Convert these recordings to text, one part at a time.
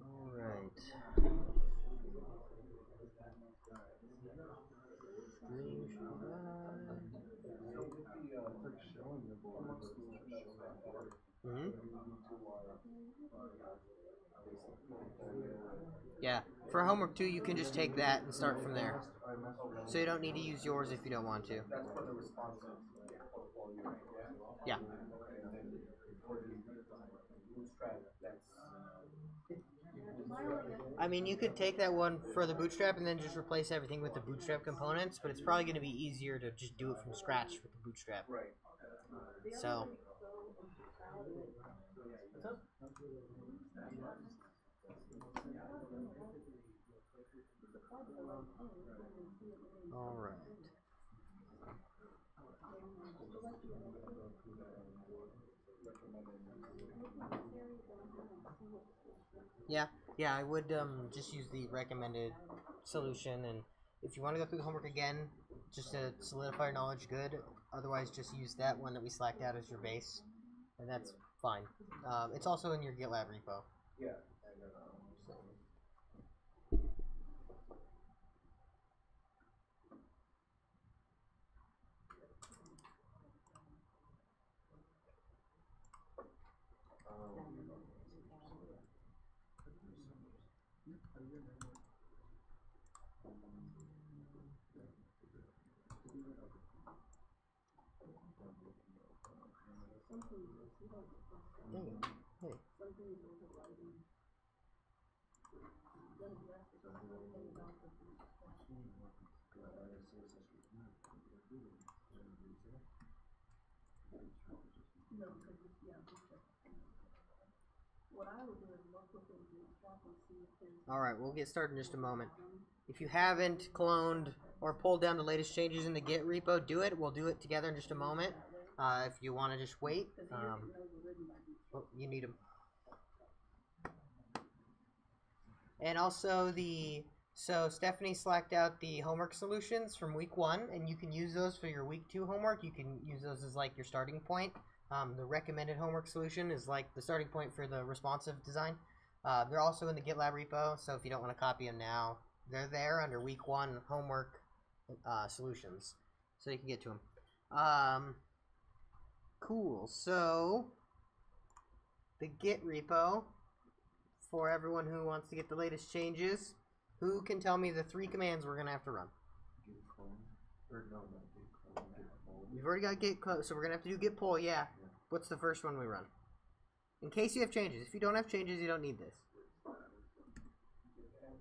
Alright. Mm-hmm. Yeah, for homework 2, you can just take that and start from there. So you don't need to use yours if you don't want to. Yeah. I mean, you could take that one for the bootstrap and then just replace everything with the bootstrap components, but it's probably going to be easier to just do it from scratch with the bootstrap. So. All right. Yeah, yeah, I would just use the recommended solution, and if you want to go through the homework again, just to solidify your knowledge, good. Otherwise, just use that one that we slacked out as your base, and that's fine. It's also in your GitLab repo. Hey. Alright, we'll get started in just a moment. If you haven't cloned or pulled down the latest changes in the Git repo, do it. We'll do it together in just a moment. If you want to just wait, you need them. And also so Stephanie slacked out the homework solutions from week 1, and you can use those for your week 2 homework. You can use those as like your starting point. The recommended homework solution is like the starting point for the responsive design. They're also in the GitLab repo, so if you don't want to copy them now, they're there under week 1 homework solutions, so you can get to them. Cool. So the Git repo, for everyone who wants to get the latest changes, who can tell me the 3 commands we're gonna have to run? We've already got git clone, so we're gonna have to do git pull. Yeah. What's the first one we run? In case you have changes. If you don't have changes, you don't need this.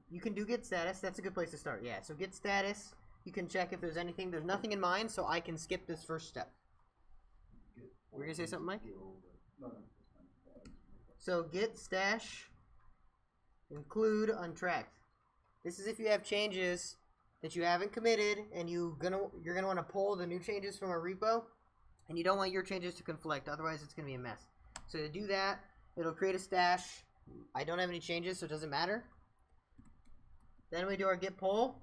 You can do git status. That's a good place to start. Yeah. So git status. You can check if there's anything. There's nothing in mind, so I can skip this first step. We're gonna say something, Mike? So git stash include untracked. This is if you have changes that you haven't committed and you're gonna want to pull the new changes from a repo, and you don't want your changes to conflict. Otherwise, it's gonna be a mess. So to do that, it'll create a stash. I don't have any changes, so it doesn't matter. Then we do our git pull,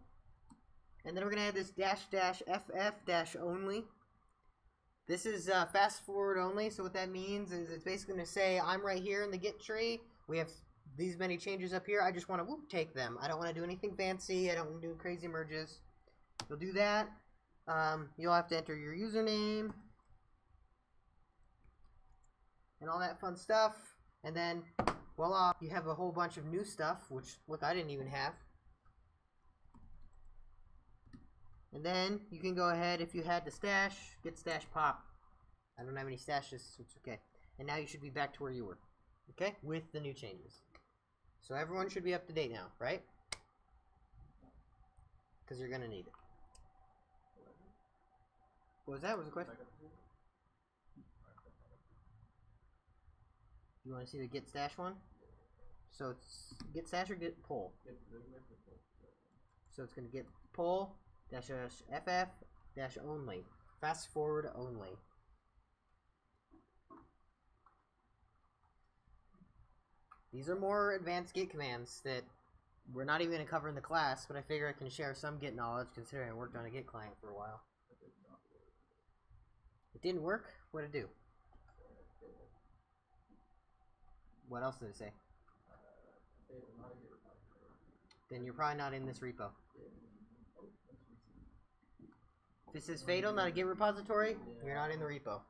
and then we're gonna add this --ff only. This is fast forward only. So what that means is it's basically gonna say I'm right here in the git tree. We have these many changes up here. I just want to take them. I don't want to do anything fancy. I don't want to do crazy merges. You'll do that. You'll have to enter your username and all that fun stuff. And then, voila, you have a whole bunch of new stuff, which, look, I didn't even have. And then you can go ahead, if you had the stash, get stash pop. I don't have any stashes, so it's okay. And now you should be back to where you were, okay, with the new changes. So everyone should be up to date now, right? Because you're going to need it. What was that? What was the question? You want to see the git stash one? So it's git stash or git pull? So it's going to get pull -ff only. Fast forward only. These are more advanced git commands that we're not even going to cover in the class, but I figure I can share some Git knowledge considering I worked on a Git client for a while. It didn't work? What did it do? What else did it say? Then you're probably not in this repo. If it says fatal, not a Git repository, you're not in the repo.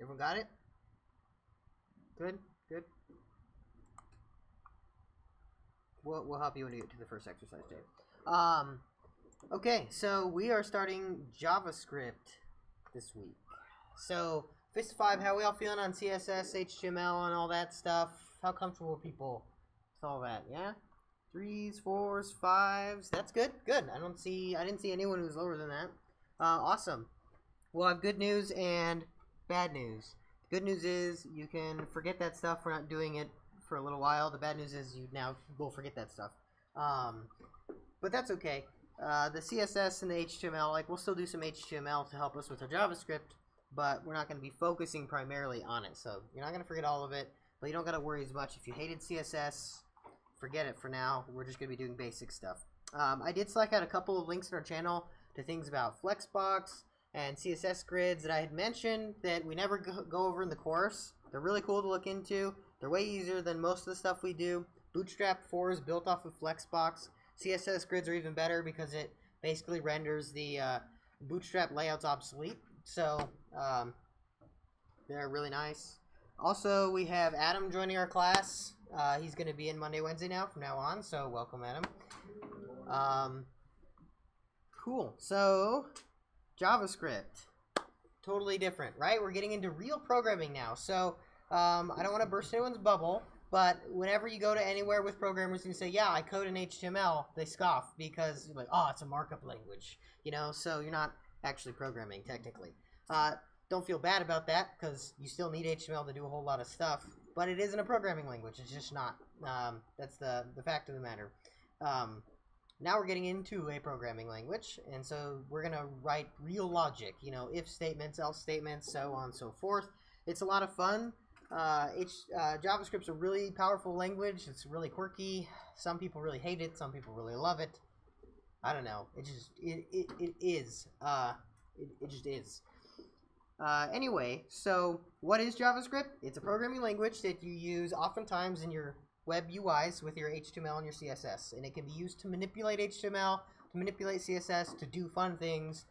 Everyone got it? Good? Good? We'll help you when you get to the first exercise, Dave. Okay, so we are starting JavaScript this week. So, Fist 5, how we all feeling on CSS, HTML, and all that stuff? How comfortable are people with all that? Yeah? 3s, 4s, 5s. That's good. Good. I didn't see anyone who's lower than that. Awesome. We'll have good news and bad news. The good news is you can forget that stuff. We're not doing it for a little while. The bad news is you now will forget that stuff. But that's okay. The CSS and the HTML, like, we'll still do some HTML to help us with our JavaScript, but we're not going to be focusing primarily on it. So you're not going to forget all of it, but you don't got to worry as much. If you hated CSS, forget it for now. We're just going to be doing basic stuff. I did select out a couple of links in our channel to things about Flexbox and CSS grids that I had mentioned that we never go over in the course. They're really cool to look into. They're way easier than most of the stuff we do. Bootstrap 4 is built off of Flexbox. CSS grids are even better because it basically renders the Bootstrap layouts obsolete. So they're really nice. Also, we have Adam joining our class. He's going to be in Monday, Wednesday now from now on. So welcome, Adam. Cool. So JavaScript, totally different, right? We're getting into real programming now. So I don't want to burst anyone's bubble, but whenever you go to anywhere with programmers and you say, yeah, I code in HTML, they scoff because you're like, oh, it's a markup language, you know, so you're not actually programming technically. Don't feel bad about that because you still need HTML to do a whole lot of stuff, but it isn't a programming language. It's just not. That's the fact of the matter. Now we're getting into a programming language, and so we're going to write real logic, you know, if statements, else statements, so on and so forth. It's a lot of fun. JavaScript's a really powerful language. It's really quirky. Some people really hate it. Some people really love it. I don't know. It just is. It just is. Anyway, so what is JavaScript? It's a programming language that you use oftentimes in your web UIs with your HTML and your CSS, and it can be used to manipulate HTML, to manipulate CSS, to do fun things.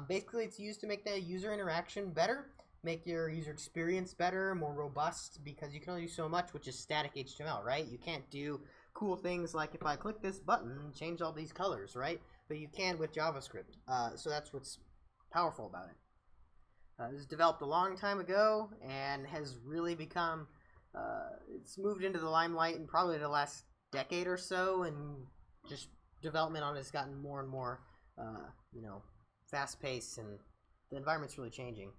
Basically, it's used to make the user interaction better, make your user experience better, more robust, because you can only do so much, which is static HTML, right? You can't do cool things like if I click this button, change all these colors, right? But you can with JavaScript. So that's what's powerful about it. It was developed a long time ago and has really become, it's moved into the limelight in probably the last decade or so, and just development on it has gotten more and more, you know, fast-paced, and the environment's really changing.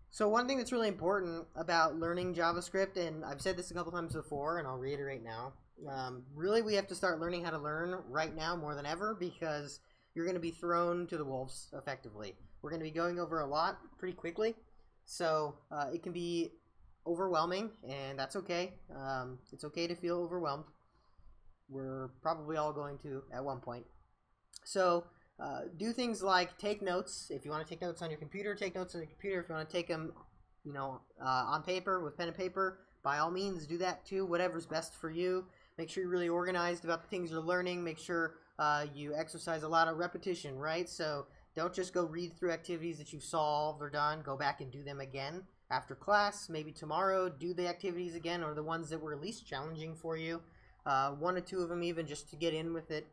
So one thing that's really important about learning JavaScript, and I've said this a couple times before, and I'll reiterate now, really we have to start learning how to learn right now more than ever, because you're going to be thrown to the wolves effectively. We're going to be going over a lot pretty quickly, so it can be overwhelming, and that's okay. It's okay to feel overwhelmed. We're probably all going to at one point. So do things like take notes. If you want to take notes on your computer, take notes on your computer. If you want to take them, you know, on paper with pen and paper, by all means do that too. Whatever's best for you. Make sure you're really organized about the things you're learning. Make sure you exercise a lot of repetition, right? So don't just go read through activities that you've solved or done. Go back and do them again after class. Maybe tomorrow, do the activities again, or the ones that were least challenging for you. One or two of them even, just to get in with it.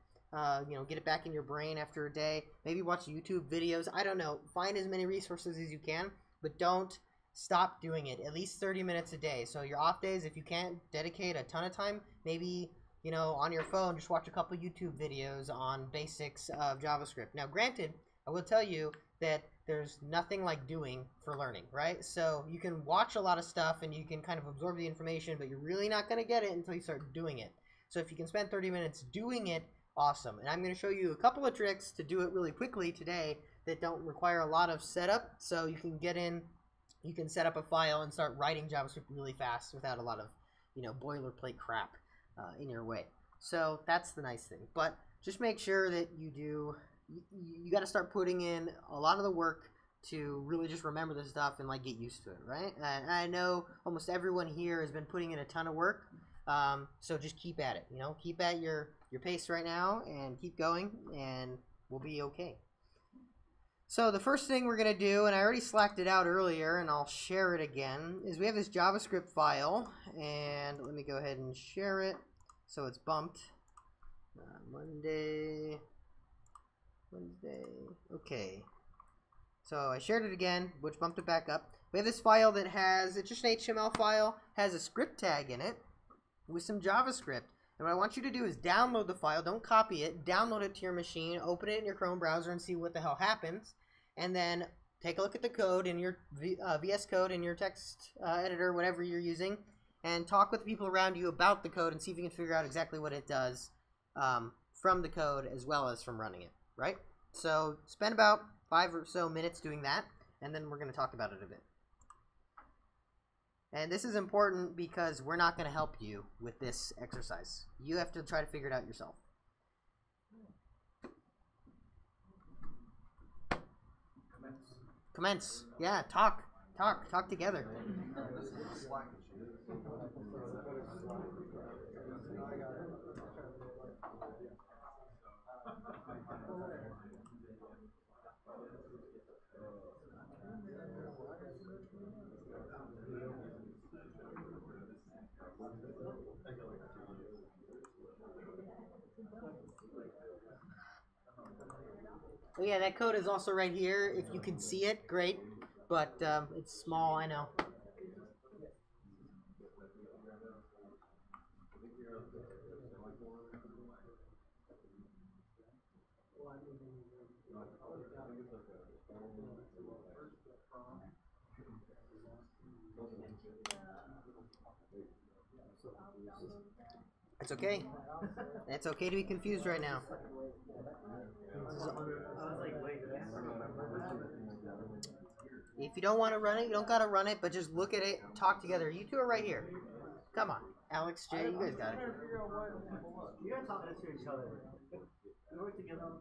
You know, get it back in your brain after a day. Maybe watch YouTube videos. I don't know. Find as many resources as you can, but don't stop doing it. At least 30 minutes a day. So your off days, if you can't dedicate a ton of time, maybe, you know, on your phone, just watch a couple YouTube videos on basics of JavaScript. Now, granted, I will tell you that there's nothing like doing for learning, right? So you can watch a lot of stuff and you can kind of absorb the information, but you're really not going to get it until you start doing it. So if you can spend 30 minutes doing it, awesome. And I'm going to show you a couple of tricks to do it really quickly today that don't require a lot of setup, so you can get in, you can set up a file and start writing JavaScript really fast without a lot of, boilerplate crap in your way. So that's the nice thing. But just make sure that you got to start putting in a lot of the work to really just remember this stuff and get used to it, right? And I know almost everyone here has been putting in a ton of work, so just keep at it. Keep at your pace right now and keep going, and we'll be okay. So the first thing we're gonna do, and I already slacked it out earlier, and I'll share it again, is we have this JavaScript file, and let me go ahead and share it so it's bumped. Monday, Wednesday, okay. So I shared it again, which bumped it back up. We have this file that has, it's just an HTML file, has a script tag in it with some JavaScript. And what I want you to do is download the file, don't copy it, download it to your machine, open it in your Chrome browser and see what the hell happens. And then take a look at the code in your VS Code in your text editor, whatever you're using, and talk with the people around you about the code and see if you can figure out exactly what it does from the code as well as from running it, right? So spend about 5 or so minutes doing that, and then we're going to talk about it a bit. And this is important because we're not going to help you with this exercise. You have to try to figure it out yourself. Commence. Yeah, talk together. Oh yeah, that code is also right here. If you can see it, great. But it's small, I know. It's okay. It's okay to be confused right now. If you don't want to run it, you don't got to run it, but just look at it, talk together. You two are right here. Come on. Alex, Jay, you guys got it. You guys talk to each other. We work together.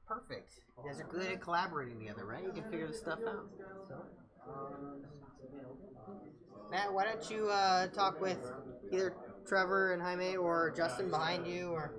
Perfect. You guys are good at collaborating together, right? You can figure this stuff out. Matt, why don't you talk with either Trevor and Jaime or Justin behind you, or...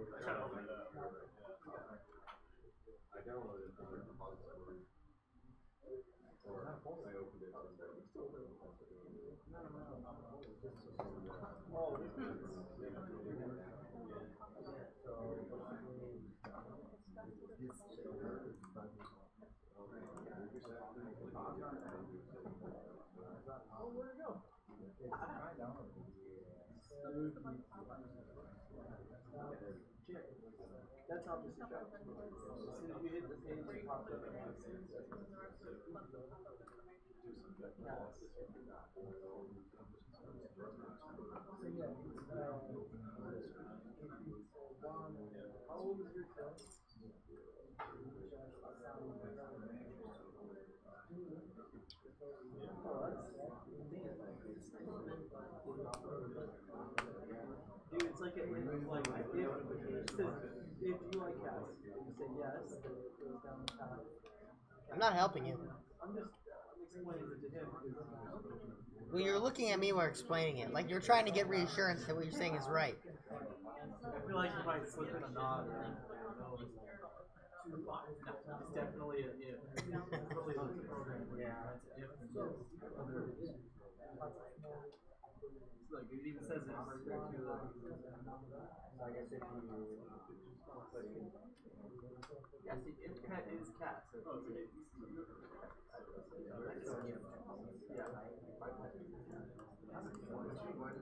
That's obviously true. As soon as you hit the page, it pops up again. How old is your child? Dude, it's like if you like cats, you say yes, then it goes down the path. I'm not helping you. I'm explaining it to him. Well, you're looking at me while explaining it. Like you're trying to get reassurance that what you're saying is right. I feel like you might slip in a nod or it's definitely a if. Totally the program. Yeah, it's if. Look, it even says it right there too. I guess if you. Yes, if cat is cat. So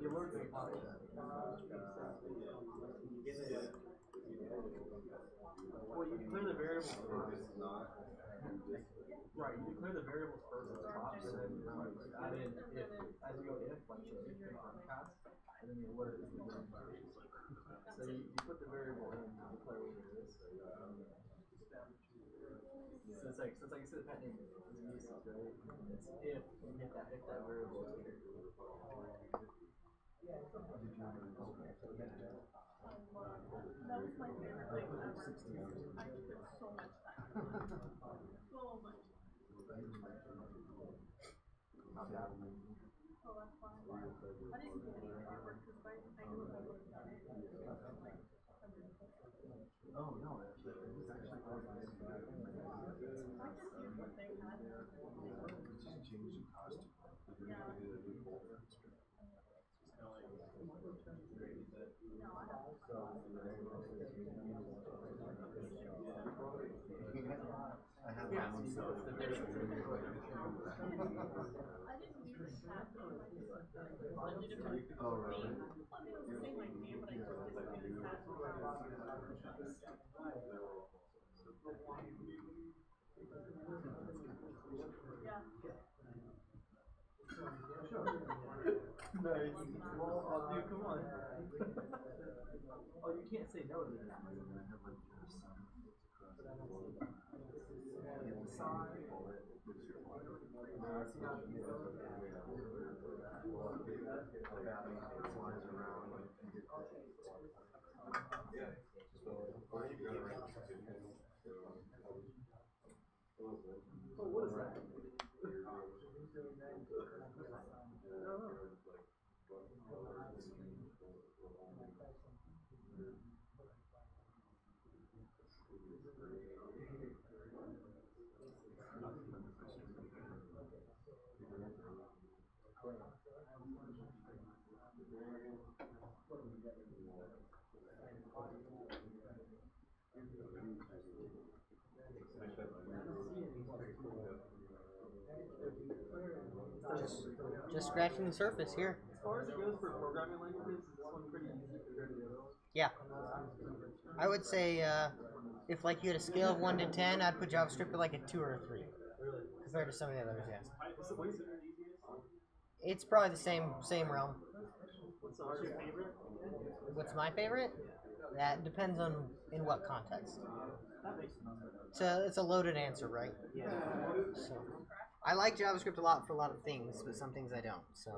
you learn to well, you declare the variables first. Right, you declare the variables first at the top, and then you add in if, as you go if, like so if confirm cast, and then you alert it. So you put the variable in, you declare what it is. so it's like you said, the patent name is uses, right? It's if that variable is here. That was my favorite thing ever. I spent so much time. So much. So that's fine. I didn't do any artwork because I knew if I looked at it. Oh no, it's actually I just used what they had. Yeah. No, I have. I have my own stuff. I didn't use it past it. Oh, really? I mean, it was the same idea, but I just didn't use it past Yeah. Nice. Well, dude, come on. Oh, you can't say no to that. Oh, what is that? Just scratching the surface here. As far as it goes for programming languages, is this one pretty easy compared to the other ones? Yeah. I would say if like you had a scale of 1 to 10, I'd put JavaScript at like a 2 or a 3. Really? Compared to some of the others, yeah. What's the easiest? It's probably the same realm. What's your favorite? What's my favorite? That depends on in what context. That makes sense. So it's a loaded answer, right? Yeah. So I like JavaScript a lot for a lot of things, but some things I don't. So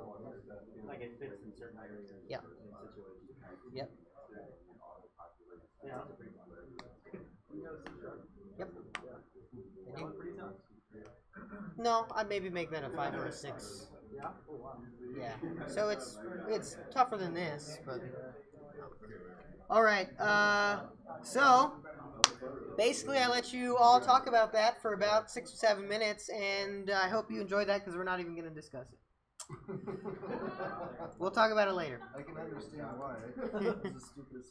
Like it fits in certain areas. Yep. Yep. Yeah. Yep. That one pretty tough? No, I'd maybe make that a 5 or a 6. Yeah? Oh wow. Yeah. So it's tougher than this, but all right. So basically, I let you all talk about that for about 6 or 7 minutes, and I hope you enjoyed that because we're not even going to discuss it. We'll talk about it later. I can understand why. This is stupid.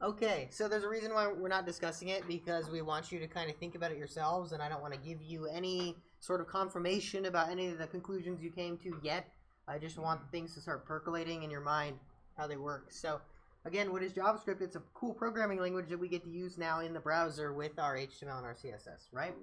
Okay, so there's a reason why we're not discussing it, because we want you to kind of think about it yourselves, and I don't want to give you any sort of confirmation about any of the conclusions you came to yet. I just want things to start percolating in your mind, how they work. So, again, what is JavaScript? It's a cool programming language that we get to use now in the browser with our HTML and our CSS, right?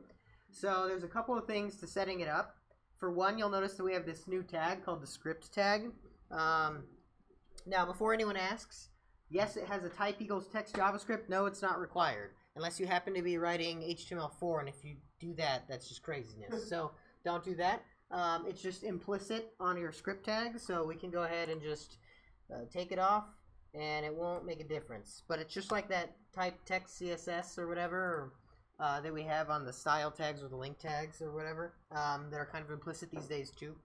So there's a couple of things to setting it up. For one, you'll notice that we have this new tag called the script tag. Now, before anyone asks, yes, it has a type equals text JavaScript. No, it's not required, unless you happen to be writing HTML4, and if you do that, that's just craziness. So don't do that. It's just implicit on your script tag, so we can go ahead and just take it off, and it won't make a difference. But it's just like that type text CSS or whatever that we have on the style tags or the link tags or whatever that are kind of implicit these days too.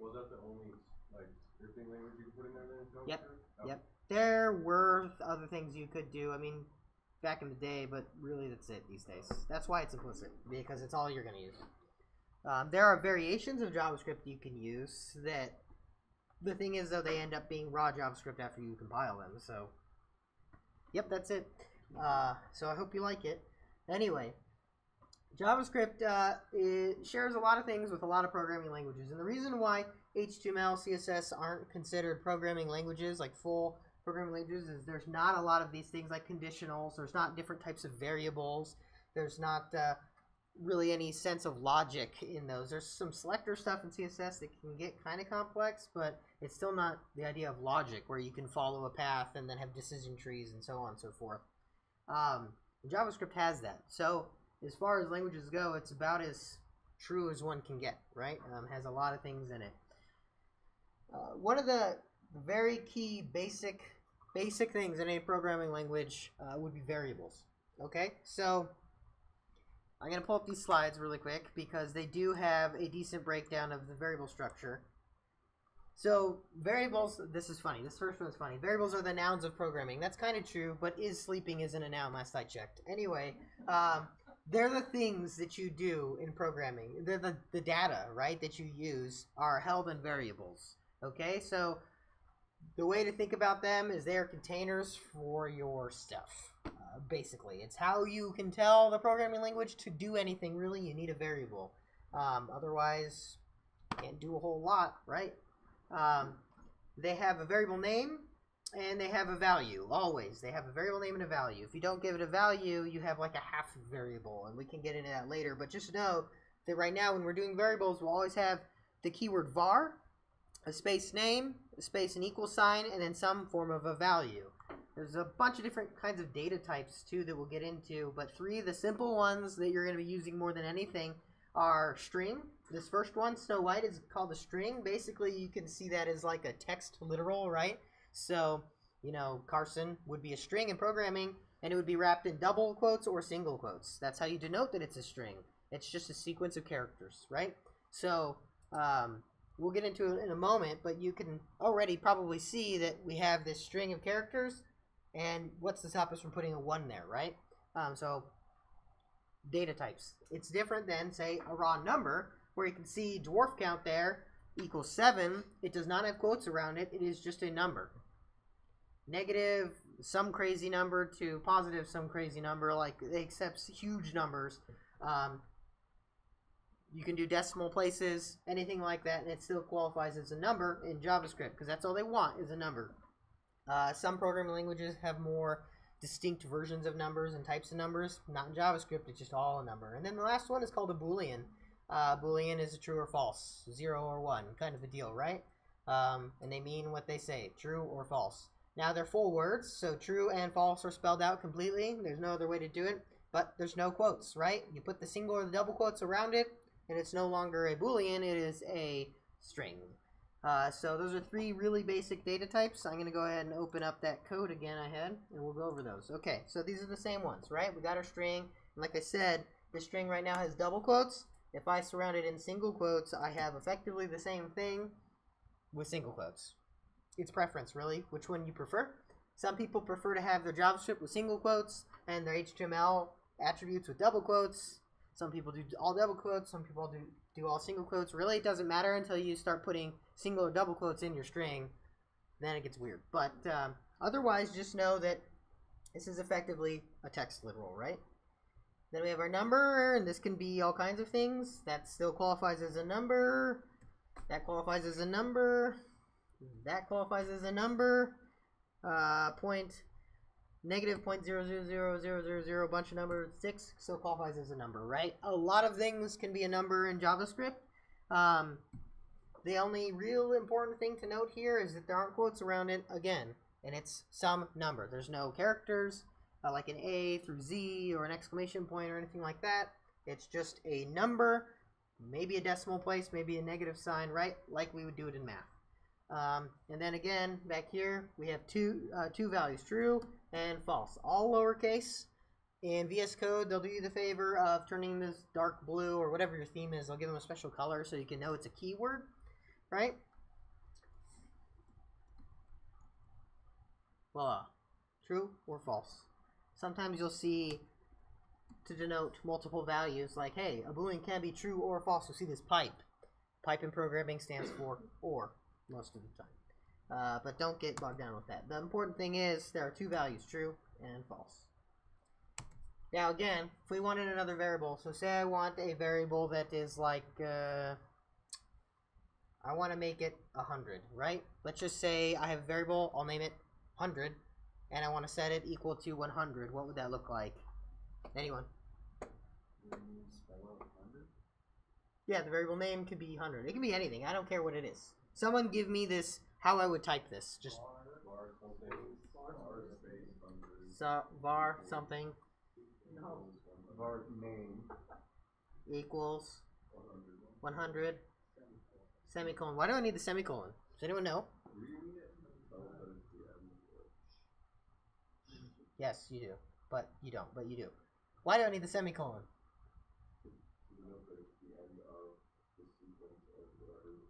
Was that the only like scripting language you could put in there then? Yep. Yep. There were other things you could do. I mean, back in the day, but really that's it these days. That's why it's implicit, because it's all you're going to use. There are variations of JavaScript you can use that the thing is, though, they end up being raw JavaScript after you compile them. So, yep, that's it. So I hope you like it. Anyway, JavaScript it shares a lot of things with a lot of programming languages. And the reason why HTML, CSS aren't considered programming languages, like full programming languages, is there's not a lot of these things like conditionals. There's not different types of variables. There's not really any sense of logic in those. There's some selector stuff in CSS that can get kind of complex, but it's still not the idea of logic where you can follow a path and then have decision trees and so on and so forth. JavaScript has that. So as far as languages go, it's about as true as one can get, right? Has a lot of things in it. One of the very key basic things in a programming language would be variables. Okay, so I'm going to pull up these slides really quick because they do have a decent breakdown of the variable structure. So variables, this is funny. This first one is funny. Variables are the nouns of programming. That's kind of true, but is sleeping isn't a noun last I checked. Anyway, they're the things that you do in programming. They're the data, right, that you use are held in variables. Okay, so the way to think about them is they are containers for your stuff. Basically, it's how you can tell the programming language to do anything. Really, you need a variable. Otherwise, you can't do a whole lot, right? They have a variable name and they have a value. Always, they have a variable name and a value. If you don't give it a value, you have like a half variable, and we can get into that later. But just know that right now, when we're doing variables, we'll always have the keyword var, a space name, a space and equal sign, and then some form of a value. There's a bunch of different kinds of data types too that we'll get into, but three of the simple ones that you're going to be using more than anything are string. This first one, Snow White, is called a string. Basically, you can see that as like a text literal, right? So, you know, Carson would be a string in programming, and it would be wrapped in double quotes or single quotes. That's how you denote that it's a string. It's just a sequence of characters, right? So, we'll get into it in a moment, but you can already probably see that we have this string of characters, and what's to stop us from putting a 1 there, right? So, data types. It's different than, say, a raw number, where you can see dwarf count there equals 7. It does not have quotes around it. It is just a number. Negative some crazy number to positive some crazy number, like it accepts huge numbers. You can do decimal places, anything like that, and it still qualifies as a number in JavaScript, because that's all they want is a number. Some programming languages have more distinct versions of numbers and types of numbers. Not in JavaScript, it's just all a number. And then the last one is called a Boolean. Boolean is a true or false, 0 or 1, kind of a deal, right? And they mean what they say, true or false. Now they're full words, so true and false are spelled out completely. There's no other way to do it, but there's no quotes, right? You put the single or the double quotes around it, and it's no longer a Boolean, it is a string. So those are three really basic data types. I'm going to go ahead and open up that code again I had, and we'll go over those. Okay, so these are the same ones, right? We got our string, and like I said, this string right now has double quotes. If I surround it in single quotes, I have effectively the same thing with single quotes. It's preference, really, which one you prefer. Some people prefer to have their JavaScript with single quotes and their HTML attributes with double quotes. Some people do all double quotes, some people do all single quotes. Really, it doesn't matter until you start putting single or double quotes in your string. Then it gets weird. But otherwise, just know that this is effectively a text literal, right? Then we have our number, and this can be all kinds of things. That still qualifies as a number. That qualifies as a number. That qualifies as a number. Negative 0.000000, bunch of numbers. 6 still qualifies as a number, right? A lot of things can be a number in JavaScript. The only real important thing to note here is that there aren't quotes around it again, and it's some number. There's no characters like an A through Z or an exclamation point or anything like that. It's just a number, maybe a decimal place, maybe a negative sign, right? Like we would do it in math. And then again, back here, we have two values, true and false, all lowercase. In VS Code, they'll do you the favor of turning this dark blue or whatever your theme is. They'll give them a special color so you can know it's a keyword, right? Voila, true or false. Sometimes you'll see, to denote multiple values, like, hey, a Boolean can be true or false. You'll see this pipe. Pipe in programming stands for or most of the time. But don't get bogged down with that. The important thing is there are two values, true and false. Now again, if we wanted another variable, so say I want a variable that is like, I want to make it 100, right? Let's just say I have a variable, I'll name it 100, and I want to set it equal to 100. What would that look like? Anyone? Yeah, the variable name could be 100. It can be anything. I don't care what it is. Someone give me this, how I would type this. Just var something. No. var name equals 100. 100 semicolon. Why do I need the semicolon? Does anyone know? Yes, you do. But you don't. But you do. Why do I need the semicolon?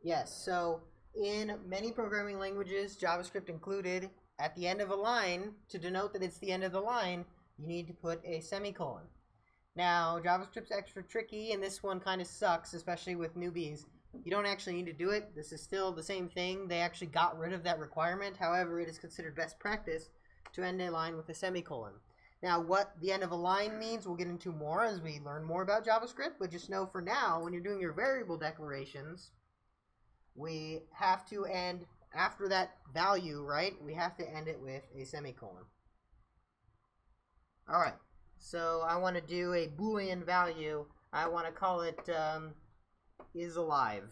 Yes, so in many programming languages, JavaScript included, at the end of a line, to denote that it's the end of the line, you need to put a semicolon. Now, JavaScript's extra tricky, and this one kind of sucks, especially with newbies. You don't actually need to do it. This is still the same thing. They actually got rid of that requirement. However, it is considered best practice to end a line with a semicolon. Now, what the end of a line means, we'll get into more as we learn more about JavaScript, but just know for now, when you're doing your variable declarations, we have to end, after that value, right, we have to end it with a semicolon. Alright, so I want to do a Boolean value. I want to call it is alive.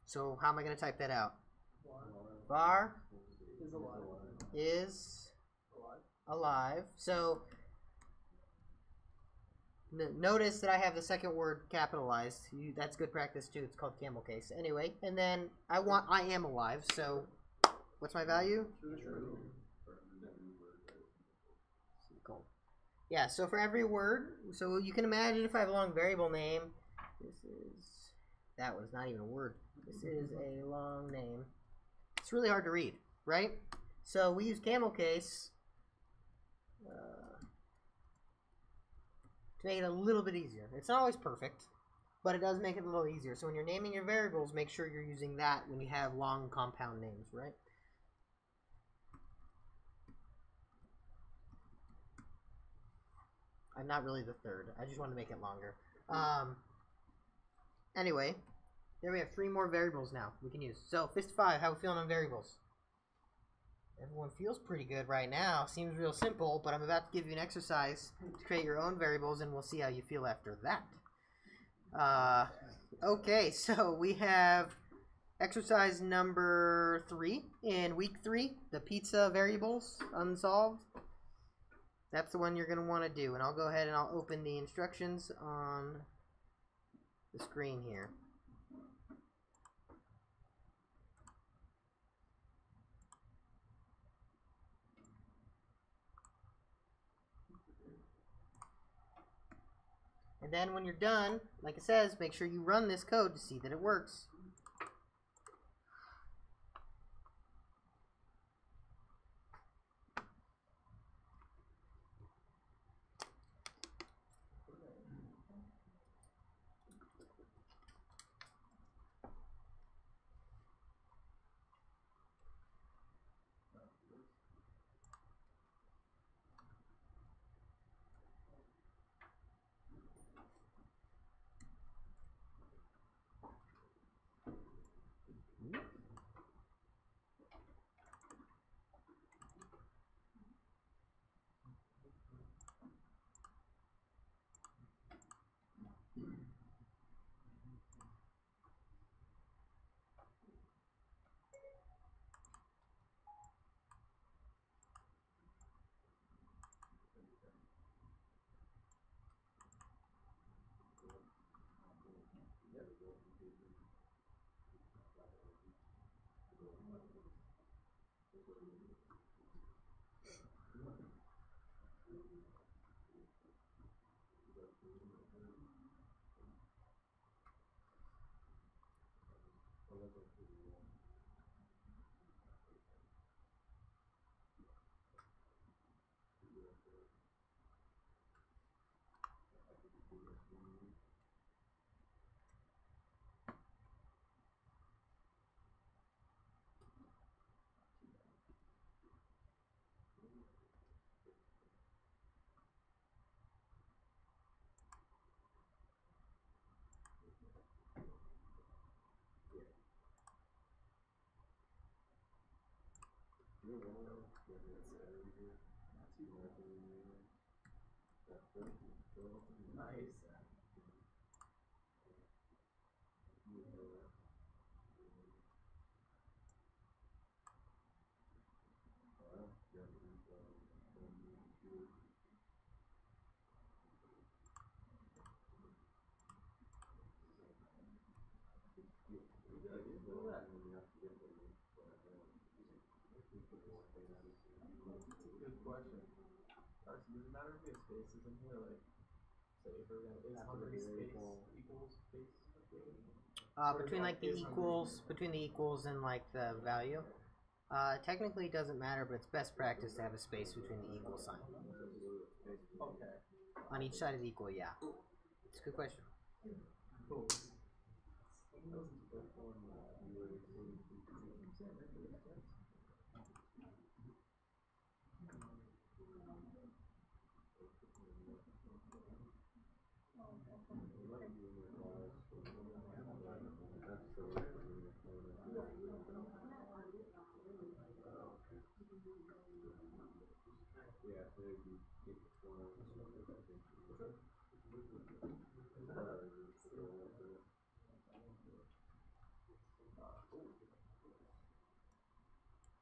So how am I going to type that out? Var is alive. So notice that I have the second word capitalized. That's good practice too. It's called camel case. Anyway, and then I am alive. So what's my value? Cool. Yeah, so for every word, so you can imagine if I have a long variable name, that was not even a word. This is a long name. It's really hard to read, right? So we use camel case to make it a little bit easier. It's not always perfect, but it does make it a little easier. So when you're naming your variables, make sure you're using that when you have long compound names, right? I'm not really the third. I just want to make it longer. Anyway, there we have 3 more variables now we can use. So, Fist 5, how are we feeling on variables? Everyone feels pretty good right now. Seems real simple, but I'm about to give you an exercise to create your own variables, and we'll see how you feel after that. Okay, so we have exercise number 3 in week 3, the pizza variables unsolved. That's the one you're going to want to do, and I'll go ahead and I'll open the instructions on the screen here. And then when you're done, like it says, make sure you run this code to see that it works. Nice. question. Carson, does it matter if we have spaces in here? Like, say if we're gonna, is After hungry the space variable. equals space? Between like the equals, and like the value. Technically it doesn't matter, but it's best practice to have a space between the equal sign. Okay. On each side of the equal, yeah. It's a good question. Cool. Yeah, so it'd be one.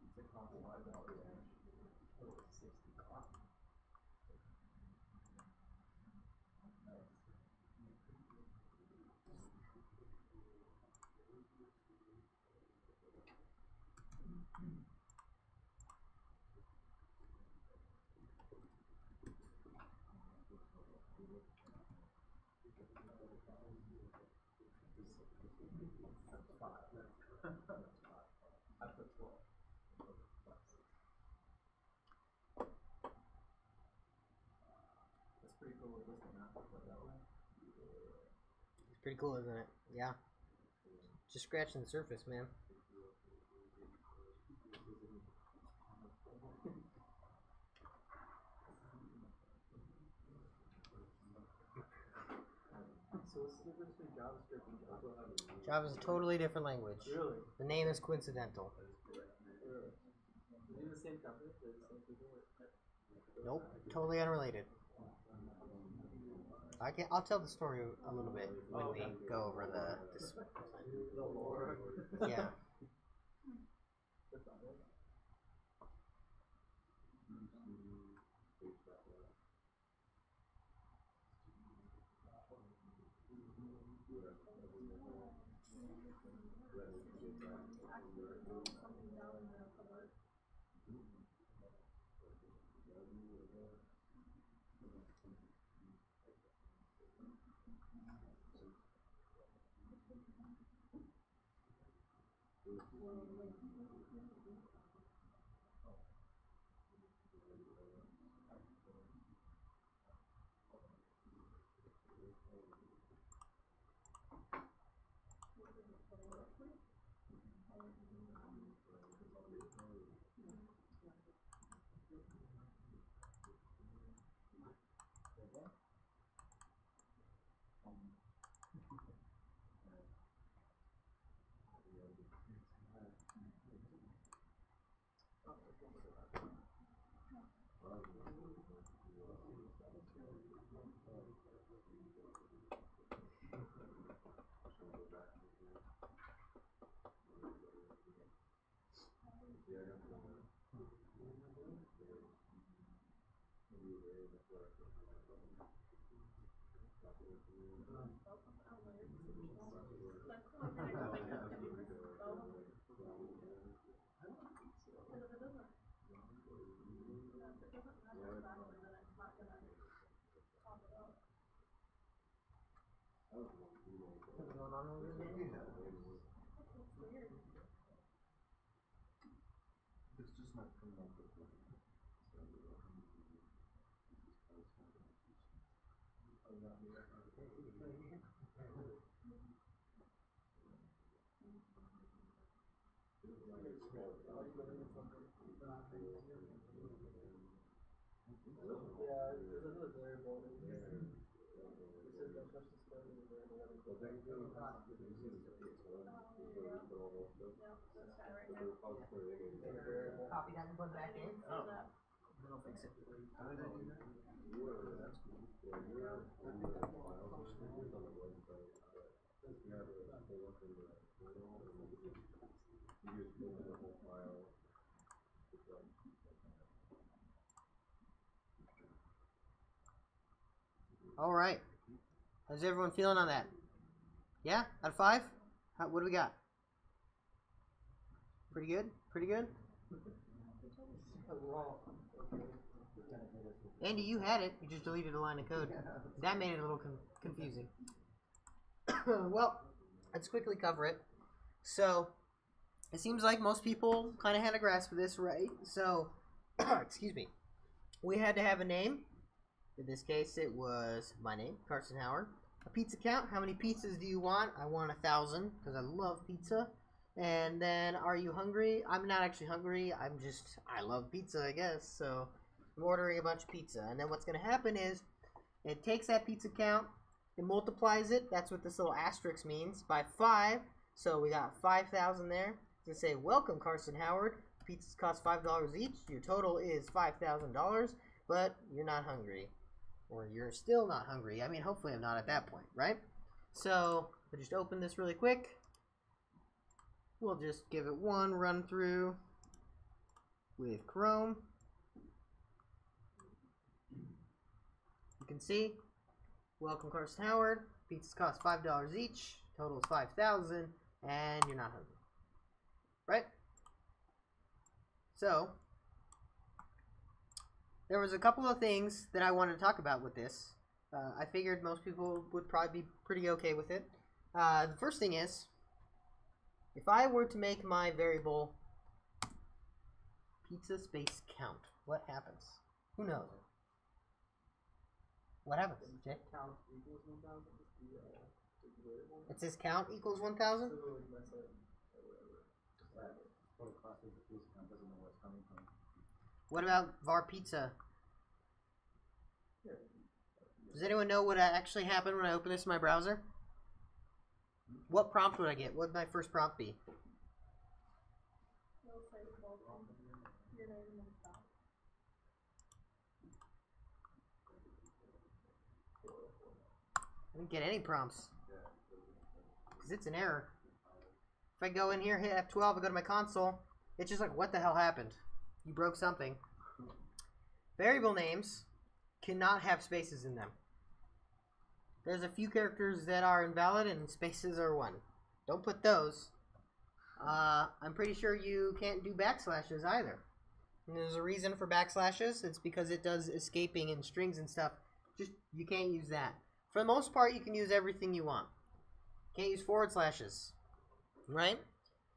It's a compromise out there. 60 clock. I put 12. That's pretty cool with this one, huh? Put that way. It's pretty cool, isn't it? Yeah. Just scratching the surface, man. So what's the difference between JavaScript and Java? Java's a totally different language. Really? The name is coincidental. Really? Are they the same company? They're the same people? Nope, totally unrelated. I'll tell the story a little bit when we go over this. The lore. Yeah. That's not it. What's going on over there? It's just not coming up with Yeah, there's another variable in here. It says don't touch the stone in the variable. Well, technically, you see the space one, is where we put all those stuff. But the repository, they gave In a variable. Copy that and put it back in. Oh. Then I'll fix it. How did I do that? You were, that's cool. Yeah, you were in the files or something on the website, but you have to pull up in the portal and you just open the whole file. It's like, All right. How's everyone feeling on that? Yeah? Out of 5? What do we got? Pretty good? Pretty good? Andy, you had it. You just deleted a line of code. That made it a little confusing. Well, let's quickly cover it. So, it seems like most people kind of had a grasp of this, right? So, excuse me. We had to have a name. In this case, it was my name, Carson Howard. A pizza count. How many pizzas do you want? I want 1,000 because I love pizza. And then, are you hungry? I'm not actually hungry. I love pizza, I guess. So, I'm ordering a bunch of pizza. And then what's going to happen is, it takes that pizza count, it multiplies it. That's what this little asterisk means. By 5. So, we got 5,000 there. To say, welcome, Carson Howard. Pizzas cost $5 each. Your total is $5,000, but you're not hungry. Or you're still not hungry. I mean, hopefully I'm not at that point, right? So, I'll just open this really quick. We'll just give it one run through with Chrome. You can see, welcome Carson Howard. Pizzas cost $5 each. Total is $5,000, and you're not hungry, right? So, there was a couple of things that I wanted to talk about with this. I figured most people would probably be pretty okay with it. The first thing is, if I were to make my variable pizza space count, what happens? Who knows? What happens, Jay? Count equals 1,000. It says count equals 1,000? What about var pizza? Does anyone know what actually happened when I open this in my browser? What prompt would I get? What would my first prompt be? It'll say welcome. Your name and stuff. I didn't get any prompts. Because it's an error. If I go in here, hit F12, I go to my console, it's just like, what the hell happened? You broke something. Variable names cannot have spaces in them. There's a few characters that are invalid and spaces are one. Don't put those. I'm pretty sure you can't do backslashes either. And there's a reason for backslashes. It's because it does escaping and strings and stuff. Just, you can't use that. For the most part, you can use everything you want. Can't use forward slashes. Right?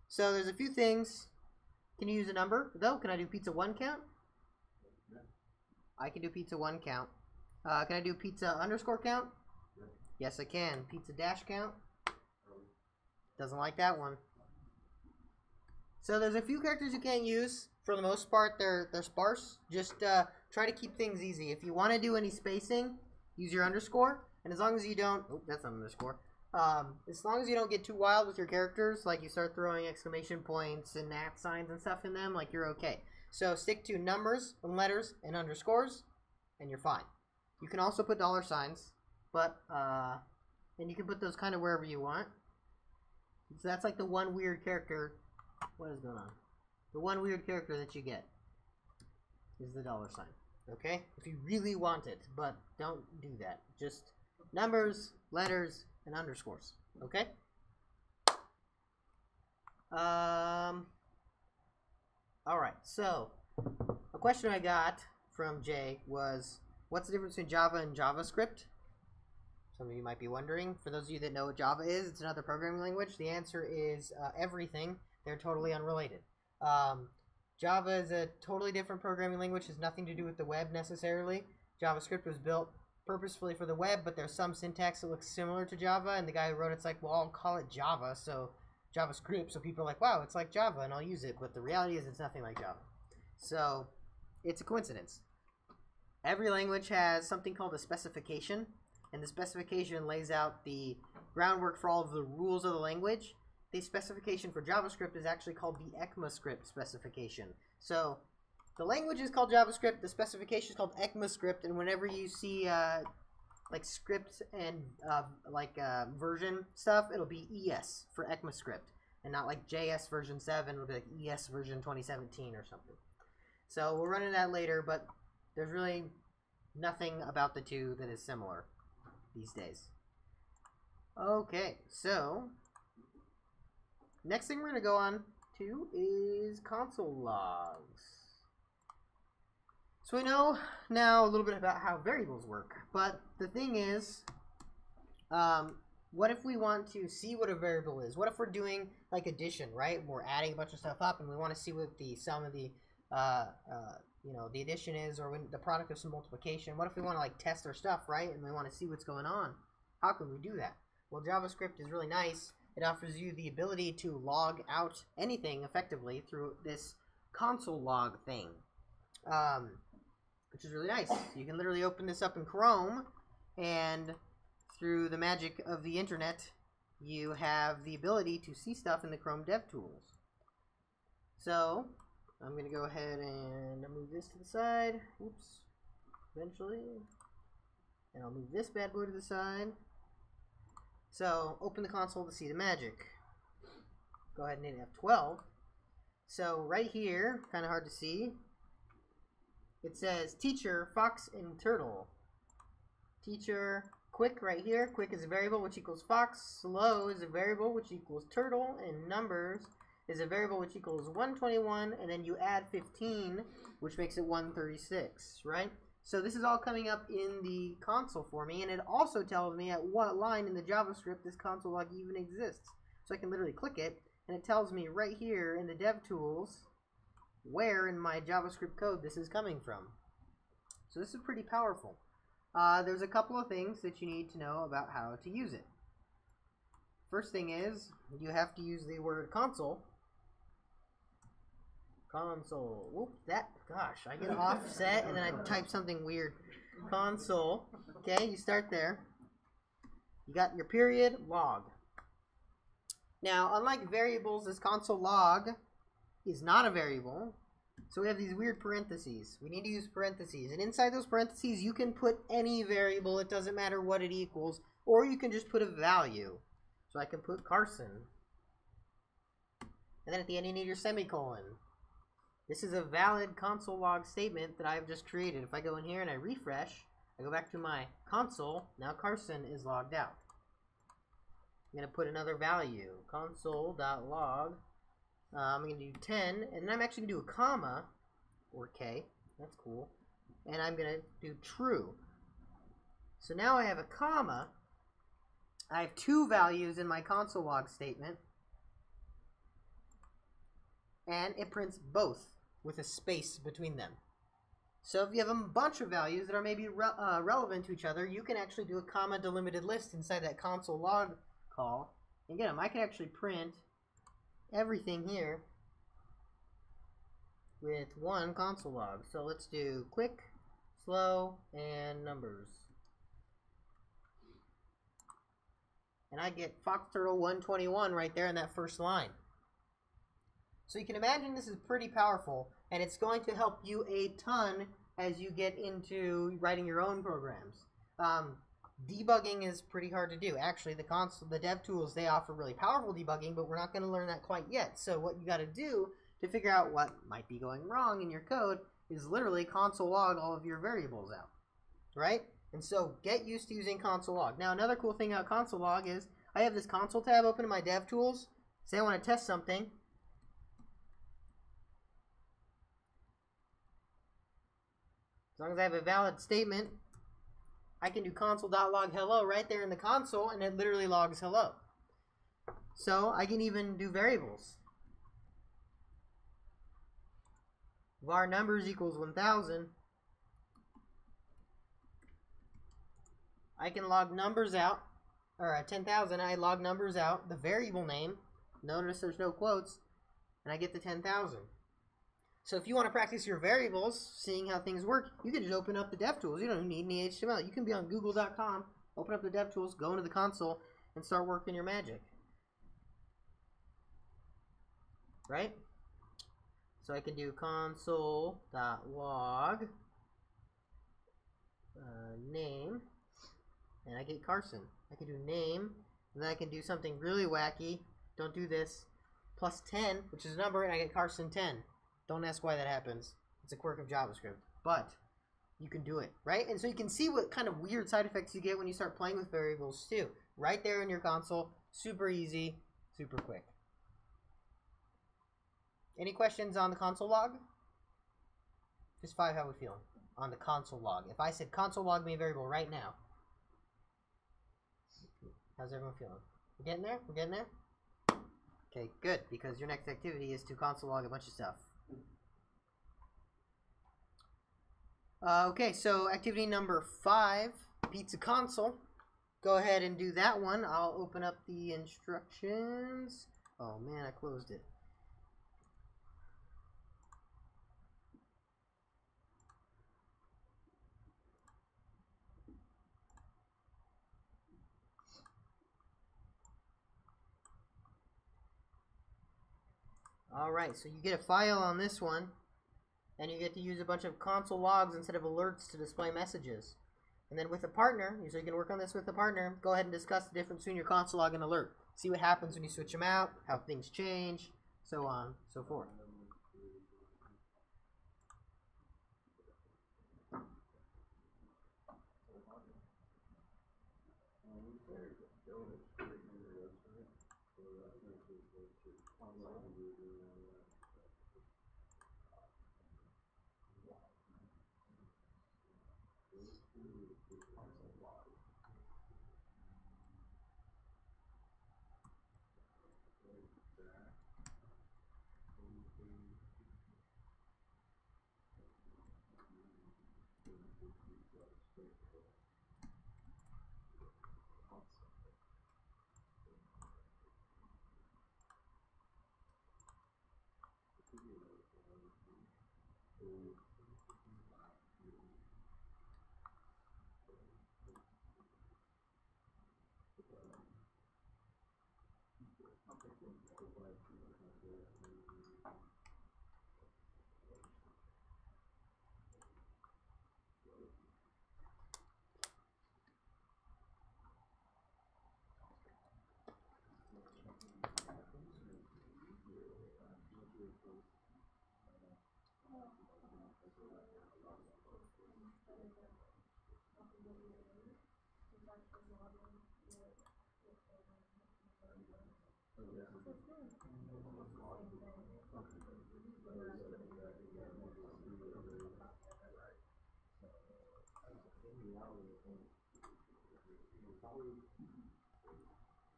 So there's a few things. Can you use a number, though? Can I do pizza 1 count? I can do pizza 1 count. Can I do pizza underscore count? Yes, I can. Pizza dash count? Doesn't like that one. So there's a few characters you can't use. For the most part, they're sparse. Just try to keep things easy. If you want to do any spacing, use your underscore. And as long as you don't... Oh, that's not an underscore. As long as you don't get too wild with your characters, like you start throwing exclamation points and @ signs and stuff in them, like you're okay. So stick to numbers and letters and underscores, and you're fine. You can also put $signs, but and you can put those kind of wherever you want. So that's like the one weird character. What is going on? The one weird character that you get is the $sign. Okay? If you really want it, but don't do that. Just numbers, letters, and underscores. Okay? Alright, so a question I got from Jay was, what's the difference between Java and JavaScript? Some of you might be wondering. For those of you that know what Java is, it's another programming language. The answer is everything. They're totally unrelated. Java is a totally different programming language. It has nothing to do with the web necessarily. JavaScript was built purposefully for the web, but there's some syntax that looks similar to Java, and the guy who wrote it's like, well, I'll call it Java, so JavaScript, so people are like, wow, it's like Java, and I'll use it, but the reality is it's nothing like Java. So, it's a coincidence. Every language has something called a specification, and the specification lays out the groundwork for all of the rules of the language. The specification for JavaScript is actually called the ECMAScript specification. So, the language is called JavaScript, the specification is called ECMAScript, and whenever you see like script and version stuff, it'll be ES for ECMAScript, and not like JS version 7, it'll be like ES version 2017 or something. So we'll run into that later, but there's really nothing about the two that is similar these days. Okay, so next thing we're going to go on to is console logs. So we know now a little bit about how variables work, but the thing is, what if we want to see what a variable is? What if we're doing like addition, right? We're adding a bunch of stuff up, and we want to see what the sum of the, the addition is, or when the product of some multiplication. What if we want to like test our stuff, right? And we want to see what's going on? How can we do that? Well, JavaScript is really nice. It offers you the ability to log out anything effectively through this console log thing, which is really nice. You can literally open this up in Chrome, and through the magic of the internet, you have the ability to see stuff in the Chrome DevTools. So, I'm going to go ahead and move this to the side. Oops. Eventually. And I'll move this bad boy to the side. So, open the console to see the magic. Go ahead and hit F12. So, right here, kind of hard to see, it says teacher, fox, and turtle. Teacher, quick right here. Quick is a variable which equals fox. Slow is a variable which equals turtle. And numbers is a variable which equals 121. And then you add 15, which makes it 136, right? So this is all coming up in the console for me. And it also tells me at what line in the JavaScript this console log even exists. So I can literally click it, and it tells me right here in the DevTools where in my JavaScript code this is coming from. So this is pretty powerful. There's a couple of things that you need to know about how to use it. First thing is, you have to use the word console. Console. Whoop, gosh, I get offset and then I type something weird. Console. Okay, you start there. You got your period, log. Now, unlike variables, this console log is not a variable. So we have these weird parentheses. We need to use parentheses. And inside those parentheses, you can put any variable. It doesn't matter what it equals. Or you can just put a value. So I can put Carson. And then at the end, you need your semicolon. This is a valid console log statement that I've just created. If I go in here and I refresh, I go back to my console. Now Carson is logged out. I'm going to put another value. Console.log. I'm going to do 10, and then I'm actually going to do a comma, or K, that's cool, and I'm going to do true. So now I have a comma, I have two values in my console log statement, and it prints both with a space between them. So if you have a bunch of values that are maybe relevant to each other, you can actually do a comma delimited list inside that console log call, and get them. I can actually print everything here with one console log. So let's do quick, slow, and numbers. And I get Fox Turtle 121 right there in that first line. So you can imagine this is pretty powerful, and it's going to help you a ton as you get into writing your own programs. Debugging is pretty hard to do. Actually, the DevTools, they offer really powerful debugging, but we're not going to learn that quite yet. So what you got to do to figure out what might be going wrong in your code is literally console log all of your variables out, right? And so get used to using console log. Now, another cool thing about console log is I have this console tab open in my DevTools. Say I want to test something. As long as I have a valid statement, I can do console.log hello right there in the console, and it literally logs hello. So I can even do variables. Var numbers equals 1000. I can log numbers out, or 10,000. I log numbers out, the variable name. Notice there's no quotes, and I get the 10,000. So if you want to practice your variables, seeing how things work, you can just open up the DevTools. You don't need any HTML. You can be on google.com, open up the DevTools, go into the console, and start working your magic. Right? So I can do console.log name, and I get Carson. I can do name, and then I can do something really wacky. Don't do this. Plus 10, which is a number, and I get Carson 10. Don't ask why that happens. It's a quirk of JavaScript. But you can do it, right? And so you can see what kind of weird side effects you get when you start playing with variables too. Right there in your console. Super easy, super quick. Any questions on the console log? Just 5, how we feeling? on the console log. If I said console log me a variable right now, how's everyone feeling? We're getting there? We're getting there? Okay, good, because your next activity is to console log a bunch of stuff. Okay, so activity number 5, pizza console. Go ahead and do that one. I'll open up the instructions. Oh man, I closed it. Alright, so you get a file on this one, and you get to use a bunch of console logs instead of alerts to display messages. And then with a partner, so you can work on this with a partner, go ahead and discuss the difference between your console log and alert. See what happens when you switch them out, how things change, so on, so forth.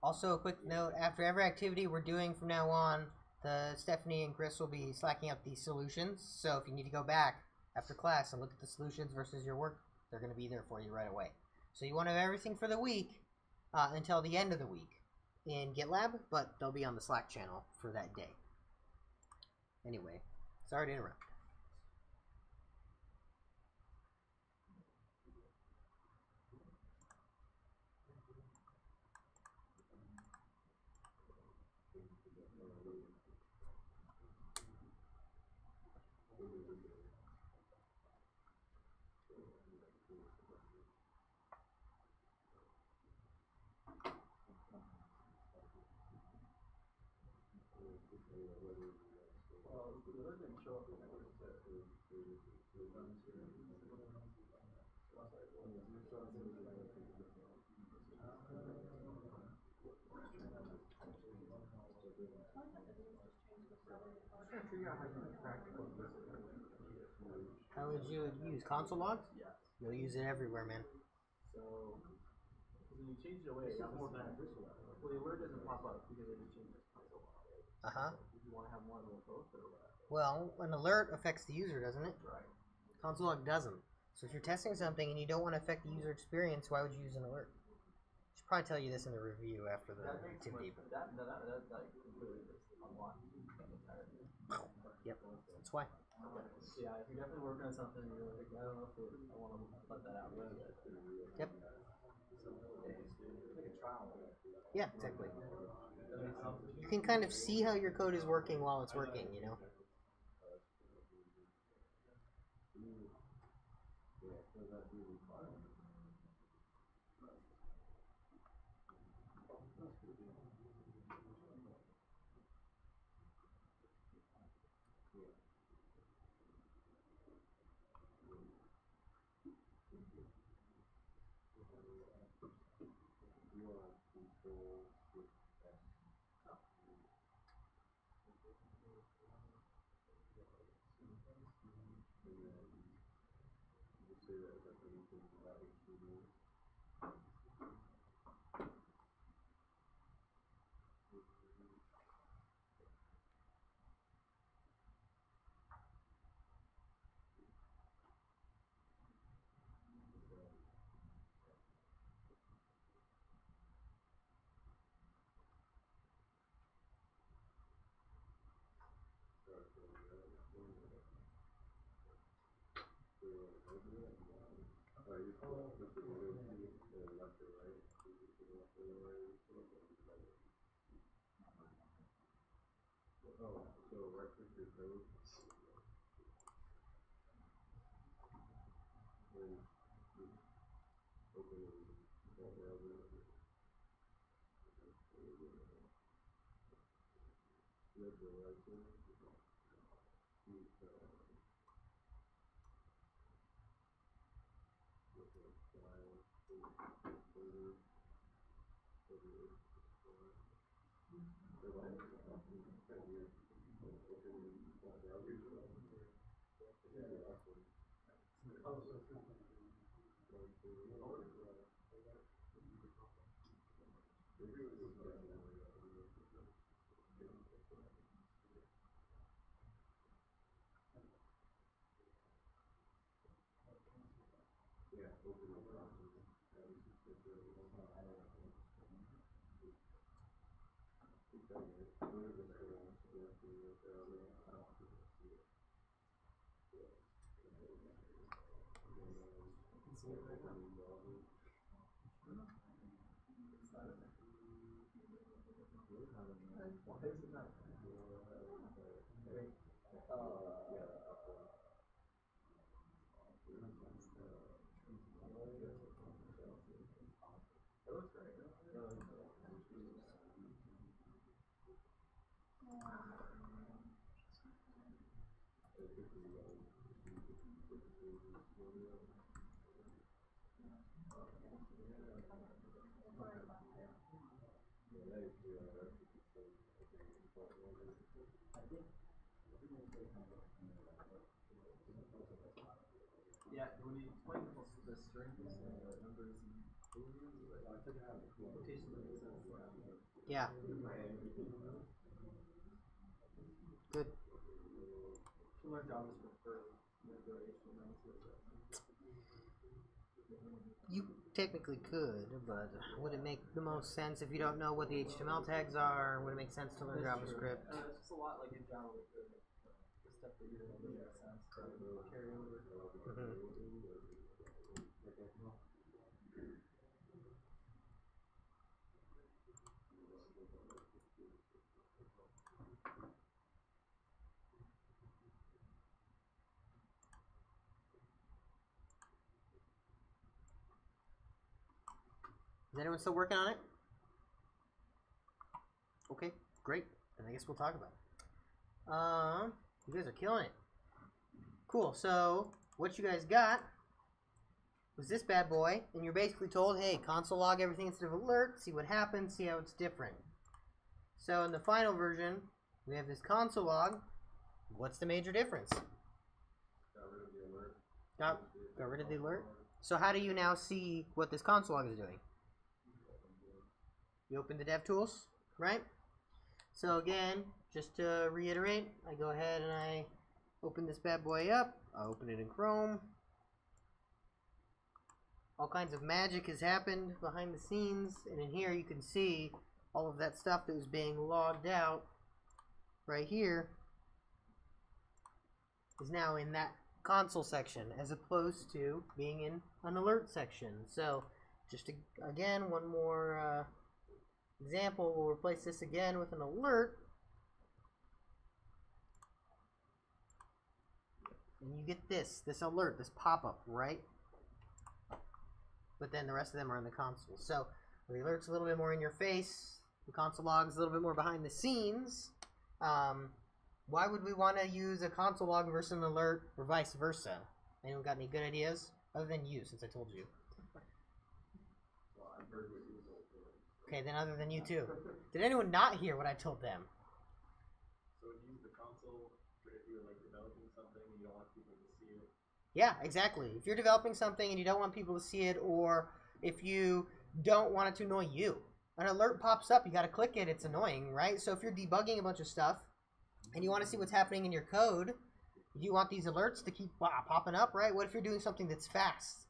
Also, a quick note, after every activity we're doing from now on, Stephanie and Chris will be slacking up these solutions. So if you need to go back after class and look at the solutions versus your work, they're going to be there for you right away. So you want to have everything for the week until the end of the week in GitLab, but they'll be on the Slack channel for that day. Anyway, sorry to interrupt. How would you use console logs? Yeah. You'll use it everywhere, man. So, when you change it away, that's more beneficial. Well, the alert doesn't pop up because it just changes console log. If you want to have one of both, or what? Well, an alert affects the user, doesn't it? Right. Console log doesn't. So if you're testing something and you don't want to affect the user experience, why would you use an alert? I should probably tell you this in the review after the activity. That like completely just unlocks the entire thing. Yep, that's why. Yeah, if you're definitely working on something, you're like, I don't know if I want to let that out. Yep. Yeah, exactly. You can kind of see how your code is working while it's working, you know? say that like anything without HTTP. Oh, so right click your code and just open it in that browser. You have the license. You file folder. Yeah, open the browser. Yeah, when you explain the strings and the numbers and booleans, I took it out of quotation marks. Yeah. Good. To learn JavaScript first, then go to HTML. You technically could, but would it make the most sense if you don't know what the HTML tags are? Would it make sense to learn JavaScript? It's just a lot like in Java with the stuff that you don't make sense to carry over. Is anyone still working on it? Okay, great. Then I guess we'll talk about it. You guys are killing it. Cool. So what you guys got was this bad boy, and you're basically told, hey, console log everything instead of alert, see what happens, see how it's different. So in the final version, we have this console log. What's the major difference? Got rid of the alert. Got rid of the alert. So how do you now see what this console log is doing? You open the DevTools, right? So again, just to reiterate, I go ahead and I open this bad boy up. I open it in Chrome. All kinds of magic has happened behind the scenes, and in here you can see all of that stuff that was being logged out right here is now in that console section as opposed to being in an alert section. So just to, again, one more example, we'll replace this again with an alert, and you get this alert, this pop-up, right? But then the rest of them are in the console. So the alert's a little bit more in your face, the console log's a little bit more behind the scenes. Why would we want to use a console log versus an alert, or vice versa? Anyone got any good ideas? Other than you, since I told you. Okay, then other than you too. Did anyone not hear what I told them? So when you use the console, if you're like developing something and you don't want people to see it, Yeah, exactly. If you're developing something and you don't want people to see it, or if you don't want it to annoy you, an alert pops up, you got to click it, it's annoying, right? So if you're debugging a bunch of stuff and you want to see what's happening in your code, you want these alerts to keep popping up, right? What if you're doing something that's fast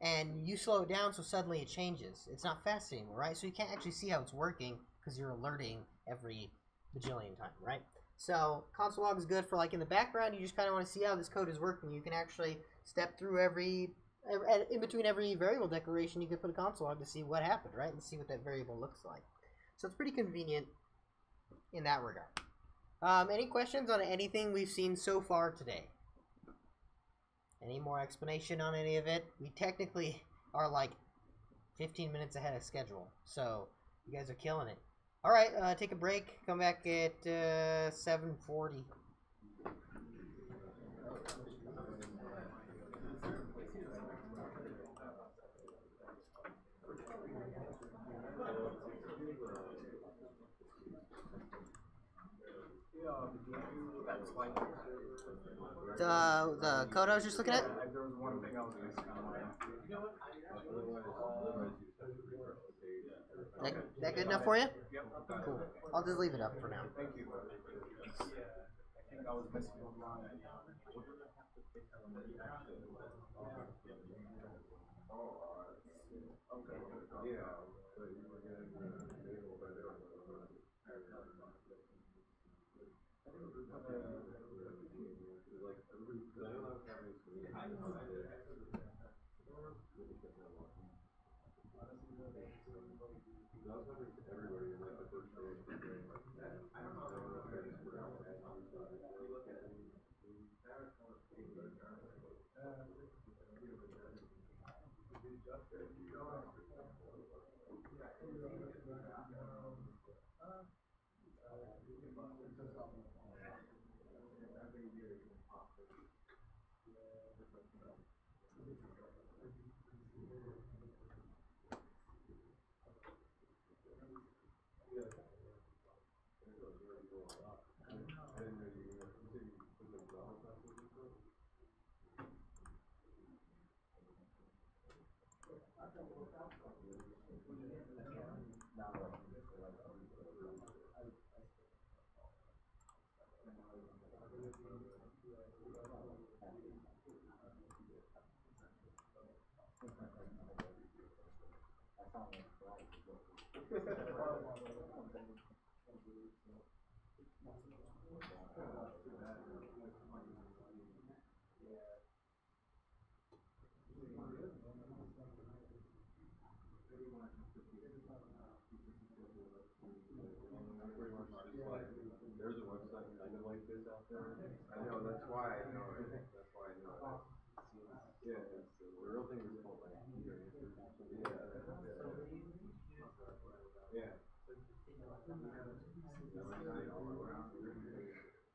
and you slow it down so suddenly it changes? It's not fast anymore, right? So you can't actually see how it's working because you're alerting every bajillion time, right? So console log is good for like in the background. You just kind of want to see how this code is working. You can actually step through in between every variable declaration. You can put a console log to see what happened, right, and see what that variable looks like. So it's pretty convenient in that regard. Any questions on anything we've seen so far today? Any more explanation on any of it? We technically are like 15 minutes ahead of schedule, so you guys are killing it. All right, take a break. Come back at 7:40. The code I was just looking at? There was one thing I was missing on mine. That good enough for you? Yep. Cool. I'll just leave it up for now. Thank you. I think I was missing one line. There's a website kind of like this out there. I know, that's why I know it. That's why I know it. Yeah, it's, the real thing is called like Peter Answers. Yeah.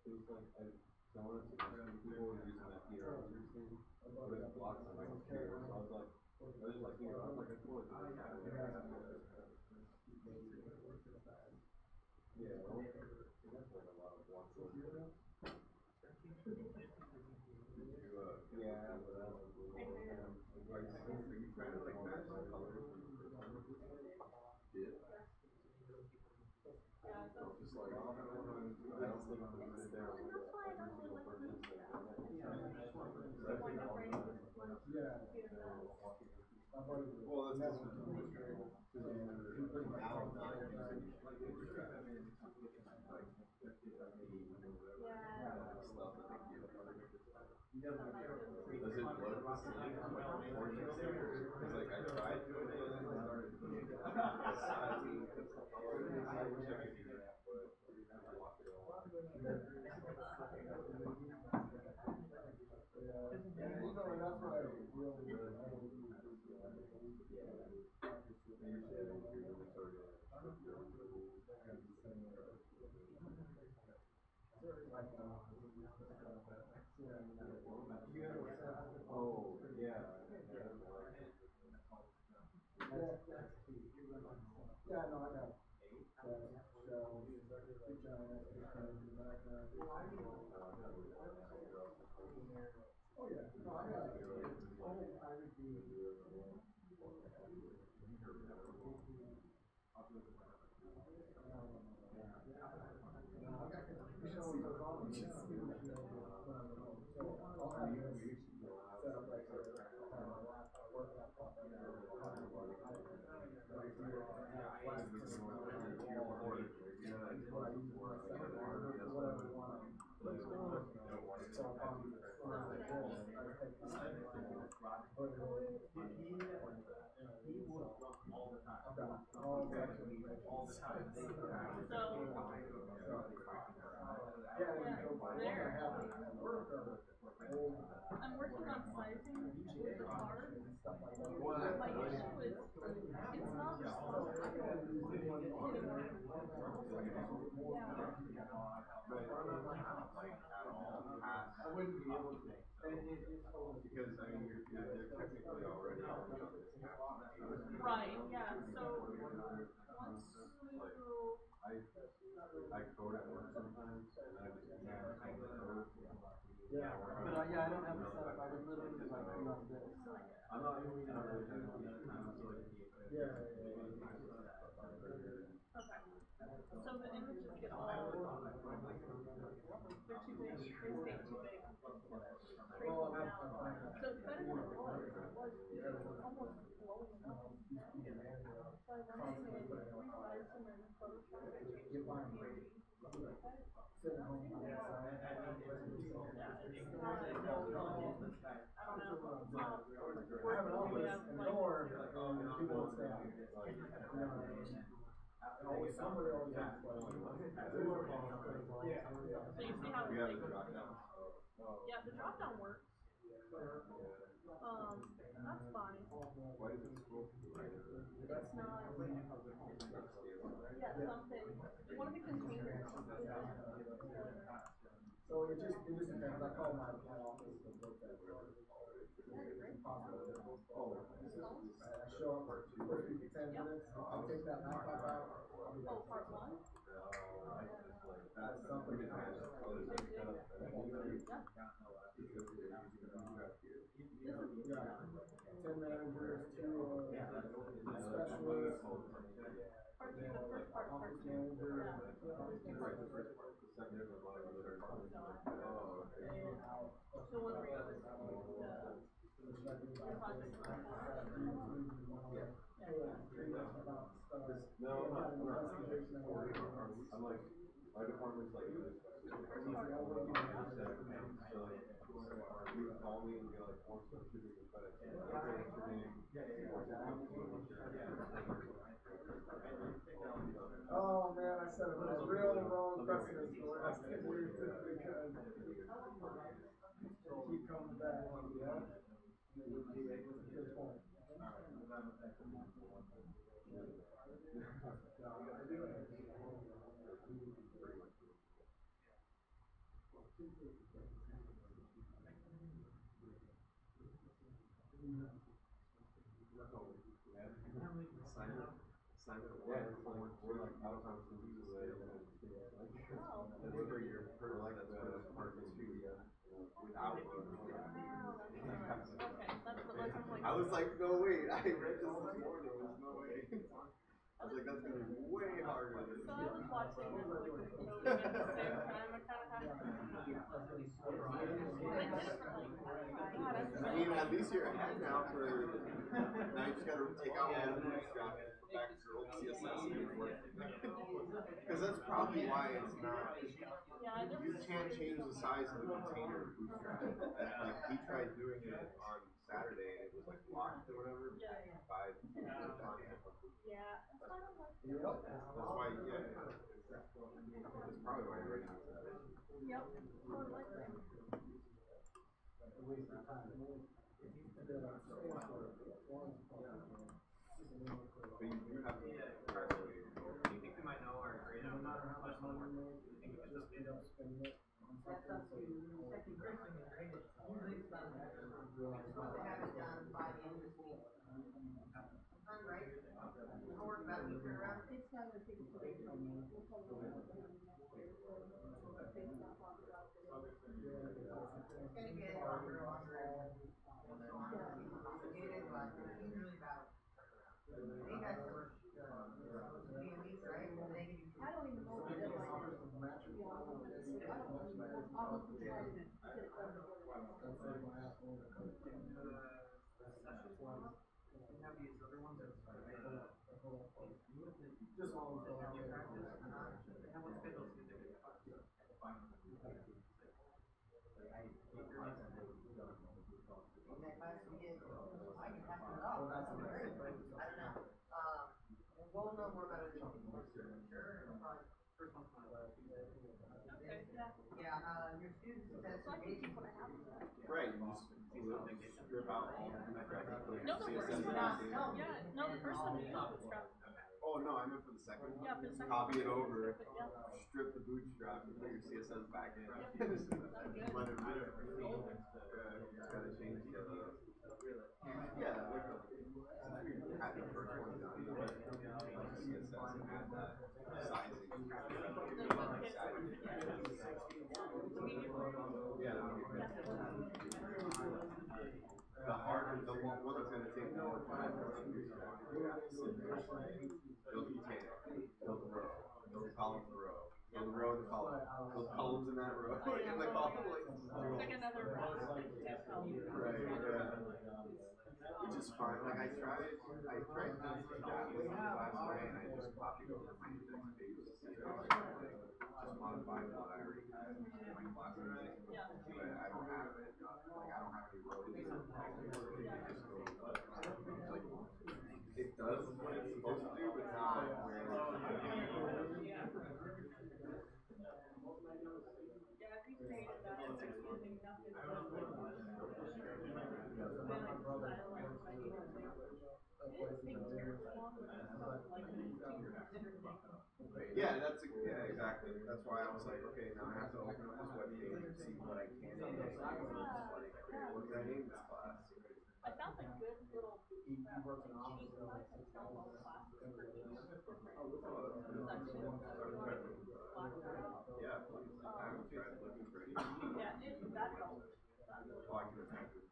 It's like, someone suggested people using that Peter Answers thing, but it blocks on my computer. So I was like, I was just like, I was like, I told it to this guy. Yeah, well, that's like a lot of blocks. Yeah, but I was like, are you trying to like match the colors? Yeah. Just like, I don't think we sit there with every single person saying that. Well, that's does it look the same? Because like I tried doing it and I started putting the sizing, the colors, I wish I could do that, but I blocked it all. Oh, yeah. Yeah, no, I know. Oh, yeah. No, I got it. I'm working on sizing with the car. My issue is it's not I wouldn't be able to. Because I mean, they're technically already on this half. Right, yeah, so once you I code at work sometimes, and I just can't code. Yeah, but yeah, I don't have it set up. I would literally just like be on this. I'm not really okay. So the images get all they're too big. They stay too big. Shrink them down. So it's better than it was. It was almost blowing up. So I went in and resized them in Photoshop and changed them to PNG. Somebody always has So you see how yeah, like, the drop down. yeah, the drop down works. That's fine. Why does it scroll? It's not. Yeah, something. One of the containers. So it just depends. I call my office and look at it. I show up for 10 minutes. I'll take that laptop out. Oh, part one? That's something. Yeah. 10 managers, 2 specialists. Part two, the first part, part two. So one where you the project. No, I'm not. I'm like, my department's like this. So you would call me and be like, what's the shipping and FedEx? Okay, what's your name? Oh man, I set a real wrong precedent for us because keep coming back. Yeah. Good point. Yeah, we're like out of town since away. That's for your like the parking studio without Okay, that's what like I'm like. I was like, no wait, I read this morning, there's no way. I was like, that's gonna be way harder than So I was watching Netflix and coding at the same time. I kind of had to. I mean, at least you're ahead now for. Now you just gotta take out all the bootstrap and put back your old CSS and everything. Because that's probably why it's not. You can't change the size of the container in Bootstrap. Like he tried doing it on Saturday and it was like locked or whatever by the content of Bootstrap. Yeah. That's why, yeah. That's probably why you're right now. Yep. Totally. But you do have to actually. You think we might know our grade on much more? You think we could just be That's up to second person in drainage. Usually it's about supposed to have it done by the end of this week. Right? I'll work about a week around. It's not going to take a few days from me. We'll call it out. Gonna get longer and longer. I don't even know what the deadline is, to be honest. I don't even know. I'll have to try to get it done before the next one. In that class we get, I can pass it off. I don't know. We'll know more about it in the first month. Okay, yeah. Yeah, your students says. So I can keep what I have. Right, you just strip out all the graphic. No, the first one. Yeah, no, the first one you use bootstrap. Oh, no, I meant for the second one. Yeah, for the second Copy one. it over, Yeah. strip the bootstrap, and put your CSS back in. Yep. Let it rip. Gotta change the, yeah, like since we had the first one done, CSS and add that sizing. Yeah, that would be good. The harder, the one that's gonna take more time is build the container, build the row, build the column in the row, build the row in the column, build columns in that row, in the column, Like another row. Right, yeah. Which is fine, like I tried that last way and I just copied over my index page to see how I could just modify what I already had in my classes. But I don't have it, like I don't have any rows or columns, so it just goes, like, it does what it's supposed to do, but not where it's Yeah, if you created that, it's just using nothing. yeah, yeah, exactly. That's why I was like, okay, now I have to open up this webpage and see what I can do. Like, what can I name this class? I found a good little cheat class that tells all the classes for each different section. Yeah, please. I haven't tried looking for any. Yeah, that helps. Oh, I can imagine.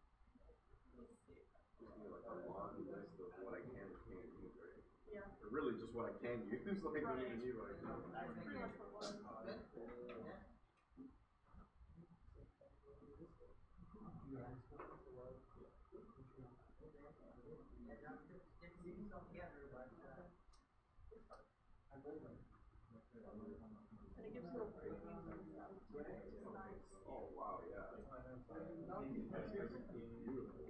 Just need like a laundry list of what I can and can't use, right? Yeah. Or really just what I can use, like I don't even need what I can. That's pretty much what it was. And it gives little previews and stuff, which is nice. Oh wow, yeah. Beautiful.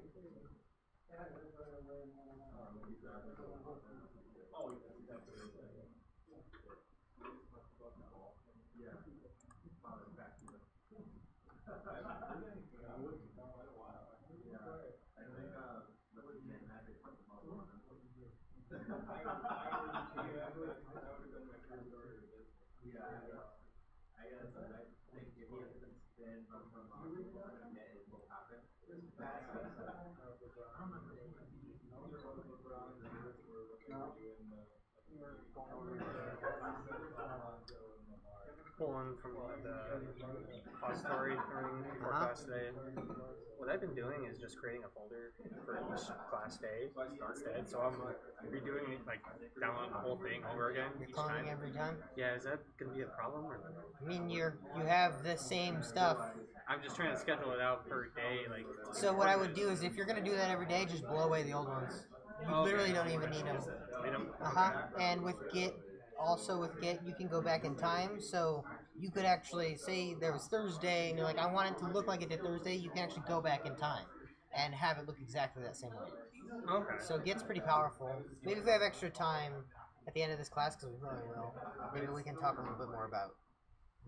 Pulling from the repository thing for class day. What I've been doing is just creating a folder for each class day instead. So I'm redoing it, like downloading the whole thing over again You're each calling time. every time? Yeah, is that gonna be a problem? Or? I mean, you have the same stuff. I'm just trying to schedule it out per day, like. So what I would do is, if you're gonna do that every day, just blow away the old ones. You literally don't even need them. And with Git, you can go back in time. So you could actually say there was Thursday, and you're like, I want it to look like it did Thursday. You can actually go back in time and have it look exactly that same way. Okay. So Git's pretty powerful. Maybe if we have extra time at the end of this class, because we probably will, maybe we can talk a little bit more about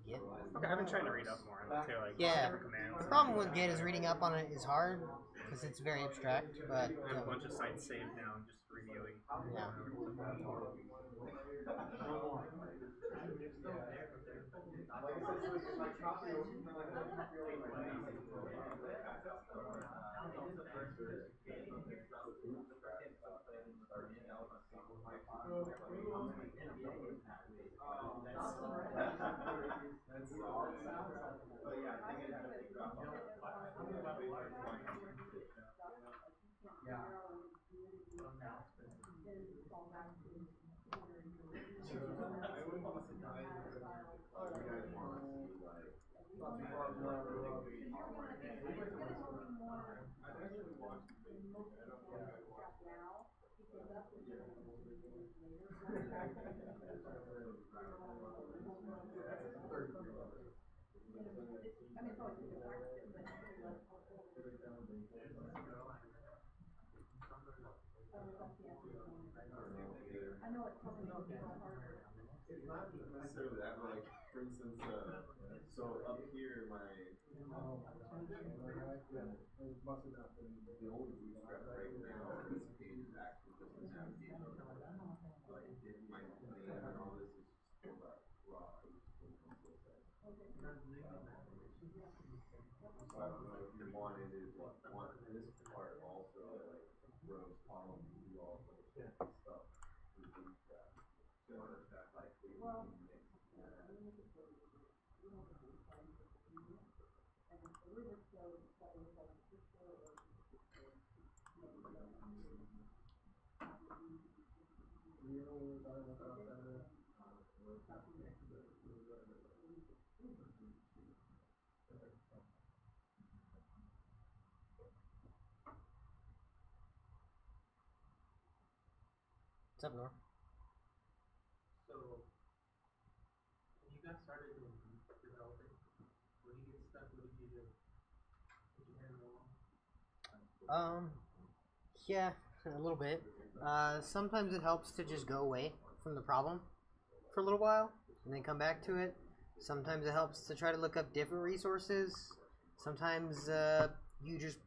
Git. Okay, I've been trying to read up more on it too, like different commands. The problem with Git is reading up on it is hard because it's very abstract. But I have a bunch of sites saved now, and just reviewing. Yeah. It's not necessarily that, but like, for instance, so up here, my the only bootstrap right now for this page is actually just the navigation. Like, my name and all this is still that raw. So I don't know if you wanted to want this part also, like rows, columns, do all those stuff in bootstrap. So like What's up, Nor? So, when you got started in developing, when you get stuck, what did you do? Did you hand it along? Yeah, a little bit. Sometimes it helps to just go away from the problem for a little while and then come back to it. Sometimes it helps to try to look up different resources. Sometimes you just,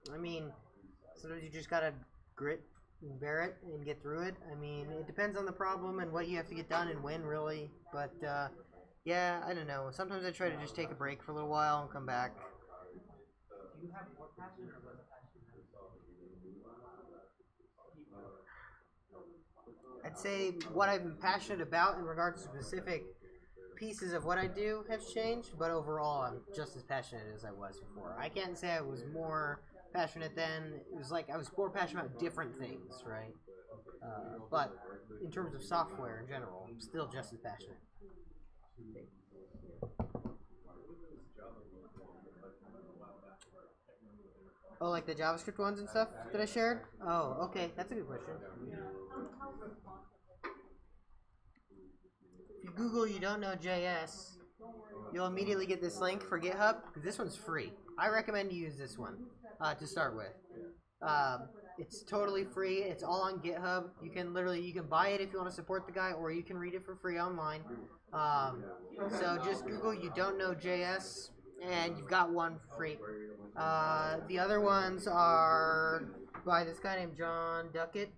sometimes you just gotta grit and bear it and get through it. I mean, it depends on the problem and what you have to get done and when, really. But yeah, I don't know. Sometimes I try to just take a break for a little while and come back. Do you have more passion or less passion? I'd say what I'm passionate about in regards to specific pieces of what I do has changed, but overall I'm just as passionate as I was before. I can't say I was more passionate then. It was like I was more passionate about different things, right? But in terms of software in general, I'm still just as passionate. Oh, like the JavaScript ones and stuff that I shared? Oh, okay, that's a good question. If you Google you don't know JS, you'll immediately get this link for GitHub. This one's free. I recommend you use this one to start with. It's totally free. It's all on GitHub. You can buy it if you want to support the guy, or you can read it for free online. So just Google you don't know JS, and you've got one for free. The other ones are by this guy named John Duckett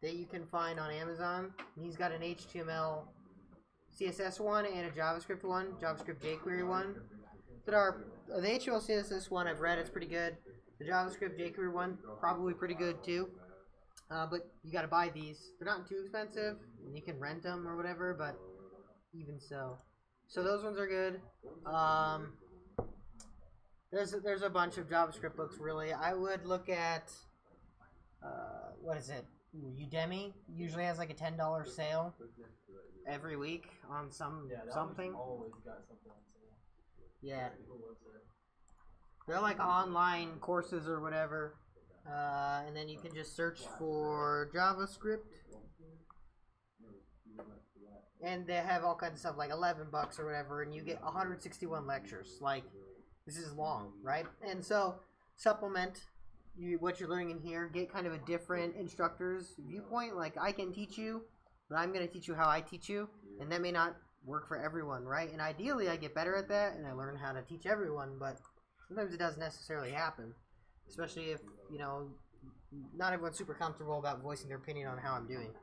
that you can find on Amazon. He's got an HTML CSS one and a JavaScript one, JavaScript jQuery one. That are the HTML CSS one I've read, it's pretty good. The JavaScript jQuery one, probably pretty good too. But you gotta buy these. They're not too expensive. You can rent them or whatever, but even so. So those ones are good. There's a bunch of JavaScript books, really. I would look at, what is it? Udemy usually has like a $10 sale every week on something. Always got something on sale. Yeah. They're like online courses or whatever. And then you can just search for JavaScript. And they have all kinds of stuff like $11 or whatever, and you get 161 lectures. Like, this is long, right? And so, supplement what you're learning in here. Get kind of a different instructor's viewpoint. Like, I can teach you, but I'm going to teach you how I teach you. And that may not work for everyone, right? And ideally, I get better at that, and I learn how to teach everyone. But sometimes it doesn't necessarily happen. Especially if, you know, not everyone's super comfortable about voicing their opinion on how I'm doing.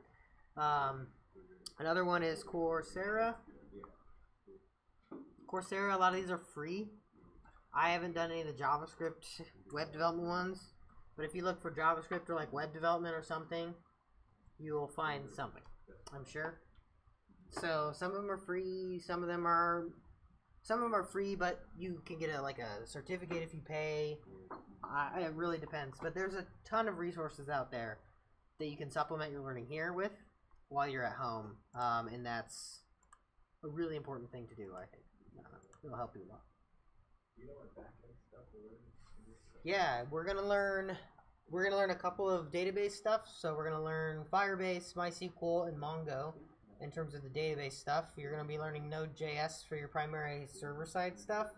Another one is Coursera. Coursera, a lot of these are free. I haven't done any of the JavaScript web development ones, but if you look for JavaScript or like web development or something, you will find something, I'm sure. So some of them are free, some of them are free, but you can get a certificate if you pay. It really depends, but there's a ton of resources out there that you can supplement your learning here with while you're at home, and that's a really important thing to do, I think. It'll help you a lot. You know what backend stuff already? Yeah, we're gonna learn a couple of database stuff. So we're gonna learn Firebase, MySQL, and Mongo in terms of the database stuff. You're gonna be learning Node.js for your primary server side stuff.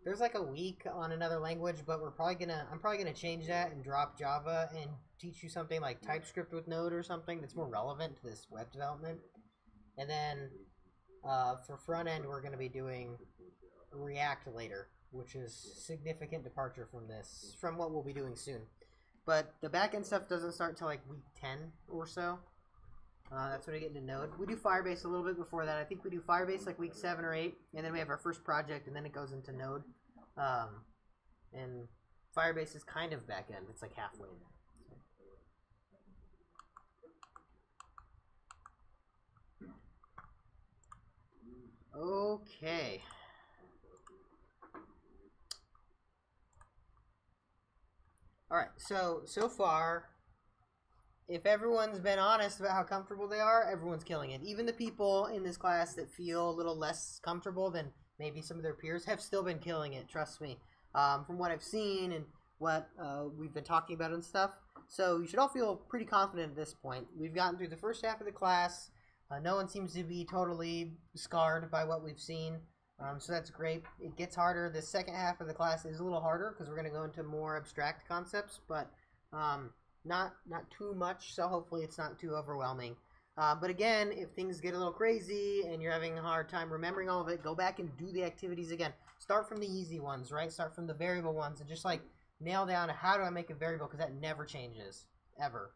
There's like a week on another language, but I'm probably gonna change that and drop Java and teach you something like TypeScript with Node or something that's more relevant to this web development. And then for front end, we're gonna be doing React later, which is significant departure from what we'll be doing soon. But the backend stuff doesn't start until like week 10 or so. That's when we get into Node. We do Firebase a little bit before that. I think we do Firebase like week 7 or 8, and then we have our first project, and then it goes into Node. And Firebase is kind of backend. It's like halfway in there. Okay. Alright, so far, if everyone's been honest about how comfortable they are, everyone's killing it. Even the people in this class that feel a little less comfortable than maybe some of their peers have still been killing it, trust me. From what I've seen and what we've been talking about and stuff. So you should all feel pretty confident at this point. We've gotten through the first half of the class. No one seems to be totally scarred by what we've seen. So that's great. It gets harder. The second half of the class is a little harder because we're going to go into more abstract concepts, but not too much, so hopefully it's not too overwhelming. But again, if things get a little crazy and you're having a hard time remembering all of it, go back and do the activities again. Start from the easy ones, right? Start from the variable ones and just like nail down how do I make a variable, because that never changes, ever.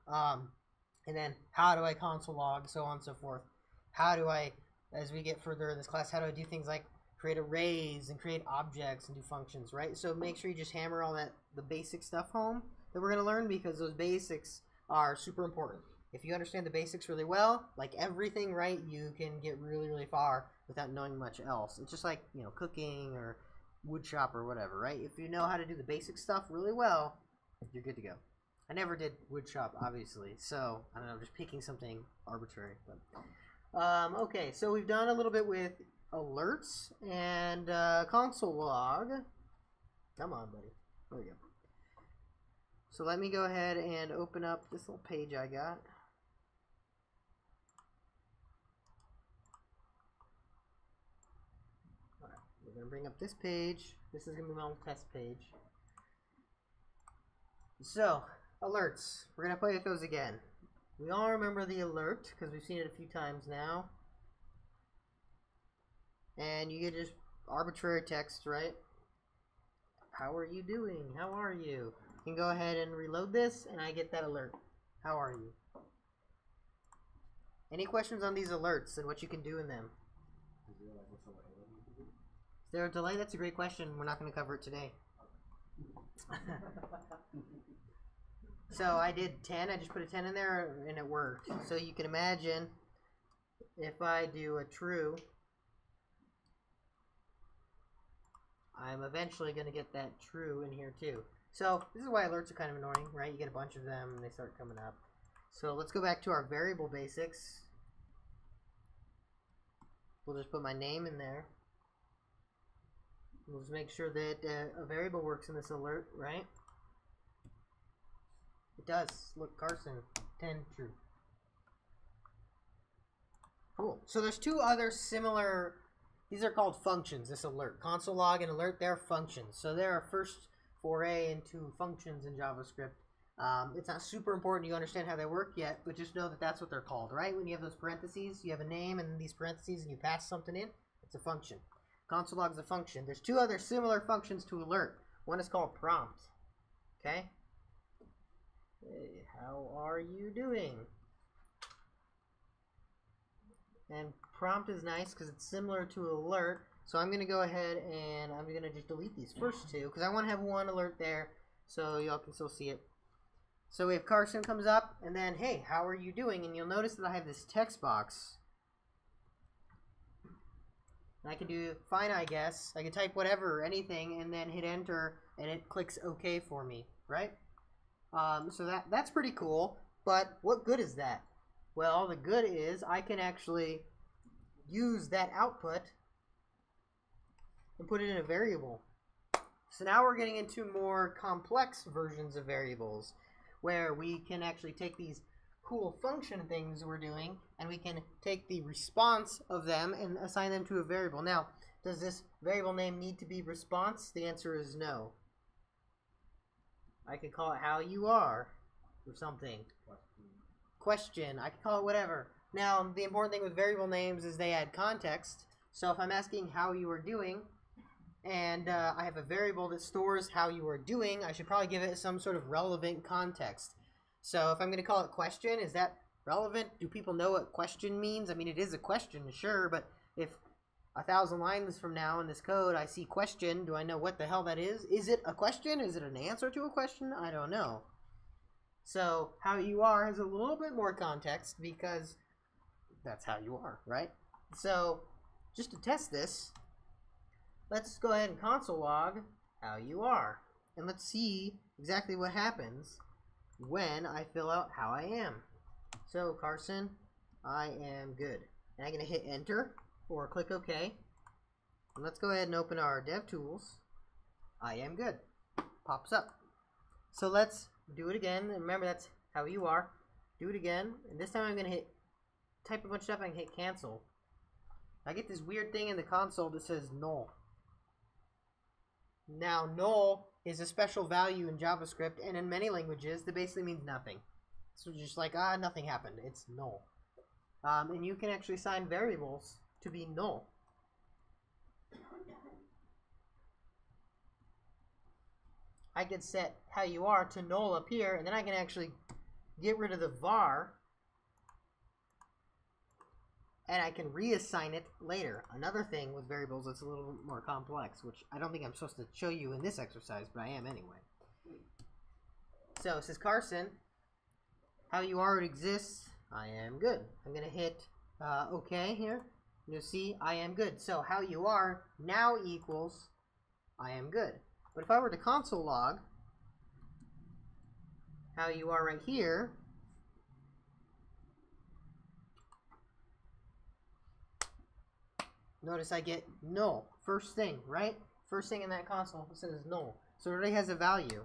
And then how do I console log, so on and so forth. How do I, as we get further in this class, how do I do things like create arrays and create objects and do functions, right? So make sure you just hammer all the basic stuff home that we're going to learn, because those basics are super important. If you understand the basics really well, like everything, right, you can get really, really far without knowing much else. It's just like, you know, cooking or woodshop or whatever, right? If you know how to do the basic stuff really well, you're good to go. I never did woodshop, obviously, so I don't know, just picking something arbitrary. But okay, so we've done a little bit with alerts and console log. Come on, buddy. There we go. So let me go ahead and open up this little page I got. Alright, we're going to bring up this page. This is going to be my little test page. So, alerts. We're going to play with those again. We all remember the alert because we've seen it a few times now. And you get just arbitrary text, right? How are you doing? How are you? You can go ahead and reload this, and I get that alert. How are you? Any questions on these alerts and what you can do in them? Is there a delay? That's a great question. We're not going to cover it today. So I did 10. I just put a 10 in there, and it worked. So you can imagine if I do a true, I'm eventually going to get that true in here too. So this is why alerts are kind of annoying, right? You get a bunch of them and they start coming up. So let's go back to our variable basics. We'll just put my name in there. We'll just make sure that a variable works in this alert, right? It does. Look, Carson, 10 true. Cool. So there's two other similar, these are called functions, this alert. Console log and alert, they're functions. So they're our first foray into functions in JavaScript. It's not super important you understand how they work yet, but just know that that's what they're called, right? When you have those parentheses, you have a name and these parentheses and you pass something in, it's a function. Console log is a function. There's two other similar functions to alert. One is called prompt. Okay? Hey, how are you doing? And prompt is nice because it's similar to alert. So I'm going to go ahead and I'm going to just delete these first two because I want to have one alert there so y'all can still see it. So we have Carson comes up and then, hey, how are you doing? And you'll notice that I have this text box. And I can do fine, I guess. I can type whatever, anything, and then hit enter and it clicks OK for me, right? So that's pretty cool. But what good is that? Well, the good is I can actually use that output and put it in a variable. So now we're getting into more complex versions of variables, where we can actually take these cool function things we're doing, and we can take the response of them and assign them to a variable. Now, does this variable name need to be response? The answer is no. I could call it how you are, or something. Question. I could call it whatever. Now, the important thing with variable names is they add context. So if I'm asking how you are doing, and I have a variable that stores how you are doing, I should probably give it some sort of relevant context. So if I'm going to call it question, is that relevant? Do people know what question means? I mean, it is a question, sure, but if 1,000 lines from now in this code I see question, do I know what the hell that is? Is it a question? Is it an answer to a question? I don't know. So how you are has a little bit more context because that's how you are, right? So just to test this, let's go ahead and console log how you are. And let's see exactly what happens when I fill out how I am. So Carson, I am good. And I'm going to hit enter or click OK. And let's go ahead and open our DevTools. I am good. Pops up. So let's do it again. And remember, that's how you are. Do it again. And this time I'm going to type a bunch of stuff and hit cancel. I get this weird thing in the console that says null. Now, null is a special value in JavaScript, and in many languages, that basically means nothing. So just like, nothing happened. It's null. And you can actually assign variables to be null. I can set how you are to null up here, and then I can actually get rid of the var, and I can reassign it later. Another thing with variables that's a little bit more complex, which I don't think I'm supposed to show you in this exercise, but I am anyway. So it says Carson, how you are exists, I am good. I'm going to hit OK here. You'll see I am good. So how you are now equals I am good. But if I were to console log how you are right here, notice I get null. First thing, right? First thing in that console says null. So it already has a value.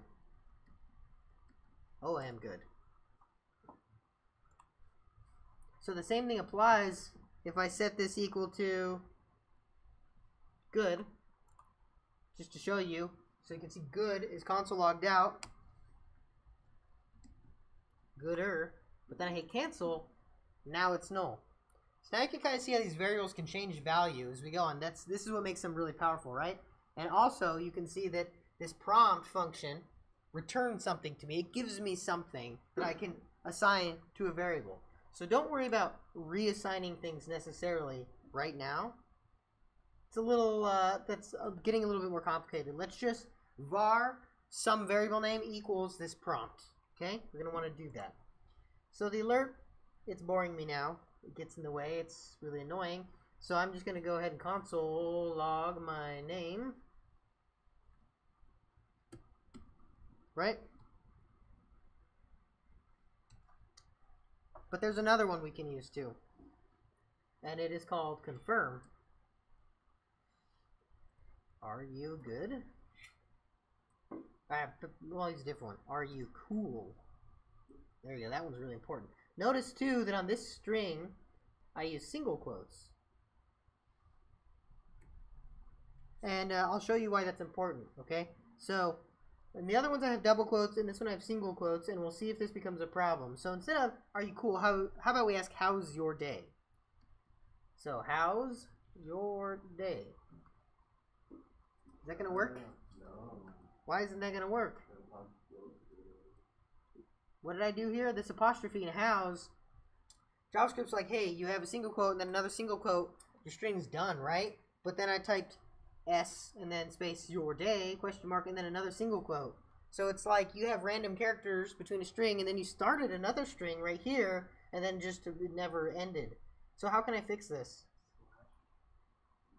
Oh, I am good. So the same thing applies if I set this equal to good, just to show you. So you can see good is console logged out. Gooder. But then I hit cancel. Now it's null. So now you can kind of see how these variables can change value as we go on. This is what makes them really powerful, right? And also you can see that this prompt function returns something to me. It gives me something that I can assign to a variable. So don't worry about reassigning things necessarily right now. It's a little, that's getting a little bit more complicated. Let's just var some variable name equals this prompt. Okay, we're going to want to do that. So the alert, it's boring me now. It gets in the way. It's really annoying. So I'm just going to go ahead and console log my name. Right? But there's another one we can use too. And it is called confirm. Are you good? I'll use a different one. Are you cool? There you go. That one's really important. Notice too that on this string, I use single quotes. And I'll show you why that's important, okay? So, in the other ones I have double quotes, and this one I have single quotes, and we'll see if this becomes a problem. So instead of, are you cool, how about we ask, how's your day? So, how's your day? Is that going to work? No. Why isn't that going to work? What did I do here? This apostrophe in how's. JavaScript's like, hey, you have a single quote and then another single quote. Your string's done, right? But then I typed S and then space your day, question mark, and then another single quote. So it's like you have random characters between a string and then you started another string right here and then just it never ended. So how can I fix this?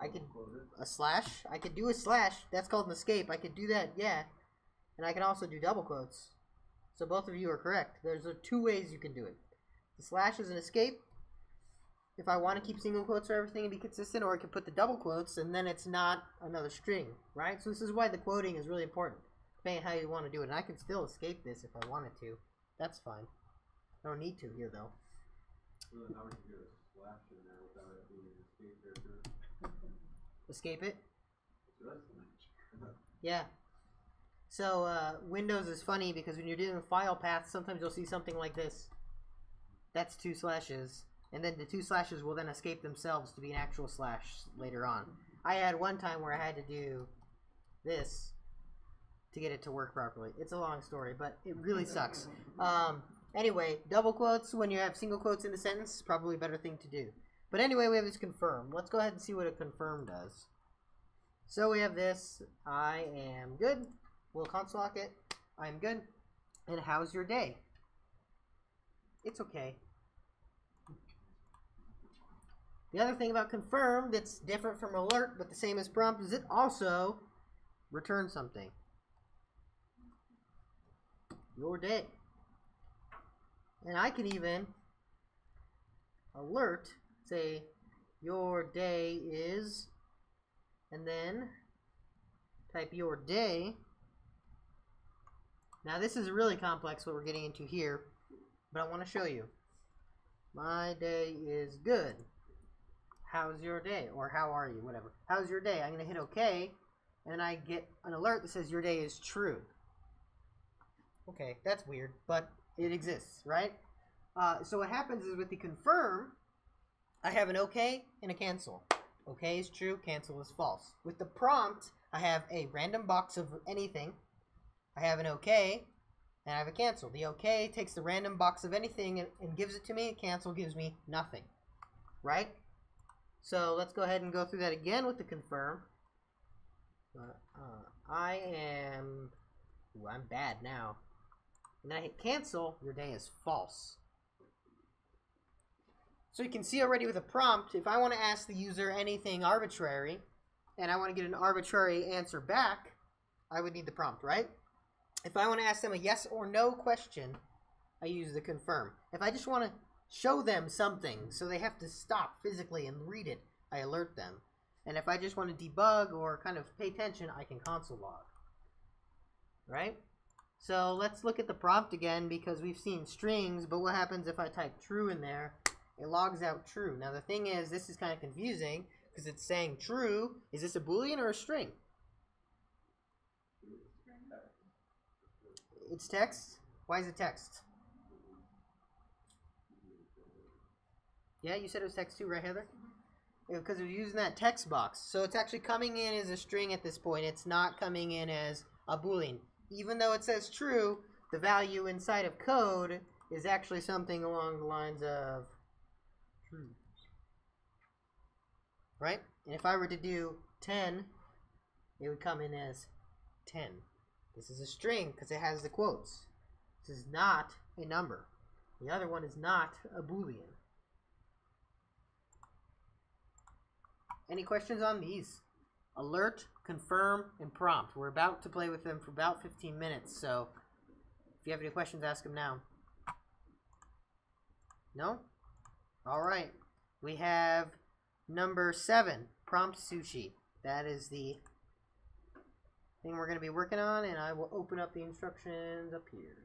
I could a slash. I could do a slash. That's called an escape. I could do that, yeah. And I can also do double quotes. So both of you are correct. There's two ways you can do it. The slash is an escape. if I want to keep single quotes for everything and be consistent, or I can put the double quotes and then it's not another string, right? So this is why the quoting is really important, depending on how you want to do it. And I can still escape this if I wanted to. That's fine. I don't need to here, though. So then how would you get a slash in there without it being an escape character? Escape it? So that's nice. Yeah. So Windows is funny because when you're doing file paths, sometimes you'll see something like this. That's 2 slashes. And then the 2 slashes will then escape themselves to be an actual slash later on. I had one time where I had to do this to get it to work properly. It's a long story, but it really sucks. Anyway, double quotes when you have single quotes in the sentence is probably a better thing to do. But anyway, we have this confirm. Let's go ahead and see what a confirm does. So we have this. I am good. We'll console lock it. I'm good. And how's your day? It's okay. The other thing about confirm that's different from alert but the same as prompt is it also returns something. Your day. And I can even alert, say your day is, and then type your day. Now this is really complex what we're getting into here, but I want to show you. My day is good. How's your day? Or how are you? Whatever. How's your day? I'm going to hit OK, and then I get an alert that says your day is true. Okay, that's weird, but it exists, right? So what happens is with the confirm, I have an OK and a cancel. OK is true, cancel is false. With the prompt, I have a random box of anything. I have an OK, and I have a cancel. The OK takes the random box of anything and gives it to me. Cancel gives me nothing, right? So let's go ahead and go through that again with the confirm. I am... Ooh, I'm bad now. And then I hit cancel, your day is false. So you can see already with a prompt, if I want to ask the user anything arbitrary, and I want to get an arbitrary answer back, I would need the prompt, right? If I want to ask them a yes or no question, I use the confirm. If I just want to show them something, so they have to stop physically and read it, I alert them. And if I just want to debug or kind of pay attention, I can console log. Right? So let's look at the prompt again because we've seen strings, but what happens if I type true in there? It logs out true. Now the thing is, this is kind of confusing because it's saying true. Is this a Boolean or a string? It's text? Why is it text? Yeah, you said it was text too, right, Heather? Because we're using that text box. So it's actually coming in as a string at this point. It's not coming in as a Boolean. Even though it says true, the value inside of code is actually something along the lines of true. Right? And if I were to do 10, it would come in as 10. This is a string because it has the quotes. This is not a number. The other one is not a Boolean. Any questions on these? Alert, confirm, and prompt. We're about to play with them for about 15 minutes, so if you have any questions, ask them now. No? All right. We have number 7, prompt sushi. That is the thing we're going to be working on, and I will open up the instructions up here.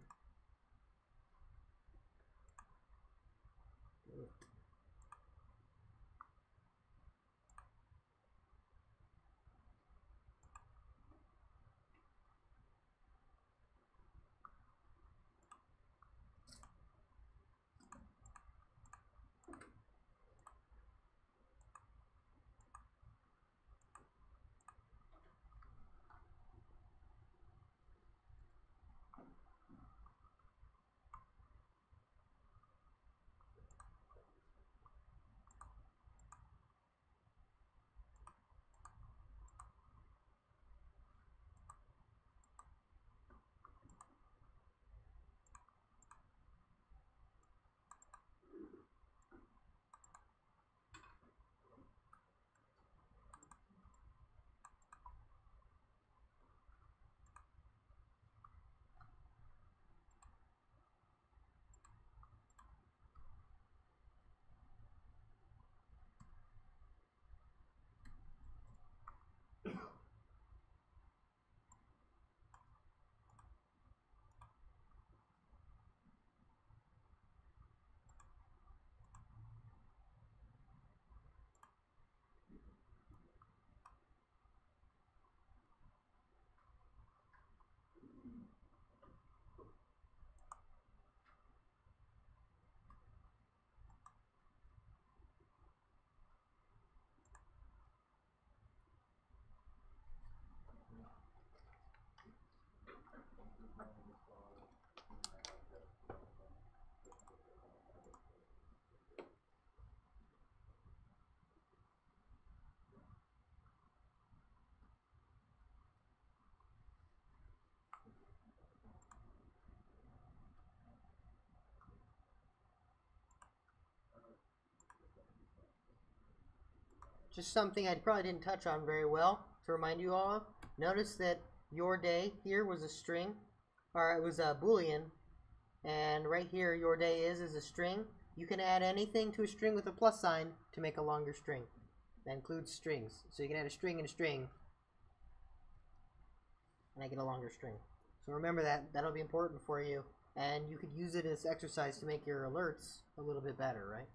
just something I probably didn't touch on very well to remind you all of. Notice that your day here was a string, or it was a boolean, and right here your day is a string. You can add anything to a string with a plus sign to make a longer string. That includes strings. So you can add a string and a string, and I get a longer string. So remember that. That'll be important for you. And you could use it as exercise to make your alerts a little bit better, right?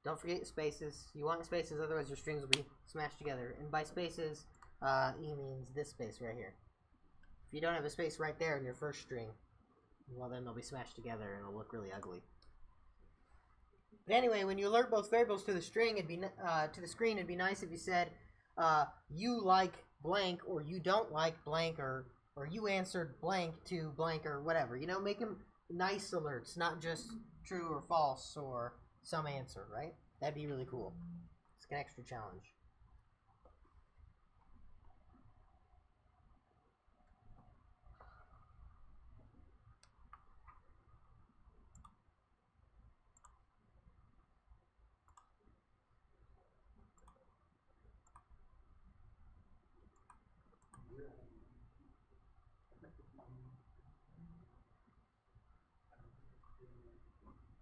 Don't forget spaces. You want spaces, otherwise your strings will be smashed together. And by spaces, E means this space right here. If you don't have a space right there in your first string, well then they'll be smashed together and it'll look really ugly. But anyway, when you alert both variables to the string, it'd be to the screen, it'd be nice if you said you like blank, or you don't like blank, or you answered blank to blank, or whatever. You know, make them nice alerts, not just true or false or some answer, right? That'd be really cool. It's an extra challenge.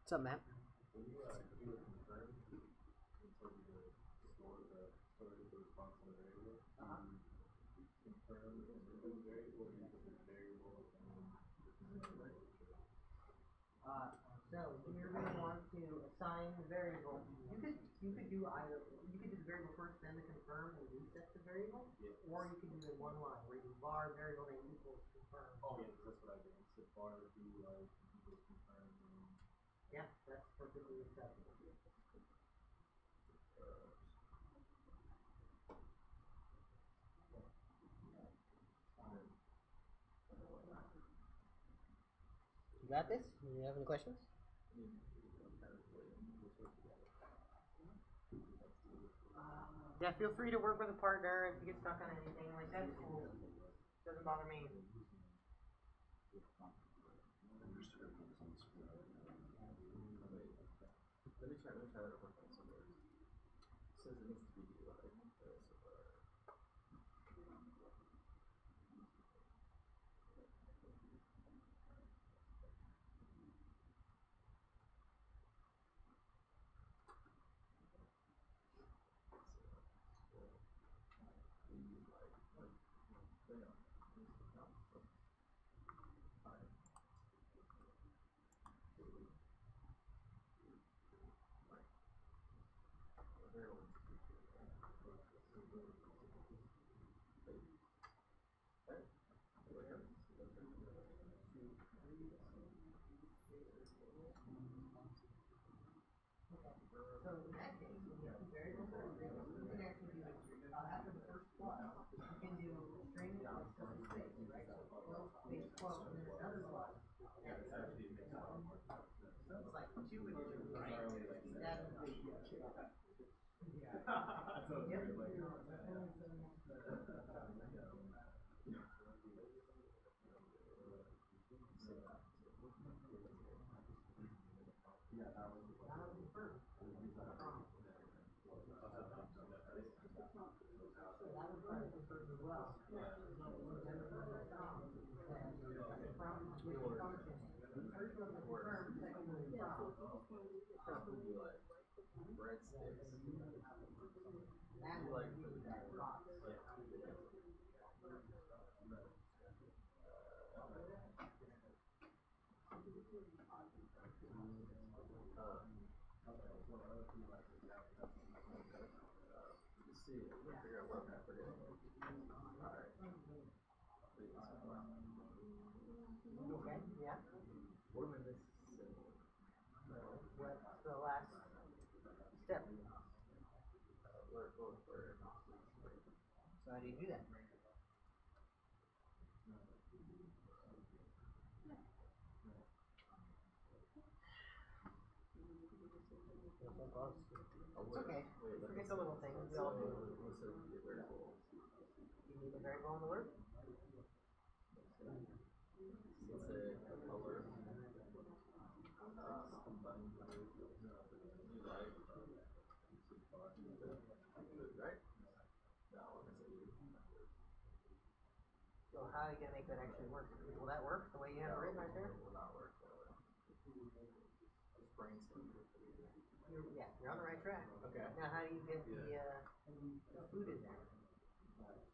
What's up, Matt? When you do a confirm, so you store the response in the variable, confirm in the variable, you put the variable and So you're going to want to assign the variable. You could do either. You could do the variable first, then the confirm and reset the variable, or you could do it in one line where you var variable name equals confirm. oh yeah, that's what I did. So far do like equals confirm and Yeah, that's perfectly acceptable. You got this? You have any questions? Yeah, feel free to work with a partner if you get stuck on anything. Like, that's cool. Doesn't bother me. let me try that real quick somewhere. It says it needs to be like this. So in that case, when you have two variables that are variables, you can actually do after the first plus, you can do string plus space, right? So quote, space quote, and then another plus. It's like two and two, right? That is the Okay, yeah. What am I missing? What's the last step? So how do you do that? It's okay. Forget the little things. We all do. You need a variable in the word? how are you gonna make that actually work? Will that work the way you have it written right there? You're on the right track. Okay. Now, how do you get the food in there?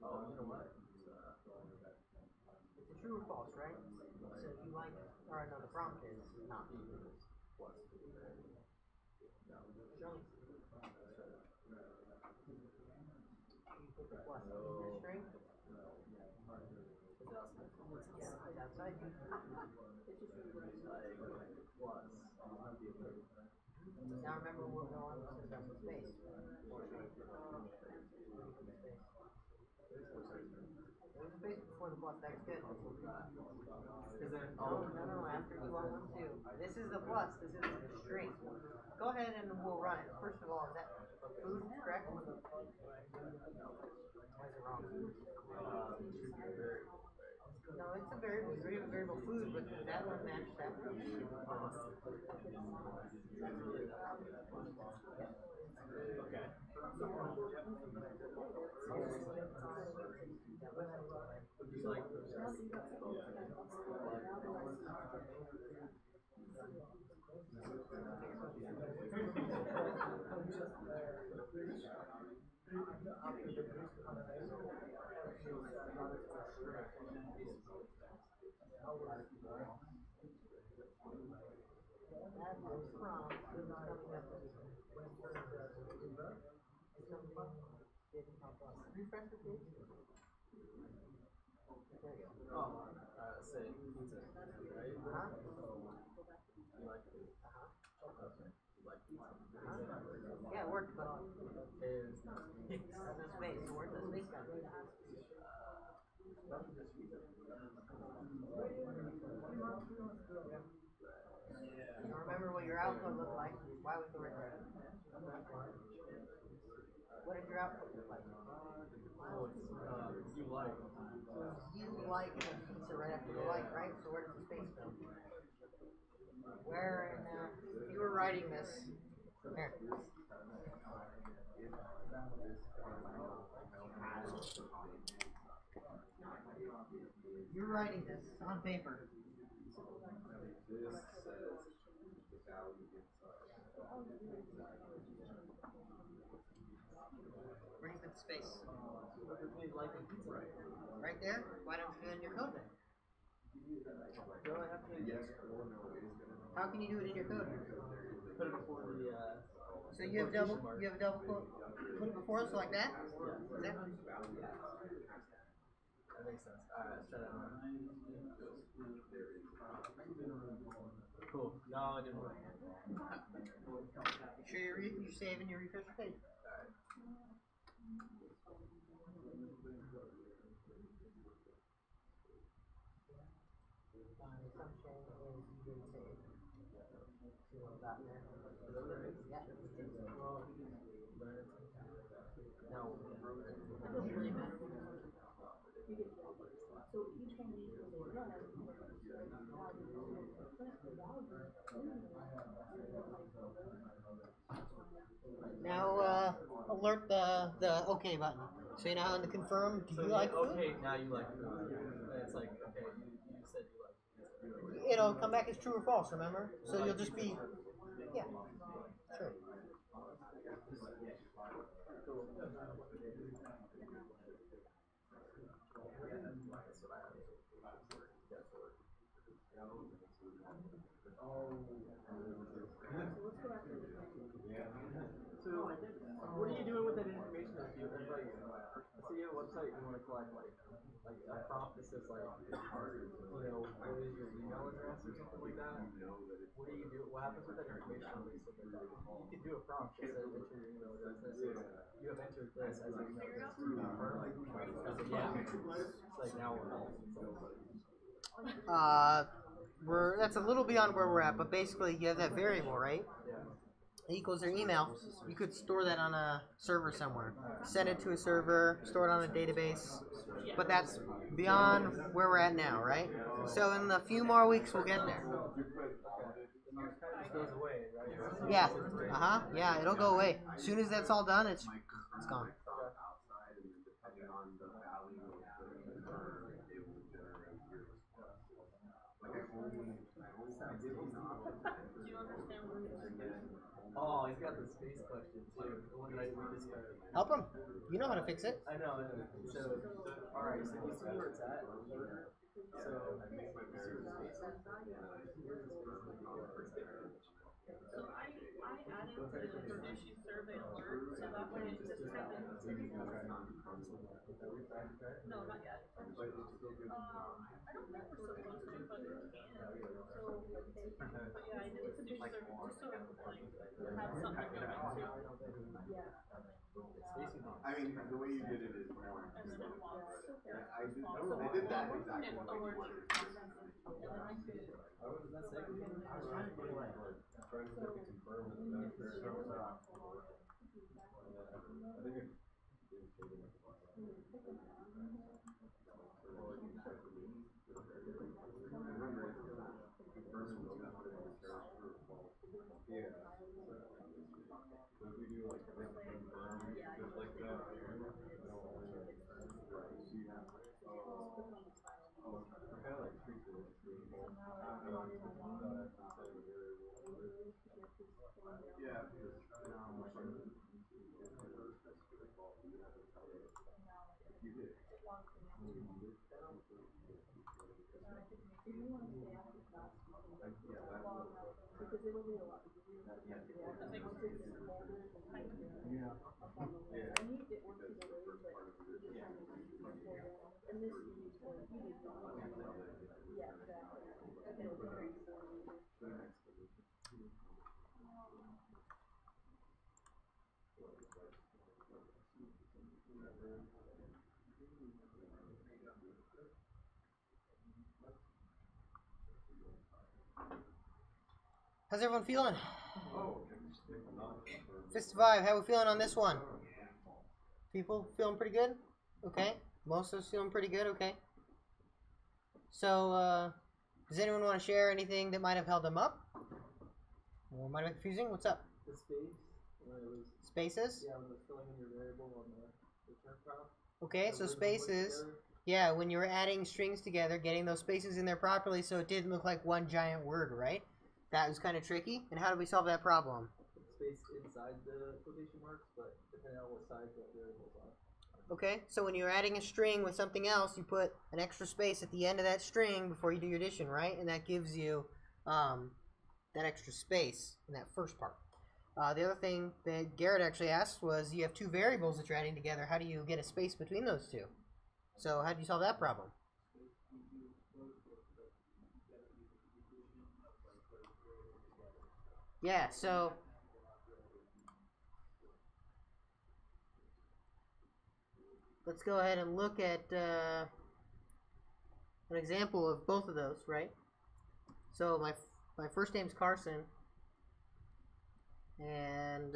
Oh, you know what? It's a true or false, right? So you like, or no, the prompt is not. Show me. You put the plus in your string? Yeah, it's outside you. Now remember what we're going on, that's the space. There's a space before the plus, that's good. Is there? No, after you want one too. This is the plus, this is the string. Go ahead and we'll run it. First of all, is that food correct? Why is it wrong? No, it's a variable. You have a variable food, but that one matched that one. Okay. You like That was from coming up refresh the page. There you go. oh, say pizza, right? Uh-huh. You like it? You like pizza? Yeah, it worked, but Is there's no space. So where's the space gone? You remember what your output looked like? Why was it right there? What did your output look like? oh, it's you like. You like the pizza right after the like, right? So where does the space go? Where in if you were writing this here. You're writing this on paper. This says the value inside. Where do you put the space? Right there? Why don't you do it in your code then? Yes or no is gonna. How can you do it in your code? Put it before the So you have double quote, put it before so like that? Is that That makes sense. Alright, let's try that one. Cool. No, I didn't work. make sure you're saving your refresh your page. Alright. The assumption is you didn't save. See what was out there? Yeah. No. It doesn't really matter. You get so each one needs to run. Now alert the OK button. So you know how to confirm. Do you like food? Okay, now you like food. And it's like, okay, you said you like food. It'll come back as true or false. Remember? So you'll just be yeah. Sure. So, what are you doing with that information that you like? So you have a website you want to collect like a prompt that says like, you know, what is your email address or something like that? What do you do? What happens with that information? You can do a prompt that says enter your email address. That says you have entered this as your email address to confirm. Yeah. It's like now we're all. That's a little beyond where we're at, but basically you have that variable, right? It equals their email. You could store that on a server somewhere. Send it to a server, store it on a database. But that's beyond where we're at now, right? So in a few more weeks we'll get there. Goes away, right? Yeah. Yeah, it'll go away. As soon as that's all done, it's gone. Outside, and then depending on the value of the it will generate you understand what it is? Oh, he's got the space question too. The one that we just read. Help him. You know how to fix it. I know. So, alright, so you see where it's at? So, you see where the space is? So I added the issue survey alert, so that way it just kind of. No, not yet. I don't think we're supposed to, but we can. So, but yeah, I did the issue survey just so like have something to go into. I mean, the way you did it is more. And then logs. I did, no, they did that exactly And what you alert. wanted. What was that second? I was trying to get like, trying to get it confirmed that that's there. I think it's. Yeah. So if we do like a confirm, just like that, see that. I kind of like treat it as being more. Yeah, because you did. Because it'll be a lot easier. Yeah. I need it once in a way, but and this you need to yeah, exactly. How's everyone feeling? Oh. Fist 5, how we feeling on this one? People feeling pretty good? Okay. Most of us feeling pretty good? Okay. So, does anyone want to share anything that might have held them up? Or might have been confusing? What's up? The space, when it was, Spaces? yeah, when it was filling in your variable on the return file. Okay, so spaces. Yeah, when you were adding strings together, getting those spaces in there properly so it didn't look like one giant word, right? That was kind of tricky. And how did we solve that problem? Space inside the quotation marks, but depending on what size the variables are. Okay, so when you're adding a string with something else, you put an extra space at the end of that string before you do your addition, right? And that gives you that extra space in that first part. The other thing that Garrett actually asked was, you have two variables that you're adding together. How do you get a space between those two? So how do you solve that problem? Yeah, so let's go ahead and look at an example of both of those, right? So my first name's Carson, and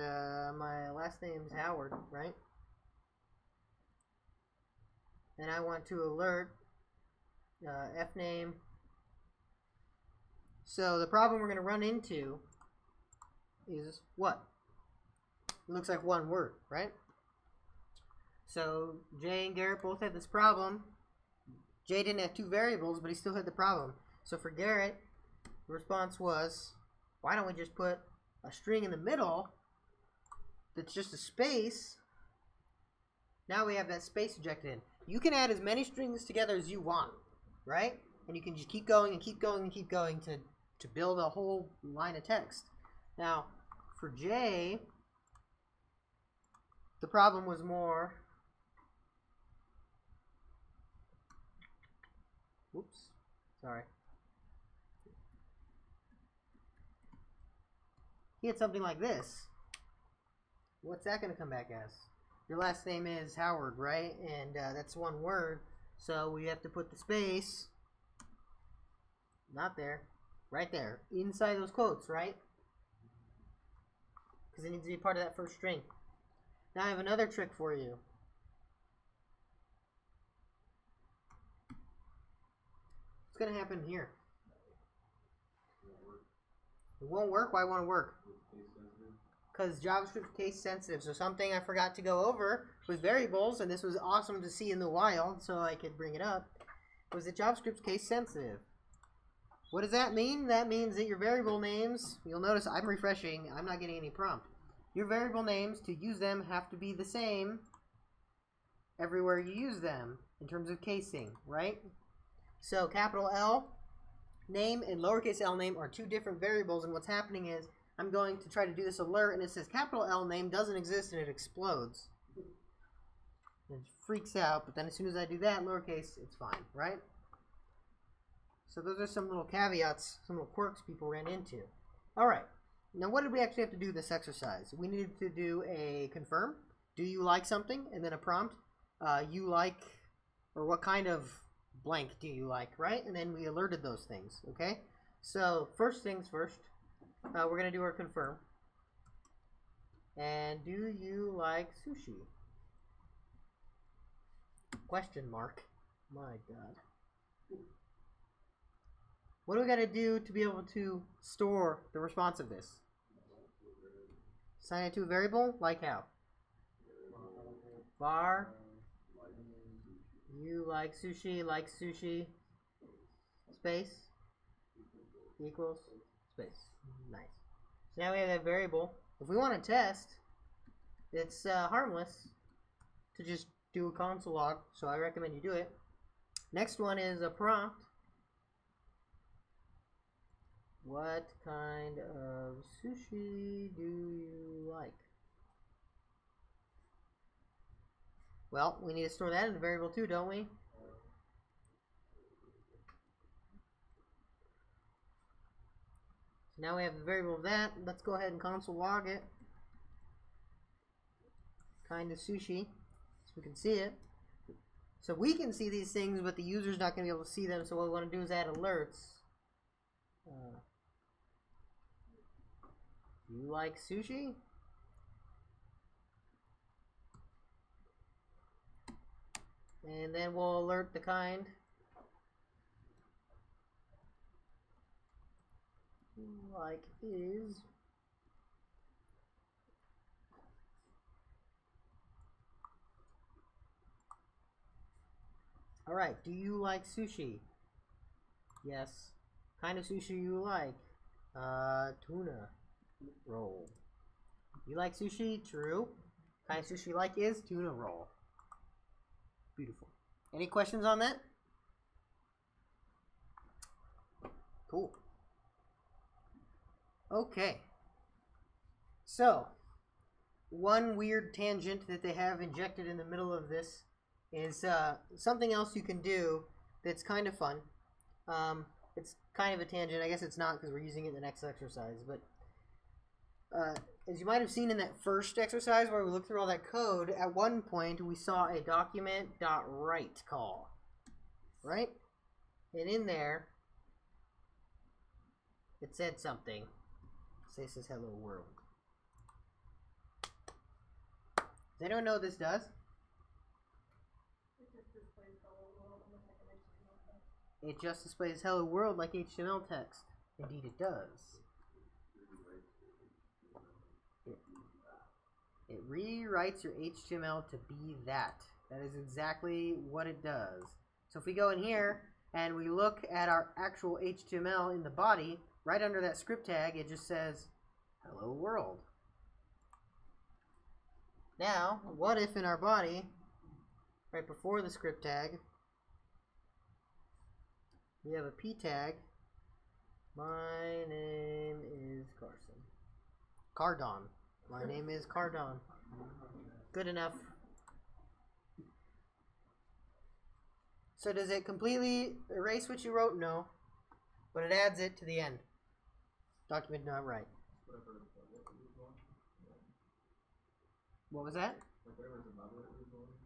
my last name's Howard, right? And I want to alert F name. So the problem we're going to run into is what? It looks like one word, right? So Jay and Garrett both had this problem. Jay didn't have two variables, but he still had the problem. So for Garrett, the response was, why don't we just put a string in the middle that's just a space? Now we have that space ejected in. You can add as many strings together as you want, right? And you can just keep going and keep going and keep going to build a whole line of text. Now, for Jay, the problem was more... Whoops, sorry. He had something like this. What's that going to come back as? Your last name is Howard, right? And that's one word. So we have to put the space, not there, right there, inside those quotes, right? Because it needs to be part of that first string. Now I have another trick for you. What's going to happen here? It won't work. Why won't it work? Because JavaScript's case sensitive. So something I forgot to go over with variables, and this was awesome to see in the wild, so I could bring it up, was that JavaScript's case sensitive. What does that mean? That means that your variable names, you'll notice I'm refreshing, I'm not getting any prompt. Your variable names, to use them, have to be the same everywhere you use them in terms of casing, right? So capital L name and lowercase l name are two different variables, and what's happening is I'm going to try to do this alert, and it says capital L name doesn't exist, and it explodes. It freaks out, but then as soon as I do that, lowercase, it's fine, right? So those are some little caveats, some little quirks people ran into. All right, now what did we actually have to do this exercise? We needed to do a confirm. Do you like something? And then a prompt. You like, or what kind of blank do you like, right? And then we alerted those things, okay? So first things first, we're going to do our confirm. And do you like sushi? Question mark. My God. What do we got to do to be able to store the response of this? Assign it to a variable? Like how? Var. You like sushi, space, equals, space. Nice. So now we have that variable. If we want to test, it's harmless to just do a console log, so I recommend you do it. Next one is a prompt. What kind of sushi do you like? Well, we need to store that in the variable too, don't we? So now we have the variable of that. Let's go ahead and console log it. Kind of sushi, so we can see it. So we can see these things, but the user's not going to be able to see them, so what we want to do is add alerts. Do you like sushi? And then we'll alert the kind. Like is. Alright, do you like sushi? Yes. Kind of sushi you like? Tuna roll. You like sushi? True. Kind of sushi you like is tuna roll. Beautiful. Any questions on that? Cool. Okay. So, one weird tangent that they have injected in the middle of this is something else you can do that's kind of fun. It's kind of a tangent. I guess it's not because we're using it in the next exercise, but as you might have seen in that first exercise where we looked through all that code, at one point we saw a document.write call, right? And in there, it said something. It says hello world. Does anyone know what this does? It just displays hello world like HTML text. Indeed it does. It rewrites your HTML to be that. That is exactly what it does. So if we go in here and we look at our actual HTML in the body, right under that script tag, it just says, hello world. Now, what if in our body, right before the script tag, we have a p tag, my name is Carson. Cardon. My name is Cardon. Good enough. So does it completely erase what you wrote? No. But it adds it to the end. Document not right. What was that?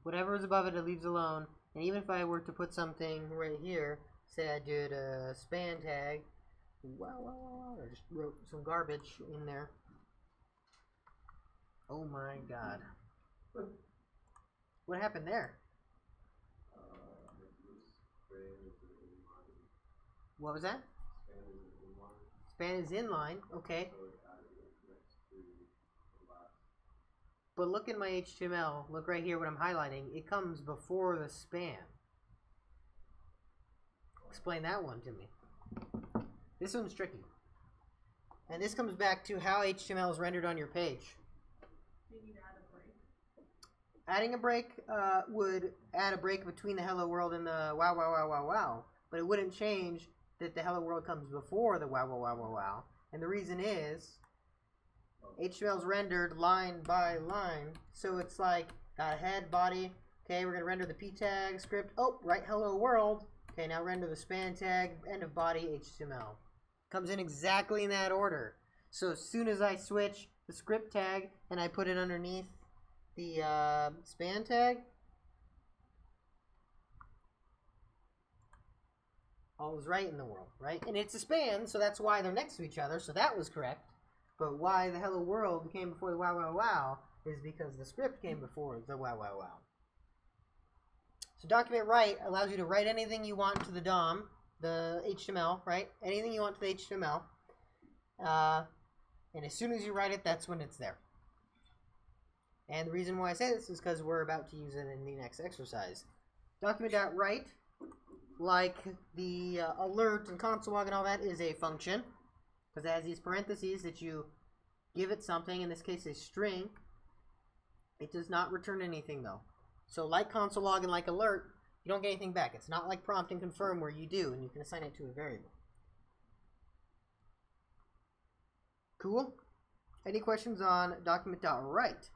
Whatever is above it, it leaves alone. And even if I were to put something right here, say I did a span tag, or just wrote some garbage in there. Oh my god. What happened there? What was that? Span is inline. Okay. But look in my HTML. Look right here what I'm highlighting. It comes before the span. Explain that one to me. This one's tricky. And this comes back to how HTML is rendered on your page. You need to add a break. Adding a break would add a break between the hello world and the wow, wow, wow, wow, wow. But it wouldn't change that the hello world comes before the wow, wow, wow, wow, wow. And the reason is HTML is rendered line by line. So it's like, got a head, body. Okay, we're going to render the p tag script. Oh, right, hello world. Okay, now render the span tag, end of body, HTML. Comes in exactly in that order. So as soon as I switch the script tag and I put it underneath the span tag, all is right in the world, right? And it's a span, so that's why they're next to each other, so that was correct. But why the hello world came before the wow, wow, wow is because the script came before the wow, wow, wow. So document write allows you to write anything you want to the DOM, the HTML, right? Anything you want to the HTML. And as soon as you write it, that's when it's there. And the reason why I say this is because we're about to use it in the next exercise. Document.write, like the alert and console log and all that, is a function. Because it has these parentheses that you give it something, in this case a string. It does not return anything though. So like console log and like alert, you don't get anything back. It's not like prompt and confirm where you do, and you can assign it to a variable. Cool? Any questions on document.write?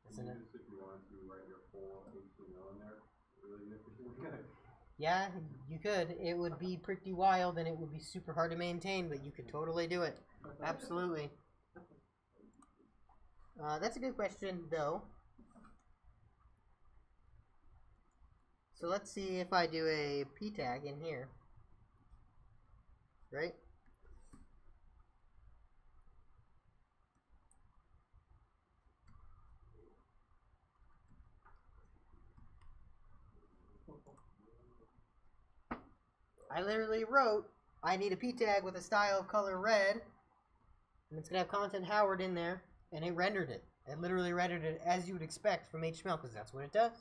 If you wanted to write your full HTML in there, really efficiently. Yeah, you could. It would be pretty wild and it would be super hard to maintain, but you could totally do it. Absolutely. That's a good question, though. So let's see if I do a p tag in here. Right? I literally wrote, I need a p tag with a style of color red, and it's going to have content Howard in there, and it rendered it. It literally rendered it as you would expect from HTML, because that's what it does.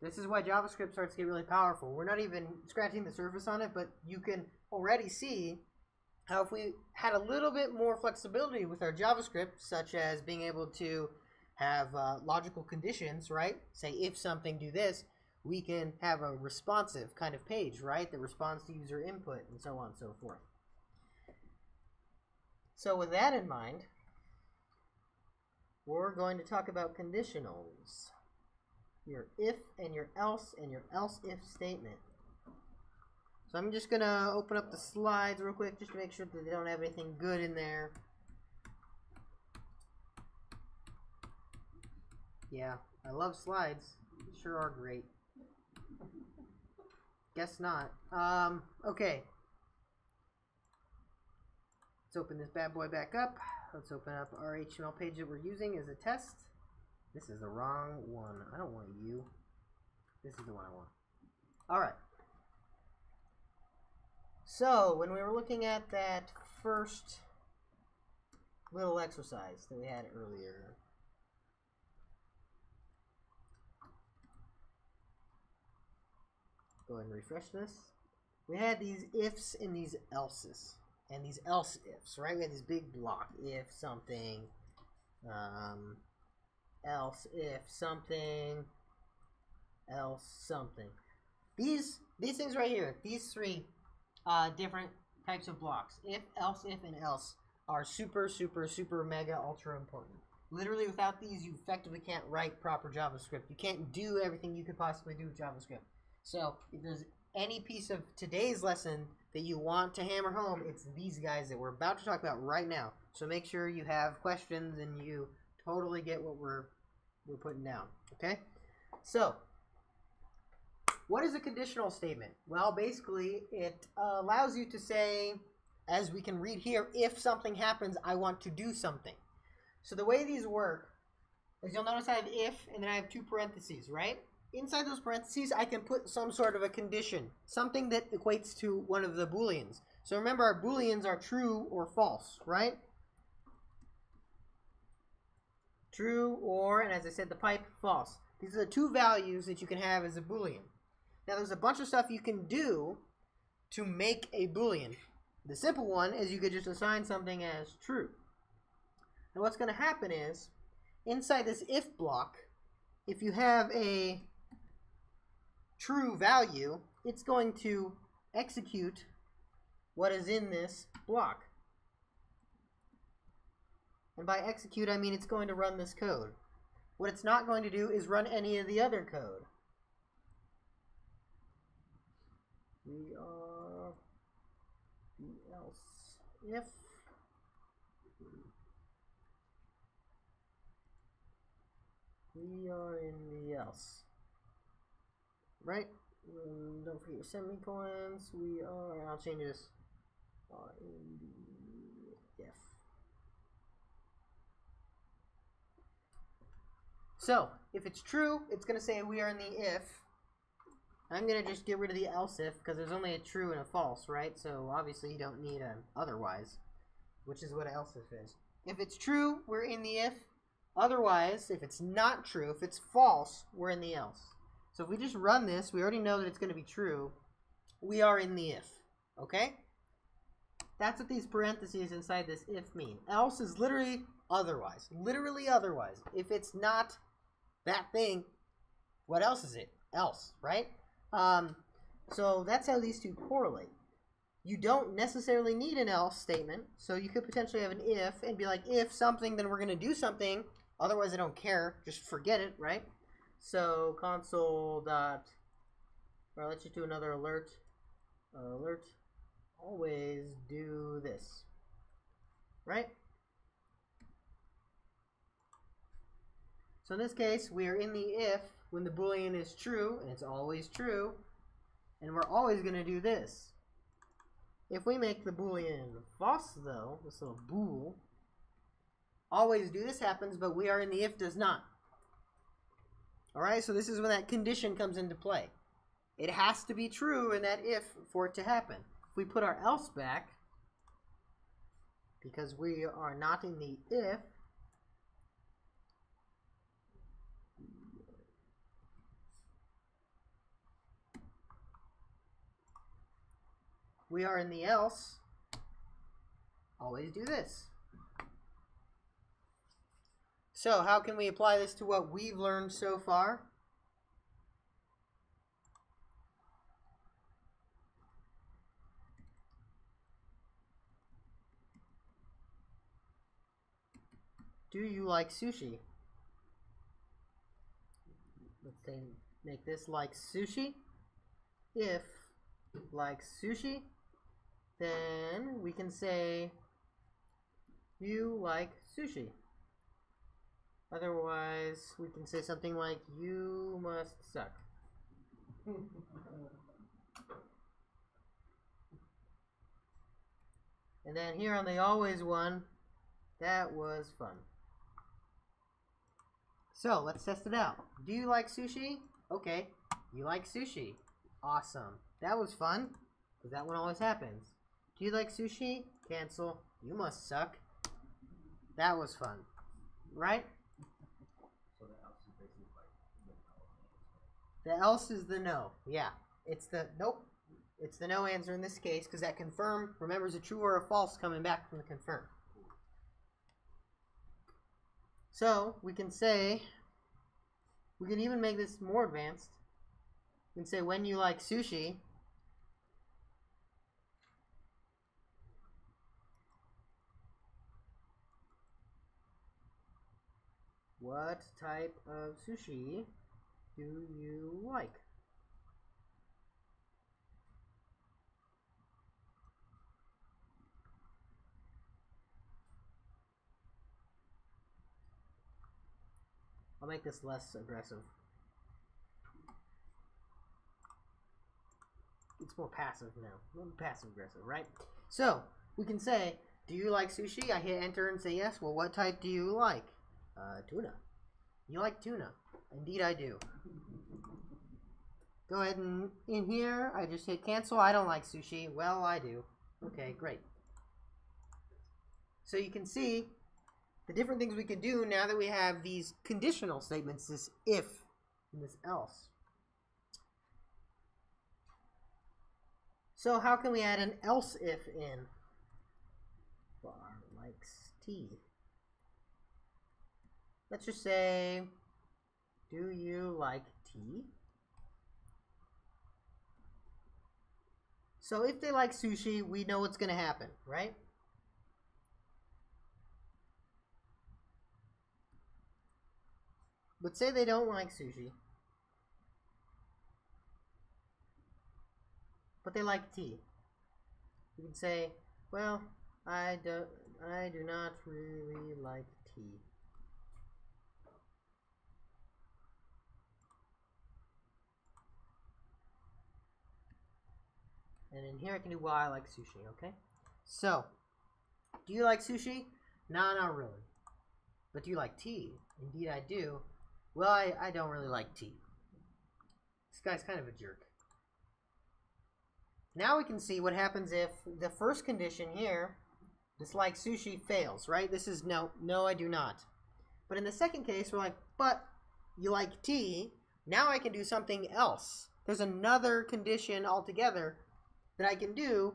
This is why JavaScript starts to get really powerful. We're not even scratching the surface on it, but you can already see how if we had a little bit more flexibility with our JavaScript, such as being able to have logical conditions, right? Say, if something, do this, we can have a responsive kind of page, right? That responds to user input and so on and so forth. So with that in mind, we're going to talk about conditionals. Your if and your else if statement. So I'm just going to open up the slides real quick just to make sure that they don't have anything good in there. Yeah, I love slides. Sure are great. Guess not. Okay. Let's open this bad boy back up. Let's open up our HTML page that we're using as a test. This is the wrong one. I don't want you. This is the one I want. Alright. So, when we were looking at that first little exercise that we had earlier, go ahead and refresh this. We had these ifs and these elses. And these else ifs, right? We had this big block. If something, else if something, else something. These things right here, these three different types of blocks, if, else, if, and else, are super, super, super, mega, ultra important. Literally, without these, you effectively can't write proper JavaScript. You can't do everything you could possibly do with JavaScript. So, if there's any piece of today's lesson that you want to hammer home, it's these guys that we're about to talk about right now. So make sure you have questions and you totally get what we're putting down. Okay? So, what is a conditional statement? Well, basically, it allows you to say, as we can read here, if something happens, I want to do something. So the way these work is you'll notice I have if, and then I have two parentheses, right? Inside those parentheses, I can put some sort of a condition, something that equates to one of the booleans. So remember, our booleans are true or false, right? True or, and as I said, the pipe, false. These are the two values that you can have as a boolean. Now there's a bunch of stuff you can do to make a Boolean. The simple one is you could just assign something as true. And what's going to happen is, inside this if block, if you have a true value, it's going to execute what is in this block. And by execute, I mean it's going to run this code. What it's not going to do is run any of the other code. We are the else if we are in the else, right? Don't forget your semicolons. We are, I'll change this, are in the if. So if it's true, it's going to say we are in the if. I'm going to just get rid of the else if because there's only a true and a false, right? So obviously you don't need an otherwise, which is what else if is. If it's true, we're in the if. Otherwise, if it's not true, if it's false, we're in the else. So if we just run this, we already know that it's going to be true. We are in the if, okay? That's what these parentheses inside this if mean. Else is literally otherwise. Literally otherwise. If it's not that thing, what else is it? Else, right? So that's how these two correlate. You don't necessarily need an else statement, so you could potentially have an if and be like, if something, then we're going to do something. Otherwise, I don't care. Just forget it, right? So console dot, or I'll let you do another alert. Alert, always do this, right? So in this case, we are in the if when the Boolean is true, and it's always true, and we're always going to do this. If we make the Boolean false, though, this little bool, always do this happens, but we are in the if does not. Alright, so this is when that condition comes into play. It has to be true in that if for it to happen. If we put our else back, because we are not in the if, we are in the else, always do this. So how can we apply this to what we've learned so far? Do you like sushi? Let's say make this like sushi. If like sushi, then we can say you like sushi. Otherwise, we can say something like you must suck. And then here on the always one, that was fun. So let's test it out. Do you like sushi? Okay, you like sushi. Awesome. That was fun, because that one always happens. Do you like sushi? Cancel. You must suck. That was fun. Right? So the else is basically like the no. The else is the no. Yeah. It's the nope. It's the no answer in this case, because that confirm remembers a true or a false coming back from the confirm. So we can say, we can even make this more advanced. We can say when you like sushi, what type of sushi do you like? I'll make this less aggressive. It's more passive now. Passive aggressive, right? So we can say, do you like sushi? I hit enter and say yes. Well, what type do you like? Tuna. You like tuna? Indeed I do. Go ahead and in here, I just hit cancel. I don't like sushi. Well, I do. Okay, great. So you can see the different things we can do now that we have these conditional statements, this if and this else. So how can we add an else if in? Bar likes tea. Let's just say, do you like tea? So if they like sushi, we know what's going to happen, right? But say they don't like sushi. But they like tea. You can say, well, I do not really like tea. And in here I can do, well, I like sushi, okay? So, do you like sushi? No, not really. But do you like tea? Indeed I do. Well, I don't really like tea. This guy's kind of a jerk. Now we can see what happens if the first condition here, dislike sushi, fails, right? This is no, I do not. But in the second case, we're like, but you like tea. Now I can do something else. There's another condition altogether that I can do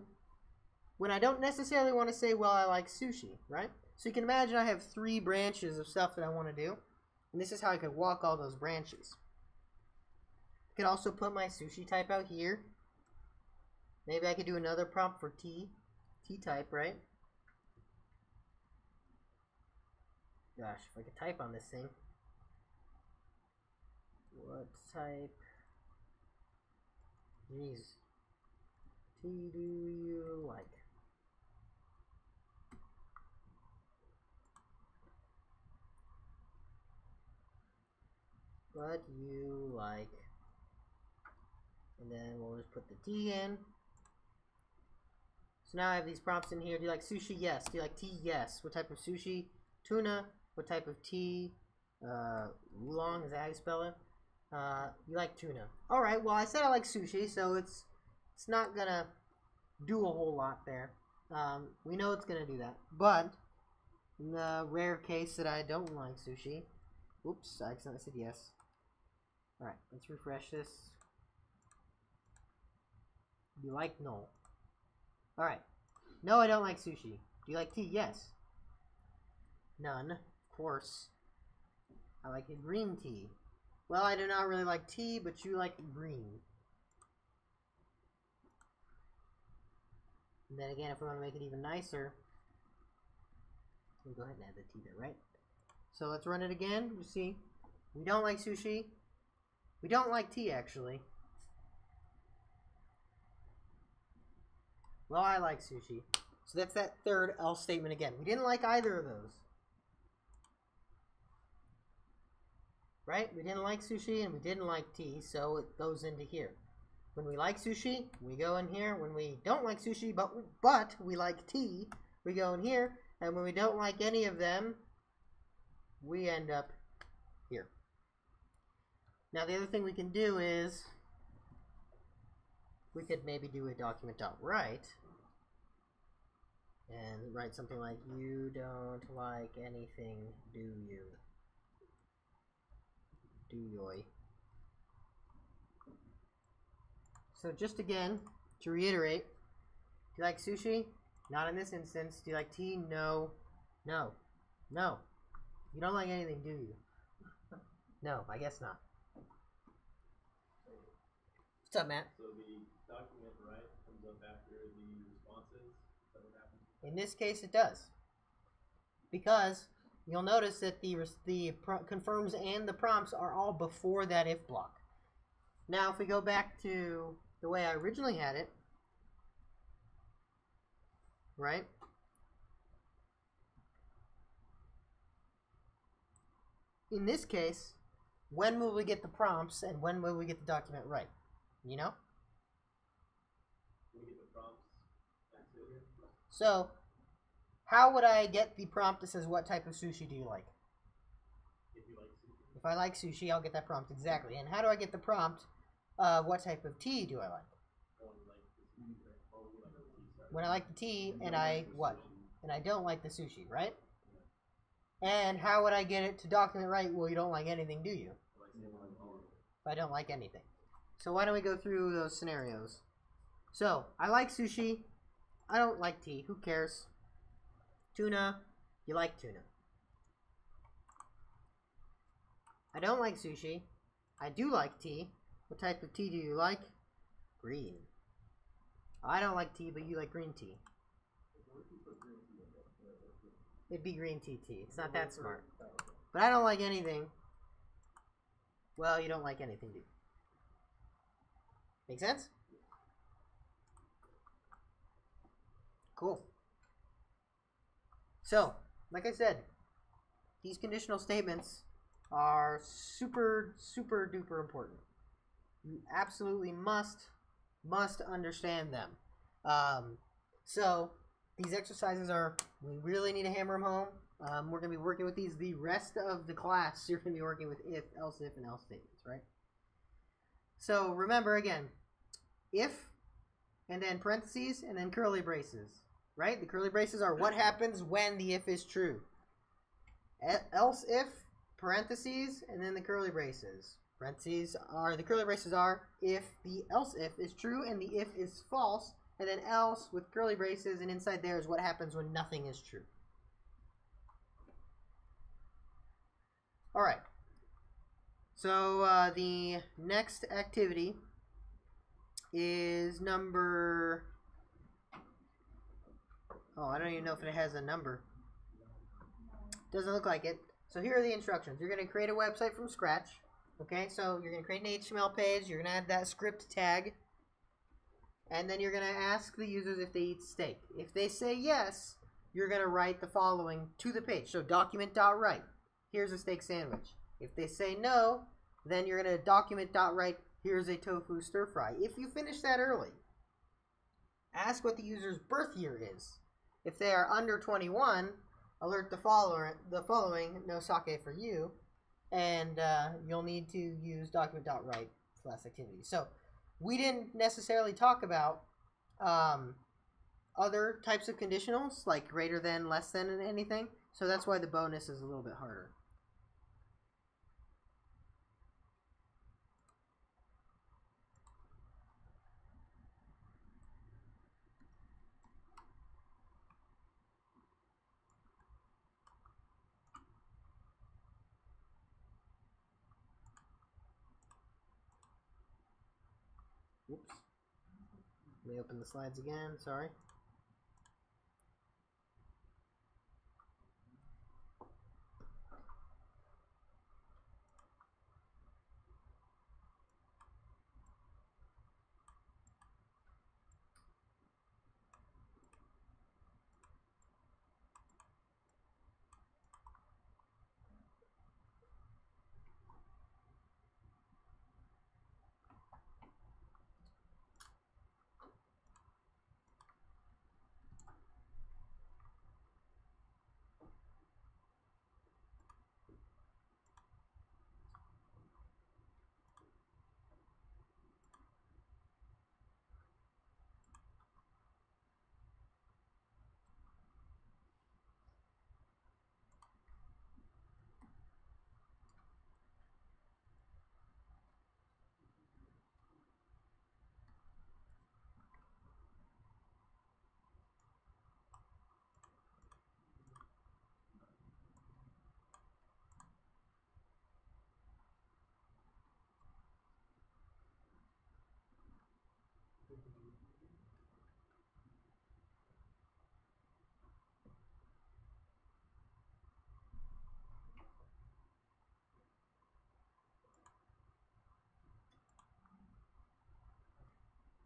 when I don't necessarily want to say, well, I like sushi, right? So you can imagine I have 3 branches of stuff that I want to do. And this is how I could walk all those branches. I could also put my sushi type out here. Maybe I could do another prompt for tea type, right? Gosh, if I could type on this thing. What type? Jeez. Tea do you like? What you like? And then we'll just put the tea in. So now I have these prompts in here. Do you like sushi? Yes. Do you like tea? Yes. What type of sushi? Tuna. What type of tea? Oolong, is that how you spell it? You like tuna. Alright, well I said I like sushi, so it's not gonna do a whole lot there. We know it's gonna do that. But in the rare case that I don't like sushi, oops, I accidentally said yes. Alright, let's refresh this. You like no. Alright. No, I don't like sushi. Do you like tea? Yes. None. Of course. I like a green tea. Well, I do not really like tea, but you like green. And then again, if we want to make it even nicer, we'll go ahead and add the tea there, right? So let's run it again. You see, we don't like sushi. We don't like tea, actually. Well, I like sushi. So that's that third else statement again. We didn't like either of those. Right? We didn't like sushi and we didn't like tea, so it goes into here. When we like sushi, we go in here. When we don't like sushi, but we like tea, we go in here. And when we don't like any of them, we end up here. Now the other thing we can do is we could maybe do a document.write and write something like, you don't like anything, do you? Do yoy. So just again, to reiterate, do you like sushi? Not in this instance. Do you like tea? No. No. No. You don't like anything, do you? No, I guess not. What's up, Matt? So the document right comes up after the responses. Is that what happens? In this case, it does. Because you'll notice that the confirms and the prompts are all before that if block. Now, if we go back to the way I originally had it, right? In this case, when will we get the prompts and when will we get the document right? You know? We get the prompts. That's it. So, how would I get the prompt that says, what type of sushi do you like? If you like sushi. If I like sushi, I'll get that prompt exactly. And how do I get the prompt, what type of tea do I like? When I like the tea and I, what? And I don't like the sushi, right? And how would I get it to document right? Well, you don't like anything, do you? If I don't like anything. So why don't we go through those scenarios? So, I like sushi. I don't like tea. Who cares? Tuna. You like tuna. I don't like sushi. I do like tea. What type of tea do you like? Green. I don't like tea, but you like green tea. It'd be green tea tea. It's not that smart. But I don't like anything. Well, you don't like anything, do you? Make sense? Cool. So, like I said, these conditional statements are super, super duper important. You absolutely must understand them. So, these exercises are, we really need to hammer them home. We're going to be working with these the rest of the class. You're going to be working with if, else if, and else statements, right? So, remember again, if, and then parentheses, and then curly braces, right? The curly braces are what happens when the if is true. Else if, parentheses, and then the curly braces. Parentheses are, the curly braces are if the else if is true and the if is false, and then else with curly braces, and inside there is what happens when nothing is true. Alright. So the next activity is number... Oh, I don't even know if it has a number. Doesn't look like it. So here are the instructions. You're going to create a website from scratch. Okay, so you're going to create an HTML page. You're going to add that script tag. And then you're going to ask the users if they eat steak. If they say yes, you're going to write the following to the page. So document.write. Here's a steak sandwich. If they say no, then you're going to document.write. Here's a tofu stir fry. If you finish that early, ask what the user's birth year is. If they are under 21, alert the following no sake for you, and you'll need to use document.write for last activity. So we didn't necessarily talk about other types of conditionals, like greater than, less than, and anything. So that's why the bonus is a little bit harder. Oops. Let me open the slides again, sorry.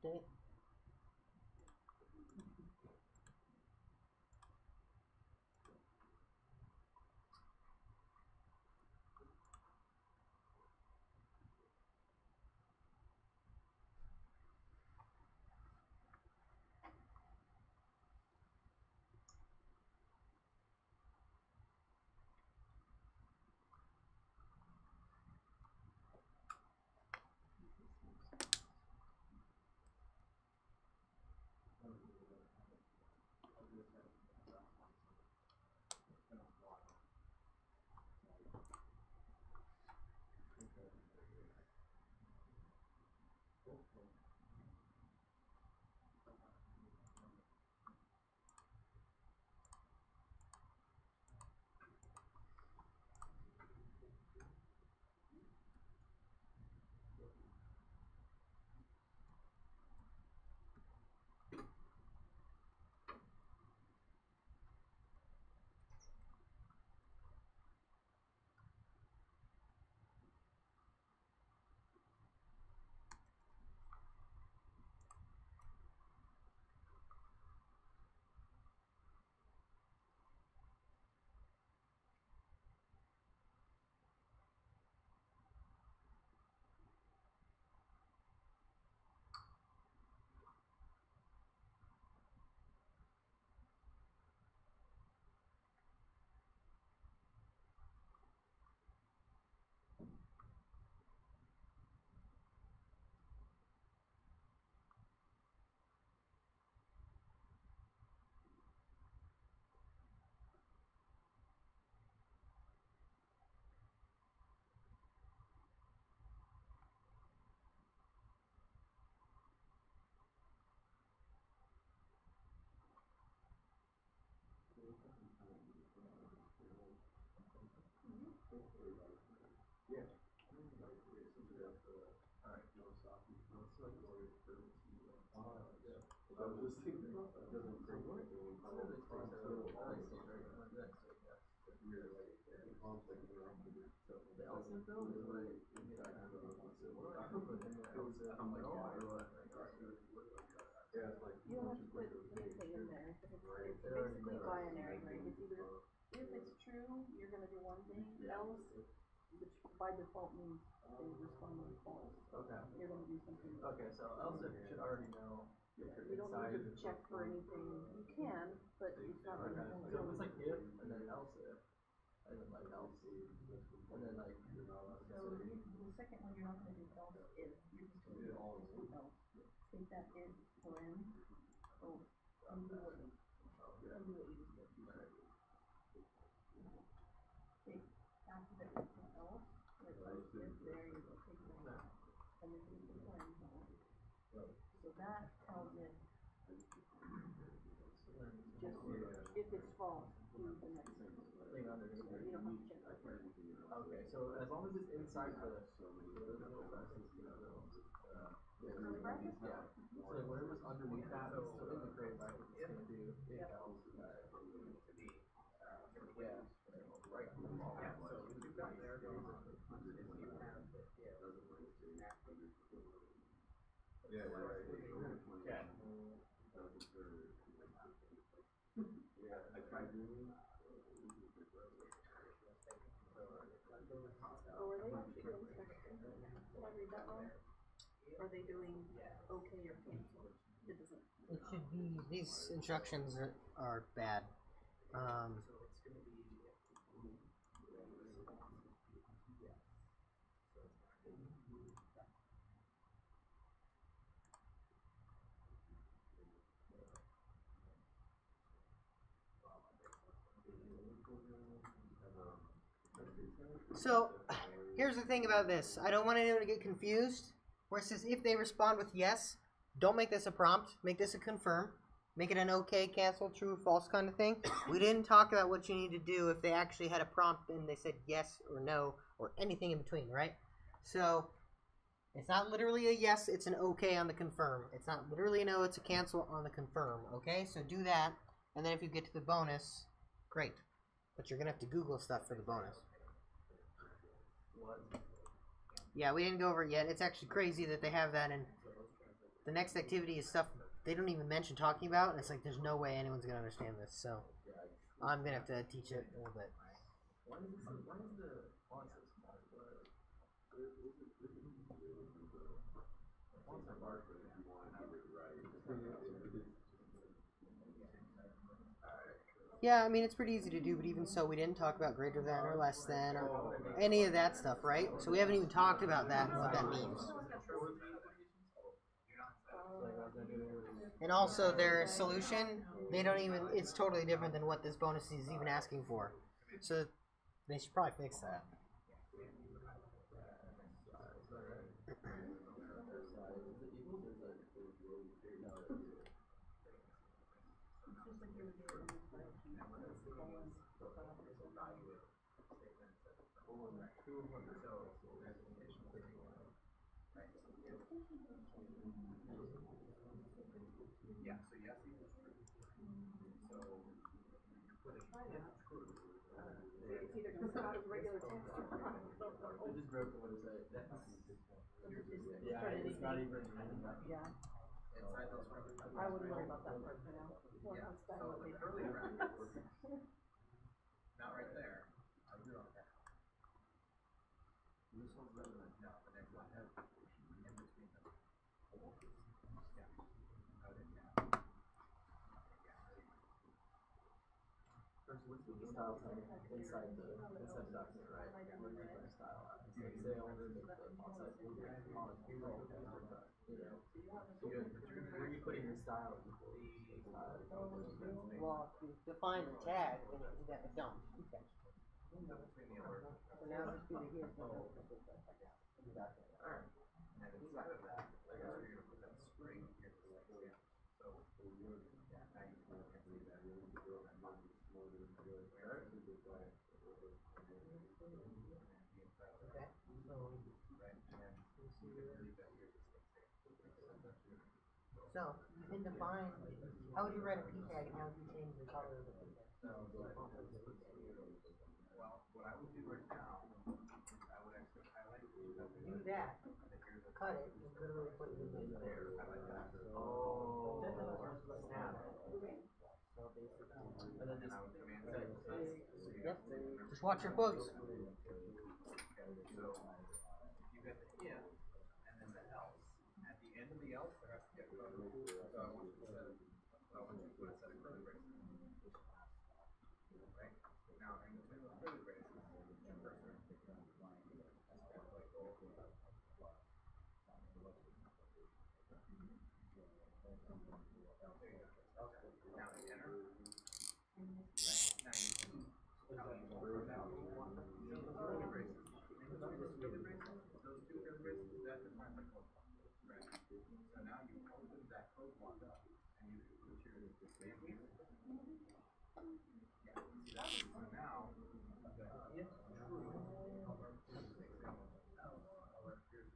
Okay. I was just thinking about that. Doesn't create like a weird like conflict around the stuff. The LSIM though is like, I'm like, oh, or what? Yeah, it's like You don't have to put anything in there. It's basically binary, right? It's either, if it's true, you're gonna do one thing, else, which by default means they respond with false. Okay. You're gonna do something. Okay, so LSIM should already know if you're You don't inside. need to check for anything. You can, but it's not Okay, really. so it's like if, and then else if, and then like else, and then like, So the second one, you're not gonna do else if, you're just gonna do else. Take that if or in, so undo what you just did. Take after the if and else, like if there you go, take that, and then you put or in. So that tells it just if it's false, do the next thing. thing underneath it. You don't have to check that. Okay, so as long as it's inside the yeah. So like whatever's underneath that, so in the creative bracket, it's gonna do if else. Yeah. Right. Yeah. So what you've got there goes if you have the yeah, right. yeah. Yeah, I tried doing. Oh, are they actually doing section? Did I read that wrong? Are they doing okay or cancel? It doesn't. It should be, these instructions are bad. So, here's the thing about this. I don't want anyone to get confused. Where it says if they respond with yes, don't make this a prompt. Make this a confirm. Make it an okay, cancel, true, false kind of thing. We didn't talk about what you need to do if they actually had a prompt and they said yes or no or anything in between, right? So, it's not literally a yes, it's an okay on the confirm. It's not literally a no, it's a cancel on the confirm, okay? So do that, and then if you get to the bonus, great. But you're going to have to Google stuff for the bonus. What? Yeah, we didn't go over it yet. It's actually crazy that they have that, and the next activity is stuff they don't even mention talking about, and it's like there's no way anyone's going to understand this, so I'm going to have to teach it a little bit. Why is the font so small? Fonts are large, but if you want to have it right. Yeah, I mean, it's pretty easy to do, but even so, we didn't talk about greater than or less than or any of that stuff, right? So we haven't even talked about that and what that means. And also, their solution, they don't even, it's totally different than what this bonus is even asking for. So they should probably fix that. It's either gonna start as regular text or not. They just broke the website. Yeah, it's not even. Yeah. I wouldn't worry about that part for now. Once it's done, what they do. Not right there. What's the style thing inside the document, right? What is the style? Like say I want to make the font size bigger, font, you know, so where are you putting the style? Well, if you define the tag, then you do that, but don't. Okay. So now just do the here. Alright. And then inside of that, like you're gonna put that spring here. So, No, you can define. How would you write a p tag and how would you change the color of the p tag? Well, what I would do right now, I would actually highlight the Do that. Cut it and literally put it in there. highlight that. Oh, snap. So basically. And then And I would command Z. Yep. Just watch your quotes. So, you got the if, and then the else. At the end of the else, there has to be a curly brace. So I want you to set, I want you to put a set of curly braces. Right? Now, in between those curly braces, your cursor. There you go. Okay. Now hit enter. Right? Now you can, now you can throw down those curly braces. And those curly braces, those two curly braces, that defines the code block. Right? So now you open that code block up and you put your save here. Yeah. See that? So now, the if true,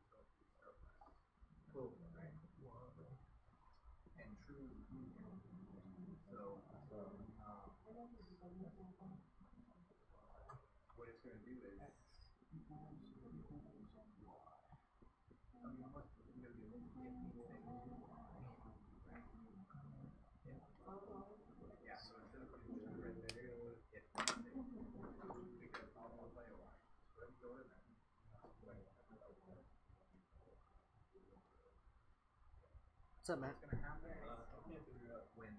cool. Right? And true. So, what it's going to do is, yeah, so instead of putting true right there, you're going to put if because I'll play a while. So let's go to that. What's up, man? What's going to happen is when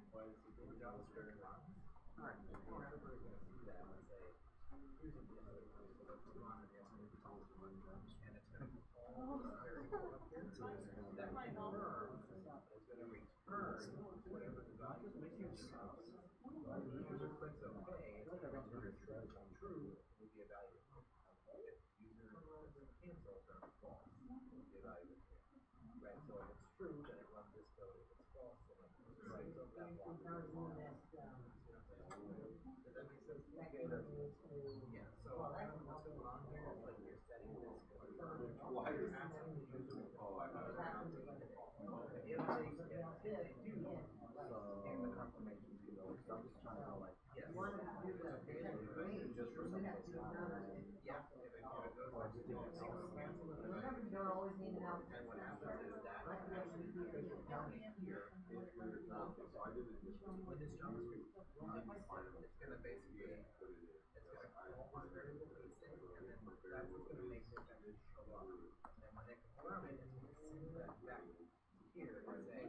JavaScript runs, we're going to see that and say, here's a run and it's going to pull and it's going to pull this variable up here. That confirms, it's going to return whatever the value is. When the user clicks OK, it's going to return true, will be a value. If the user cancels or false, will be a value. Right, so if it's true, then it runs this code. If it's false, then it writes that block. Does that make sense? Yeah, so what's going on here is like you're setting this code. Why you're asking the user to call it. If they do, and the confirmation to go. So I'm just trying to go like, yes. Just for something else. Yeah, if it goes like this, Remember, you don't always need to know. and what happens is that actually down here, when this JavaScript runs, it's going to basically, it's going to call this variable to this thing, and then that's what's going to make this message show up. And when they confirm it, it's going to send that back here and say,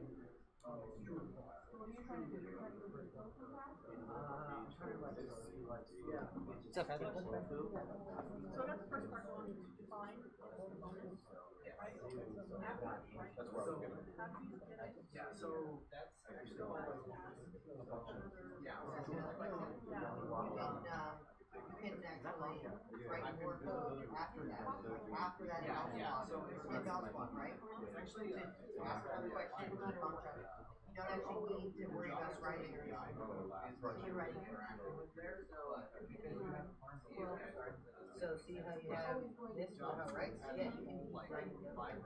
oh, it's true or false. What's up, Heather? So I got the first part going fine. That's where I'm going. Yeah, so that's actually yeah. You can actually write more code after that. After that else block. So It's an else block, right? It's actually To ask another question, keep on track. You don't actually need to worry about writing or anything. You're writing interacting with there, so see how you have this one, right? Yeah, you can keep writing the other.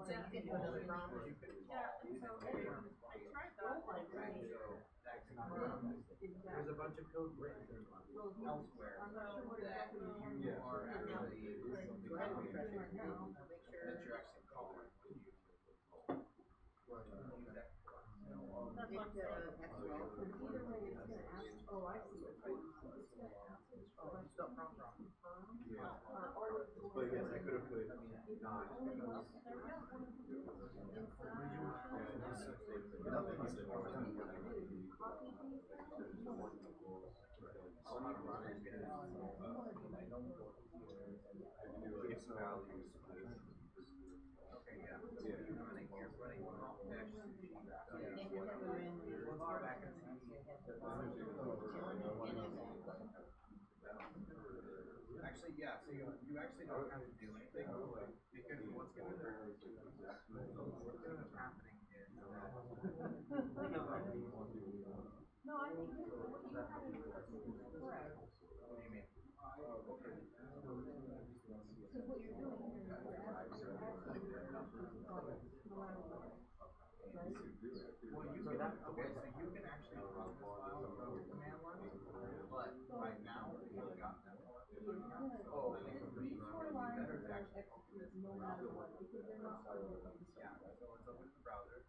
So you can do another prompt. Yeah, and so I tried that. There's a bunch of code written elsewhere that you are actually that you're actually calling when you use that. That's what I'm saying. Oh, I see. Stop prompt. But yes, I could have put not okay, yeah. So you're running off dash actually, yeah, so you actually don't have to do anything because what's going to happen is that No, I think what you had is correct. what do you mean? Because what you're doing here is you're actually no matter what. Right? that? Okay, so you can actually run this file from the command line, but right now, we haven't gotten that far. Oh, These four lines are gonna execute no matter what, because they're not part of the system. yeah, so let's open the browser.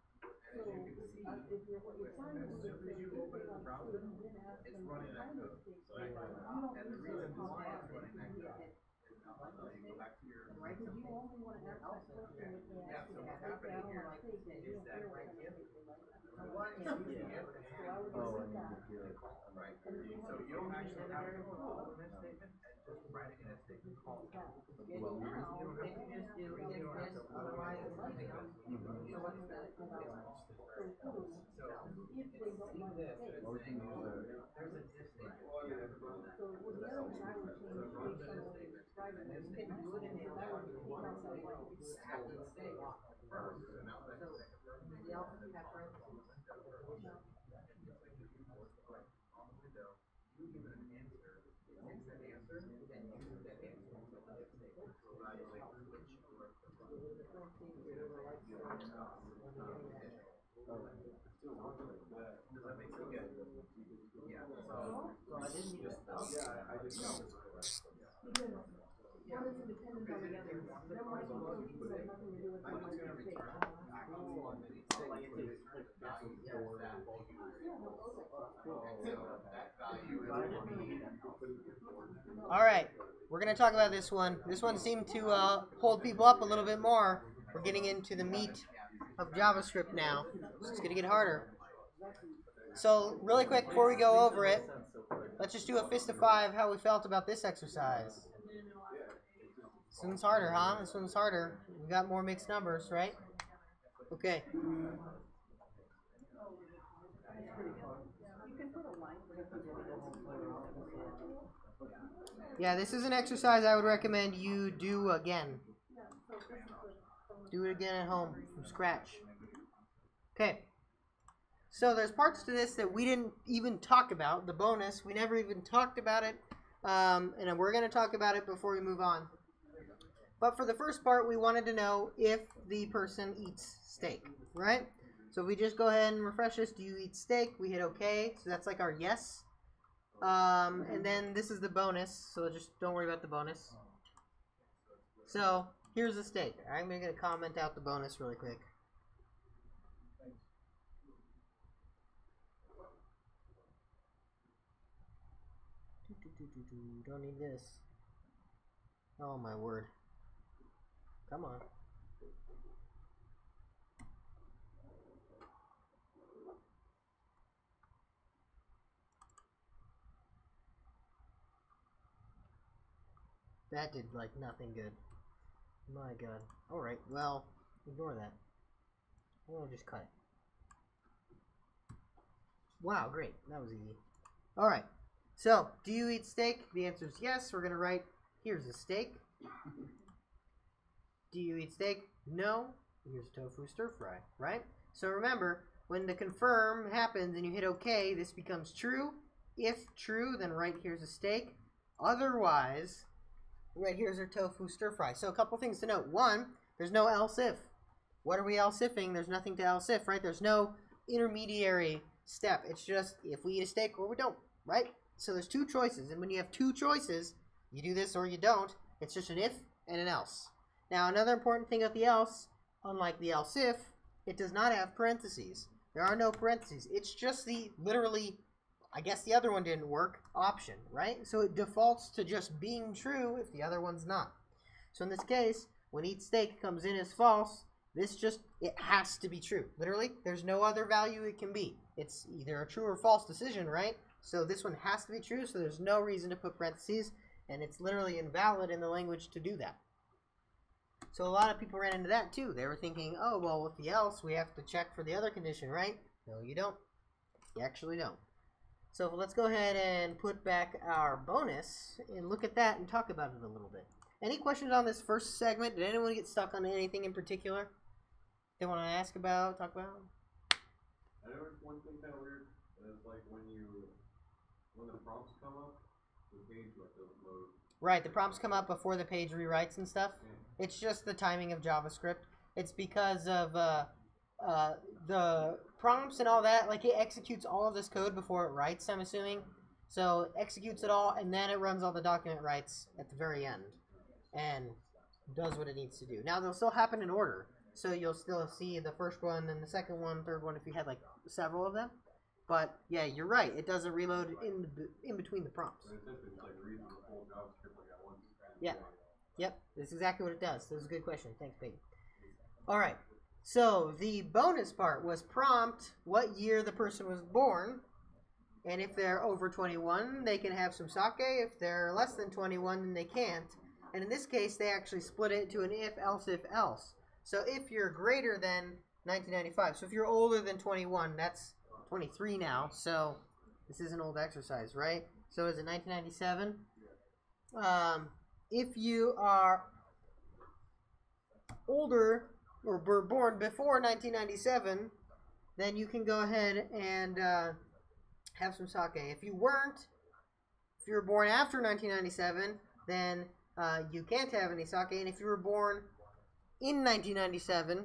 So, if you're, what you're trying to do is say, you open the browser, then ask them to find the state, you don't And the need reason to why combine it's running that it. code is now you go back to your. Right, cause you only wanna ask that question if they Yeah, ask so you what's to take happening that here on a state, then you is don't that care what right kind of here. state they like. One is using it. So I would Oh, I use need that. to get. Right, so you don't actually have to call an if statement, and just writing an if statement call. Well, Now, If you just do if this, otherwise it's leaving us. So what's the so too, if they don't like the state. Or we can use a. There's a if statement. So, well, the other thing I would change based on what you described, is you can do it in the, I would take out that line. The else you have parentheses. One is independent on the other, then one has nothing to do with one like the state. All right, we're gonna talk about this one. This one seemed to hold people up a little bit more. We're getting into the meat of JavaScript now, so it's gonna get harder. So really quick before we go over it, let's just do a fist of 5 how we felt about this exercise. This one's harder, huh? This one's harder. We got more mixed numbers, right? Okay. Yeah, this is an exercise I would recommend you do again. Do it again at home from scratch. Okay. So there's parts to this that we didn't even talk about. The bonus, we never even talked about it. And we're going to talk about it before we move on. But for the first part, we wanted to know if the person eats steak, right? So if we just go ahead and refresh this, do you eat steak? We hit OK. So that's like our yes. And then this is the bonus. So just don't worry about the bonus. So here's the steak. I'm going to comment out the bonus really quick. Don't need this. Oh my word. Come on. That did like nothing good. My god. Alright, well, ignore that. We'll just cut it. Wow, great. That was easy. Alright. So, do you eat steak? The answer is yes. We're going to write, here's a steak. Do you eat steak? No. Here's tofu stir fry, right? So remember, when the confirm happens and you hit OK, this becomes true. If true, then write here's a steak. Otherwise, right here's our tofu stir fry. So a couple things to note. One, there's no else if. What are we else ifing? There's nothing to else if, right? There's no intermediary step. It's just if we eat a steak or we don't, right? So there's two choices, and when you have two choices, you do this or you don't. It's just an if and an else. Now, another important thing about the else, unlike the else if, it does not have parentheses. There are no parentheses. It's just the, literally, I guess the other one didn't work, option, right? So it defaults to just being true if the other one's not. So in this case, when eat steak comes in as false, this just, it has to be true. Literally, there's no other value it can be. It's either a true or false decision, right? So this one has to be true, so there's no reason to put parentheses, and it's literally invalid in the language to do that. So a lot of people ran into that too. They were thinking, oh, well, with the else, we have to check for the other condition, right? No, you don't. You actually don't. So let's go ahead and put back our bonus and look at that and talk about it a little bit. Any questions on this first segment? Did anyone get stuck on anything in particular they want to ask about, talk about? I know one thing kind of weird is like when the prompts come up, the page doesn't load. Right, the prompts come up before the page rewrites and stuff. It's just the timing of JavaScript. It's because of the prompts and all that, like it executes all of this code before it writes, I'm assuming. So it executes it all, and then it runs all the document writes at the very end and does what it needs to do. Now, they'll still happen in order. So you'll still see the first one, then the second one, third one, if you had like several of them. But yeah, you're right. It doesn't reload in between the prompts. Yeah. Yep. That's exactly what it does. That's a good question. Thanks, Peyton. All right. So the bonus part was prompt what year the person was born. And if they're over 21, they can have some sake. If they're less than 21, then they can't. And in this case, they actually split it into an if-else-if-else. So if you're greater than 1995, so if you're older than 21, that's 23 now. So this is an old exercise, right? So is it 1997? If you are older or were born before 1997, then you can go ahead and have some sake. If you weren't, if you were born after 1997, then you can't have any sake. And if you were born in 1997,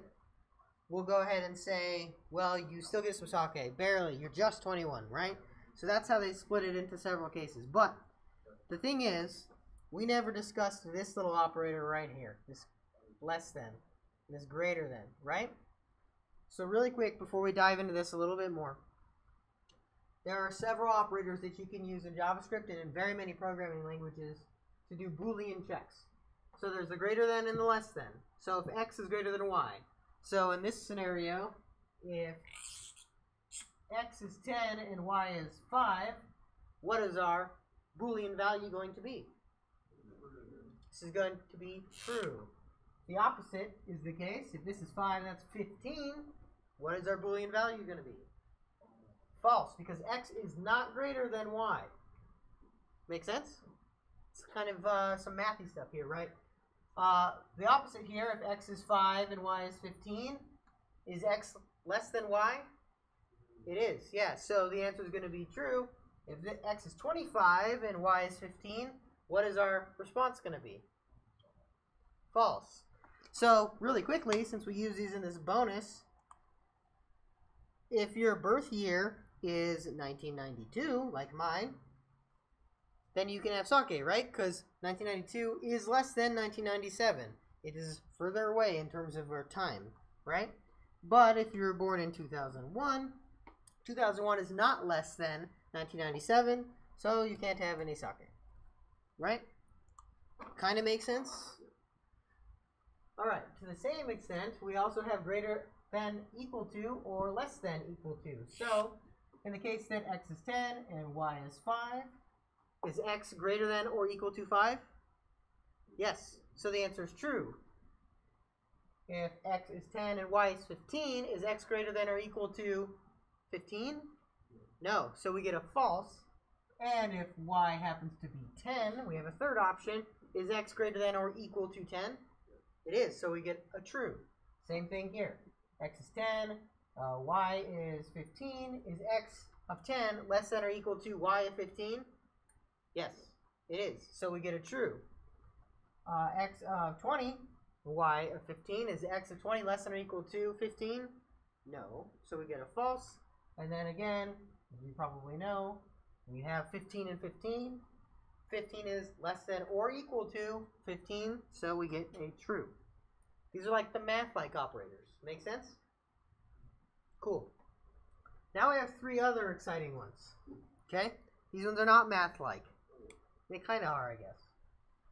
we'll go ahead and say, well, you still get some sake. Barely. You're just 21, right? So that's how they split it into several cases. But the thing is, we never discussed this little operator right here. This less than. This greater than, right? So really quick, before we dive into this a little bit more, there are several operators that you can use in JavaScript and in very many programming languages to do Boolean checks. So there's the greater than and the less than. So if x is greater than y. So in this scenario, if x is 10 and y is 5, what is our Boolean value going to be? This is going to be true. The opposite is the case. If this is 5 and that's 15, what is our Boolean value going to be? False, because x is not greater than y. Make sense? It's kind of some mathy stuff here, right? The opposite here, if x is 5 and y is 15, is x less than y? It is, yeah. So the answer is going to be true. If x is 25 and y is 15, what is our response going to be? False. So really quickly, since we use these in this bonus, if your birth year is 1992, like mine, then you can have sake, right? Because 1992 is less than 1997. It is further away in terms of our time, right? But if you were born in 2001, 2001 is not less than 1997, so you can't have any sake, right? Kind of makes sense? All right, to the same extent, we also have greater than equal to or less than equal to. So, in the case that x is 10 and y is 5, is x greater than or equal to 5? Yes. So the answer is true. If x is 10 and y is 15, is x greater than or equal to 15? No. So we get a false. And if y happens to be 10, we have a third option. Is x greater than or equal to 10? It is. So we get a true. Same thing here. X is 10. Y is 15. Is x of 10 less than or equal to y of 15? Yes, it is. So we get a true. X of 20, y of 15. Is x of 20 less than or equal to 15? No. So we get a false. And then again, as you probably know, we have 15 and 15. 15 is less than or equal to 15, so we get a true. These are like the math-like operators. Make sense? Cool. Now we have three other exciting ones. Okay? These ones are not math-like. They kind of are, I guess.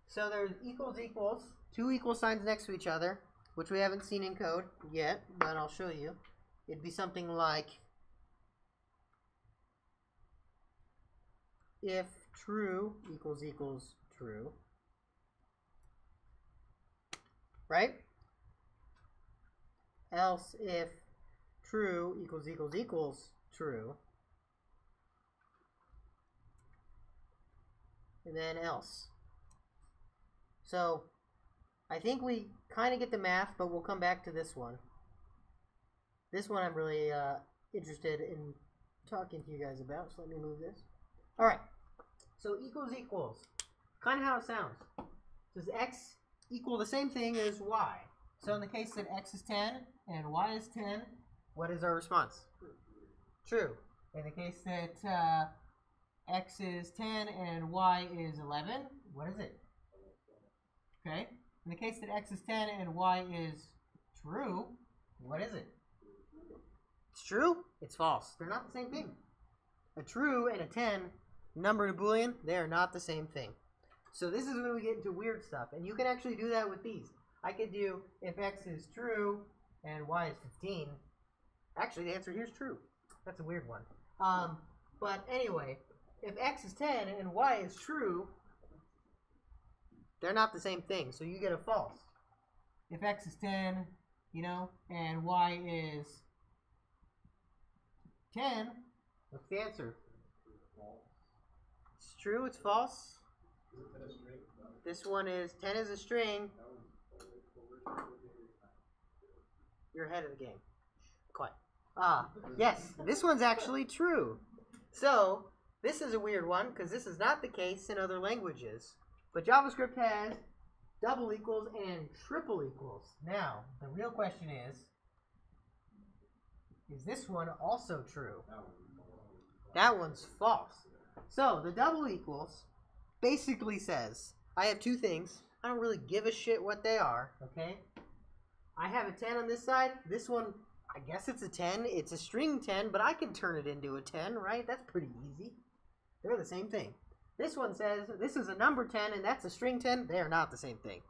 So there's equals equals, two equal signs next to each other, which we haven't seen in code yet, but I'll show you. It'd be something like if true equals equals true, right? Else if true equals equals equals true, and then else. So I think we kind of get the math, but we'll come back to this one. This one I'm really interested in talking to you guys about, so let me move this. All right, so equals equals, kind of how it sounds. Does x equal the same thing as y? So in the case that x is 10 and y is 10, what is our response? True. In the case that x is 10 and y is 11, what is it? Okay. In the case that x is 10 and y is true, what is it? It's true? It's false. They're not the same thing. A true and a 10 number and a Boolean, they are not the same thing. So this is when we get into weird stuff. And you can actually do that with these. I could do if x is true and y is 15. Actually, the answer here is true. That's a weird one. But anyway, if x is 10 and y is true, they're not the same thing. So you get a false. If x is 10, you know, and y is 10, what's the answer? It's true, it's false. This one is 10 is a string. You're ahead of the game. Quiet. Yes, this one's actually true. So, this is a weird one because this is not the case in other languages. But JavaScript has double equals and triple equals. Now, the real question is this one also true? That one's false. So, the double equals basically says, I have two things. I don't really give a shit what they are, okay? I have a 10 on this side. This one, I guess it's a 10. It's a string 10, but I can turn it into a 10, right? That's pretty easy. They're the same thing. This one says this is a number 10 and that's a string 10. They are not the same thing.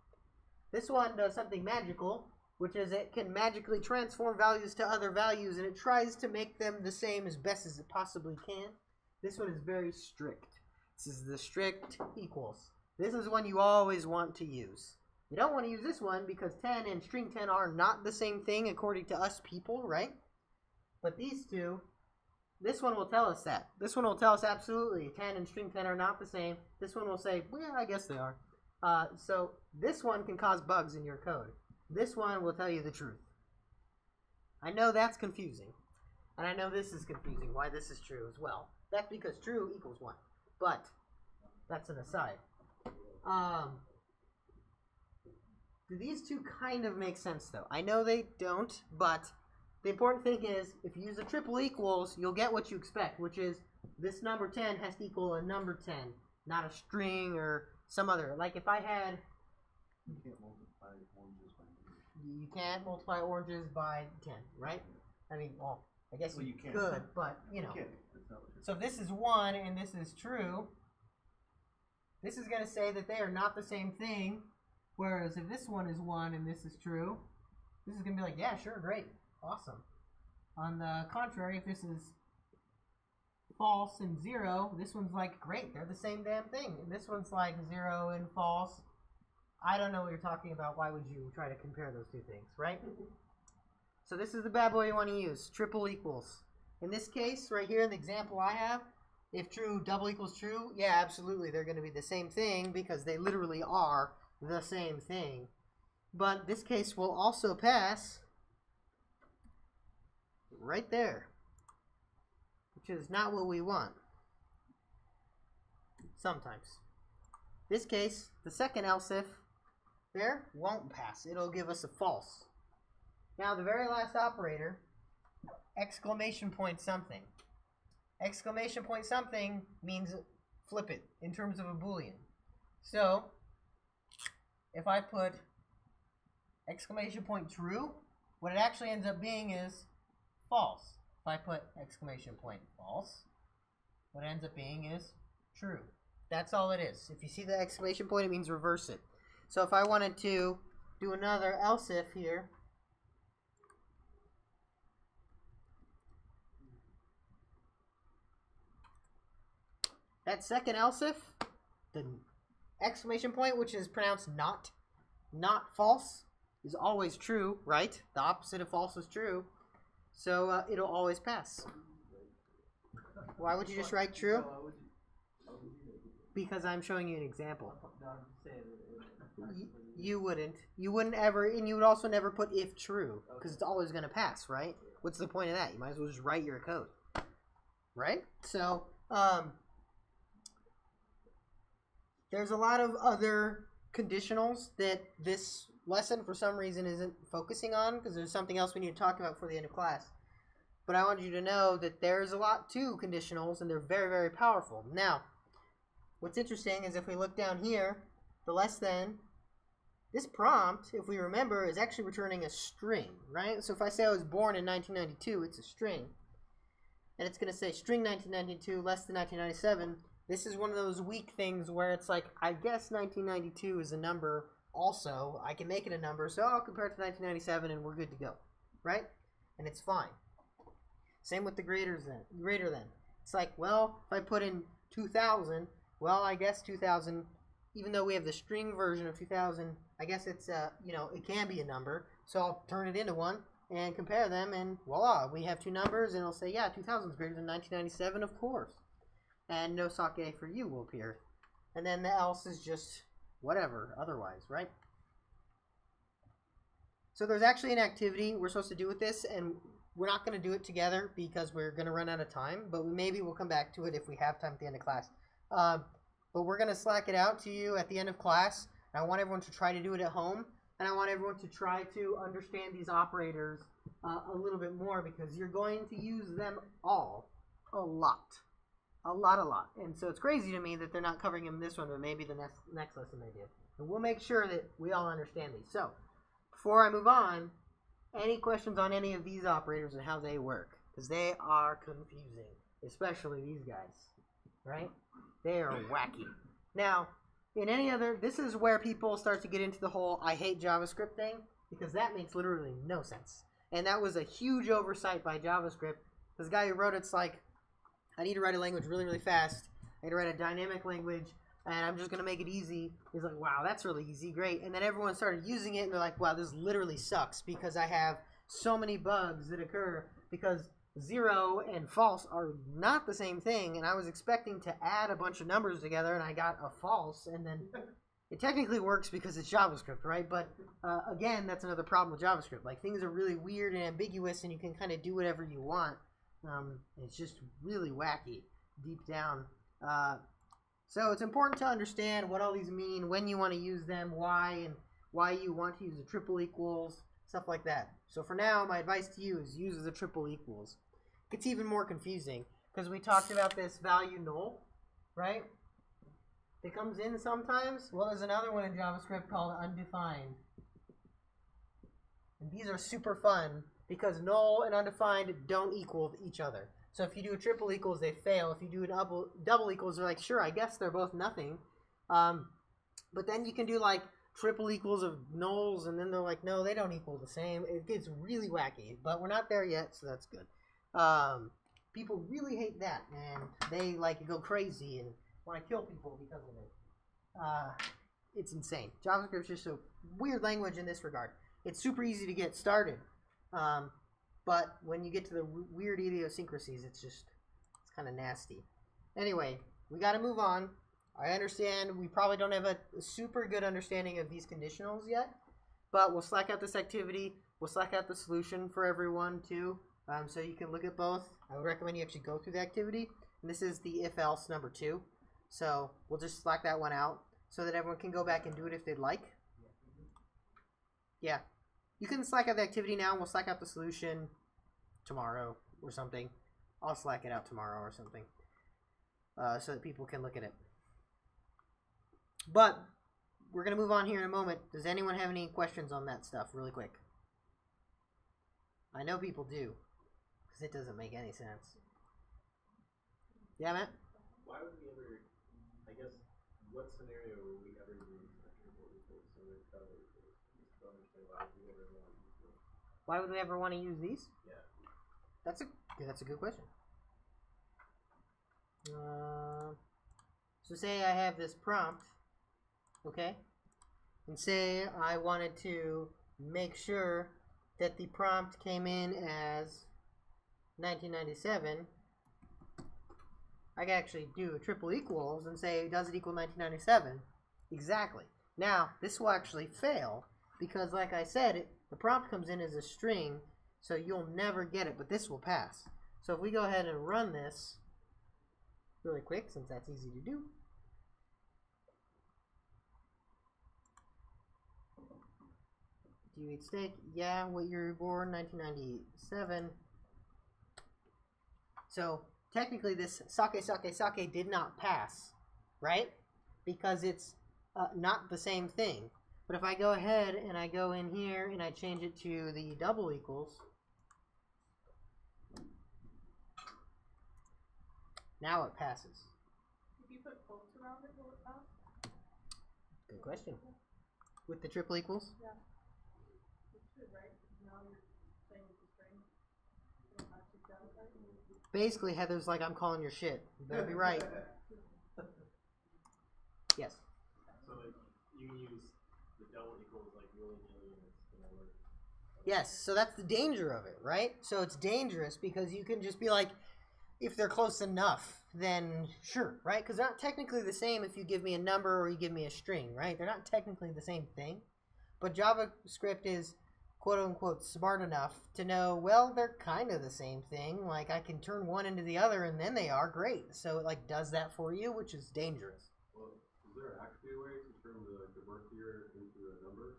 This one does something magical, which is it can magically transform values to other values and it tries to make them the same as best as it possibly can. This one is very strict. This is the strict equals. This is one you always want to use. You don't want to use this one because 10 and string 10 are not the same thing according to us people, right? But these two, this one will tell us that. This one will tell us absolutely 10 and string 10 are not the same. This one will say, well, I guess they are. So this one can cause bugs in your code. This one will tell you the truth. I know that's confusing. And I know this is confusing, why this is true as well. That's because true equals 1. But that's an aside. Do these two kind of make sense, though? I know they don't, but the important thing is, if you use a triple equals, you'll get what you expect, which is this number 10 has to equal a number 10, not a string or some other. Like if I had... You can't multiply oranges by 10, right? I mean, well, I guess you could, but, you know. So if this is 1 and this is true, this is going to say that they are not the same thing. Whereas if this one is 1 and this is true, this is going to be like, yeah, sure, great, awesome. On the contrary, if this is false and 0, this one's like, great, they're the same damn thing. And this one's like 0 and false. I don't know what you're talking about. Why would you try to compare those two things, right? So this is the bad boy you want to use, triple equals. In this case, right here in the example I have, if true, double equals true, yeah, absolutely, they're going to be the same thing because they literally are the same thing. But this case will also pass right there, which is not what we want. Sometimes. This case, the second else if there won't pass. It'll give us a false. Now the very last operator, exclamation point something. Exclamation point something means flip it in terms of a Boolean. So if I put exclamation point true, what it actually ends up being is false. If I put exclamation point false, what it ends up being is true. That's all it is. If you see the exclamation point, it means reverse it. So if I wanted to do another else if here, that second else if, the exclamation point, which is pronounced not false, is always true, right? The opposite of false is true. So it'll always pass. Why would you just write true? Because I'm showing you an example. You wouldn't. You wouldn't ever, and you would also never put if true, because it's always going to pass, right? What's the point of that? You might as well just write your code. Right? So, there's a lot of other conditionals that this lesson, for some reason, isn't focusing on, because there's something else we need to talk about for the end of class. but I want you to know that there's a lot to conditionals, and they're very, very powerful. Now, what's interesting is if we look down here, the less than, this prompt, if we remember, is actually returning a string, right? So if I say I was born in 1992, it's a string. And it's going to say string 1992 less than 1997. This is one of those weak things where it's like, I guess 1992 is a number also. I can make it a number, so I'll compare it to 1997 and we're good to go, right? And it's fine. Same with the greater than. It's like, well, if I put in 2000, well, I guess 2000, even though we have the string version of 2000, I guess it's, you know, it can be a number. So I'll turn it into one and compare them, and voila, we have two numbers, and it'll say, yeah, 2000 is greater than 1997, of course. And no sake for you will appear. And then the else is just whatever, otherwise, right? So there's actually an activity we're supposed to do with this, and we're not going to do it together because we're going to run out of time, but maybe we'll come back to it if we have time at the end of class. But we're going to Slack it out to you at the end of class. I want everyone to try to do it at home, and I want everyone to try to understand these operators a little bit more, because you're going to use them all a lot. A lot. And so it's crazy to me that they're not covering them in this one, but maybe the next lesson they do. And we'll make sure that we all understand these. So, before I move on, any questions on any of these operators and how they work? Because they are confusing, especially these guys, right? They are wacky. Now, in any other, this is where people start to get into the whole I hate JavaScript thing, because that makes literally no sense. And that was a huge oversight by JavaScript. This guy who wrote it's like, I need to write a language really, really fast. I need to write a dynamic language, and I'm just going to make it easy. He's like, wow, that's really easy, great. And then everyone started using it, and they're like, wow, this literally sucks, because I have so many bugs that occur, because 0 and false are not the same thing, and I was expecting to add a bunch of numbers together, and I got a false, and then it technically works because it's JavaScript, right? But again, that's another problem with JavaScript. Like, things are really weird and ambiguous, and you can kind of do whatever you want. It's just really wacky deep down. So it's important to understand what all these mean, when you want to use them, why, and why you want to use the triple equals, stuff like that. So for now, my advice to you is use the triple equals. It's even more confusing because we talked about this value null, right? It comes in sometimes. Well, there's another one in JavaScript called undefined. And these are super fun because null and undefined don't equal each other. So if you do a triple equals, they fail. If you do a double equals, they're like, sure, I guess they're both nothing. But then you can do like triple equals of nulls, and then they're like, no, they don't equal the same. It gets really wacky, but we're not there yet, so that's good. People really hate that, and they like go crazy and want to kill people because of it. It's insane. JavaScript's just a weird language in this regard. It's super easy to get started. But when you get to the weird idiosyncrasies, it's kind of nasty. Anyway, we got to move on. I understand we probably don't have a super good understanding of these conditionals yet, but we'll Slack out this activity. We'll Slack out the solution for everyone too, so you can look at both. I would recommend you actually go through the activity. And this is the if-else number 2. So we'll just Slack that one out so that everyone can go back and do it if they'd like. Yeah. You can Slack out the activity now, and we'll Slack out the solution tomorrow or something. I'll Slack it out tomorrow or something so that people can look at it. But we're going to move on here in a moment. Does anyone have any questions on that stuff really quick? I know people do, because it doesn't make any sense. Yeah, Matt? Why would we ever, I guess, what scenario would we ever use a triple equals so it's double equals? Just to understand why would we ever want to use it? Why would we ever want to use these? Yeah. That's a good question. So say I have this prompt, okay? And say I wanted to make sure that the prompt came in as 1997. I can actually do a triple equals and say, does it equal 1997? Exactly. Now, this will actually fail because, like I said, the prompt comes in as a string, so you'll never get it, but this will pass. So if we go ahead and run this really quick, since that's easy to do. Do you eat steak? Yeah, what year you were born? 1997. So technically this sake did not pass, right? Because it's not the same thing. But if I go ahead and I go in here and I change it to the double equals, now it passes. If you put quotes around it, will it pass? Good question. With the triple equals? Yeah. It should, right? Now you're saying it's a string. You don't have to satisfy it. Basically, Heather's like, I'm calling your shit. You better be right. Yes. So like you can use the double equals like willy-nilly and it's gonna work. Yes, so that's the danger of it, right? So it's dangerous because you can just be like, if they're close enough, then sure, right? Because they're not technically the same if you give me a number or you give me a string, right? They're not technically the same thing. But JavaScript is quote-unquote smart enough to know, well, they're kind of the same thing. Like, I can turn one into the other and then they are great. So it, like, does that for you, which is dangerous. Well, is there actually a way to turn the birth year into a number?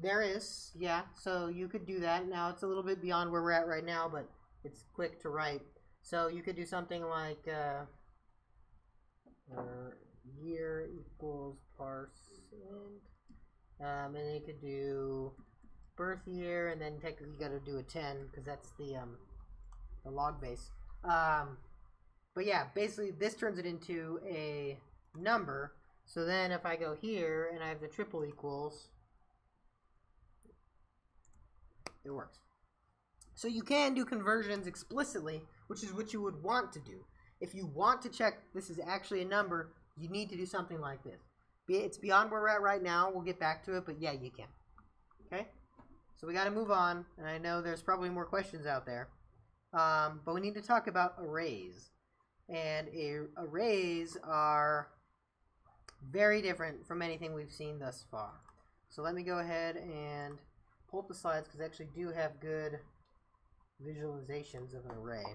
There is, yeah. So you could do that. Now, it's a little bit beyond where we're at right now, but it's quick to write. So you could do something like year equals %, and then you could do birth year, and then technically you got to do a 10 because that's the log base. But yeah, basically this turns it into a number. So then if I go here and I have the triple equals, it works. So you can do conversions explicitly, which is what you would want to do. If you want to check this is actually a number, you need to do something like this. It's beyond where we're at right now. We'll get back to it, but yeah, you can. Okay? So we got to move on, and I know there's probably more questions out there. But we need to talk about arrays. And arrays are very different from anything we've seen thus far. So let me go ahead and pull up the slides because I actually do have good visualizations of an array.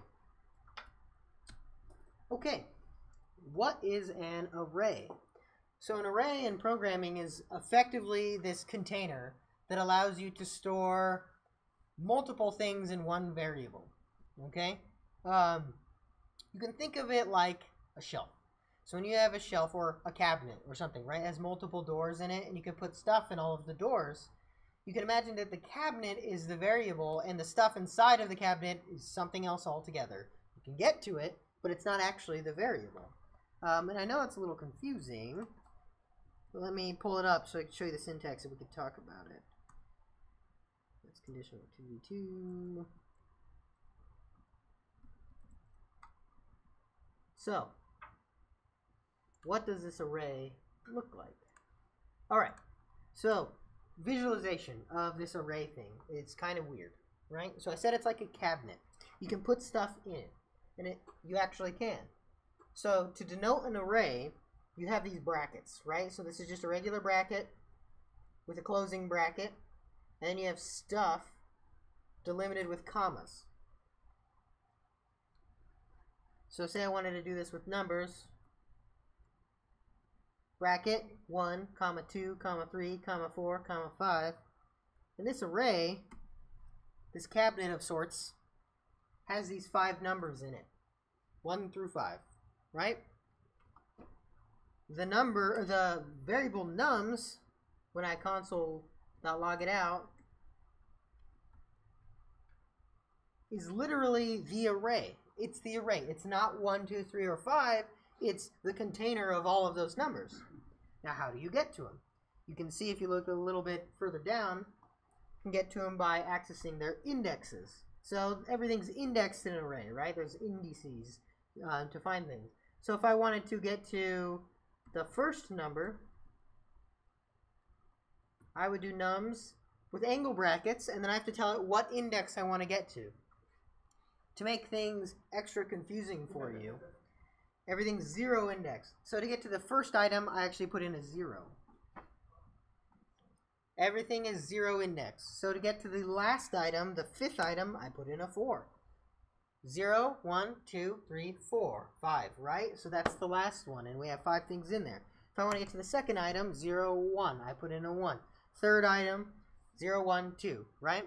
Okay, what is an array? So an array in programming is effectively this container that allows you to store multiple things in one variable. Okay, you can think of it like a shelf. So when you have a shelf or a cabinet or something, right, it has multiple doors in it, and you can put stuff in all of the doors. You can imagine that the cabinet is the variable and the stuff inside of the cabinet is something else altogether. You can get to it, but it's not actually the variable. And I know it's a little confusing, but let me pull it up so I can show you the syntax and we can talk about it. That's conditional activity 2. So, what does this array look like? Alright, so visualization of this array thing. It's kind of weird, right? So I said it's like a cabinet. You can put stuff in it, and you actually can. So to denote an array, you have these brackets, right? So this is just a regular bracket with a closing bracket, and then you have stuff delimited with commas. So say I wanted to do this with numbers. Bracket 1, comma 2, comma 3, comma 4, comma 5. And this array, this cabinet of sorts, has these 5 numbers in it. 1 through 5, right? The variable nums, when I console.log it out, is literally the array. It's the array. It's not 1, 2, 3, or 5. It's the container of all of those numbers. Now, how do you get to them? You can see if you look a little bit further down, you can get to them by accessing their indexes. So everything's indexed in an array, right? There's indices to find things. So if I wanted to get to the first number, I would do nums with angle brackets, and then I have to tell it what index I want to get to. To make things extra confusing for you, everything's 0 indexed. So to get to the first item, I actually put in a 0. Everything is 0 indexed. So to get to the last item, the 5th item, I put in a 4. 0, 1, 2, 3, 4, 5, right? So that's the last one, and we have 5 things in there. If I want to get to the second item, 0, 1, I put in a 1. Third item, 0, 1, 2, right?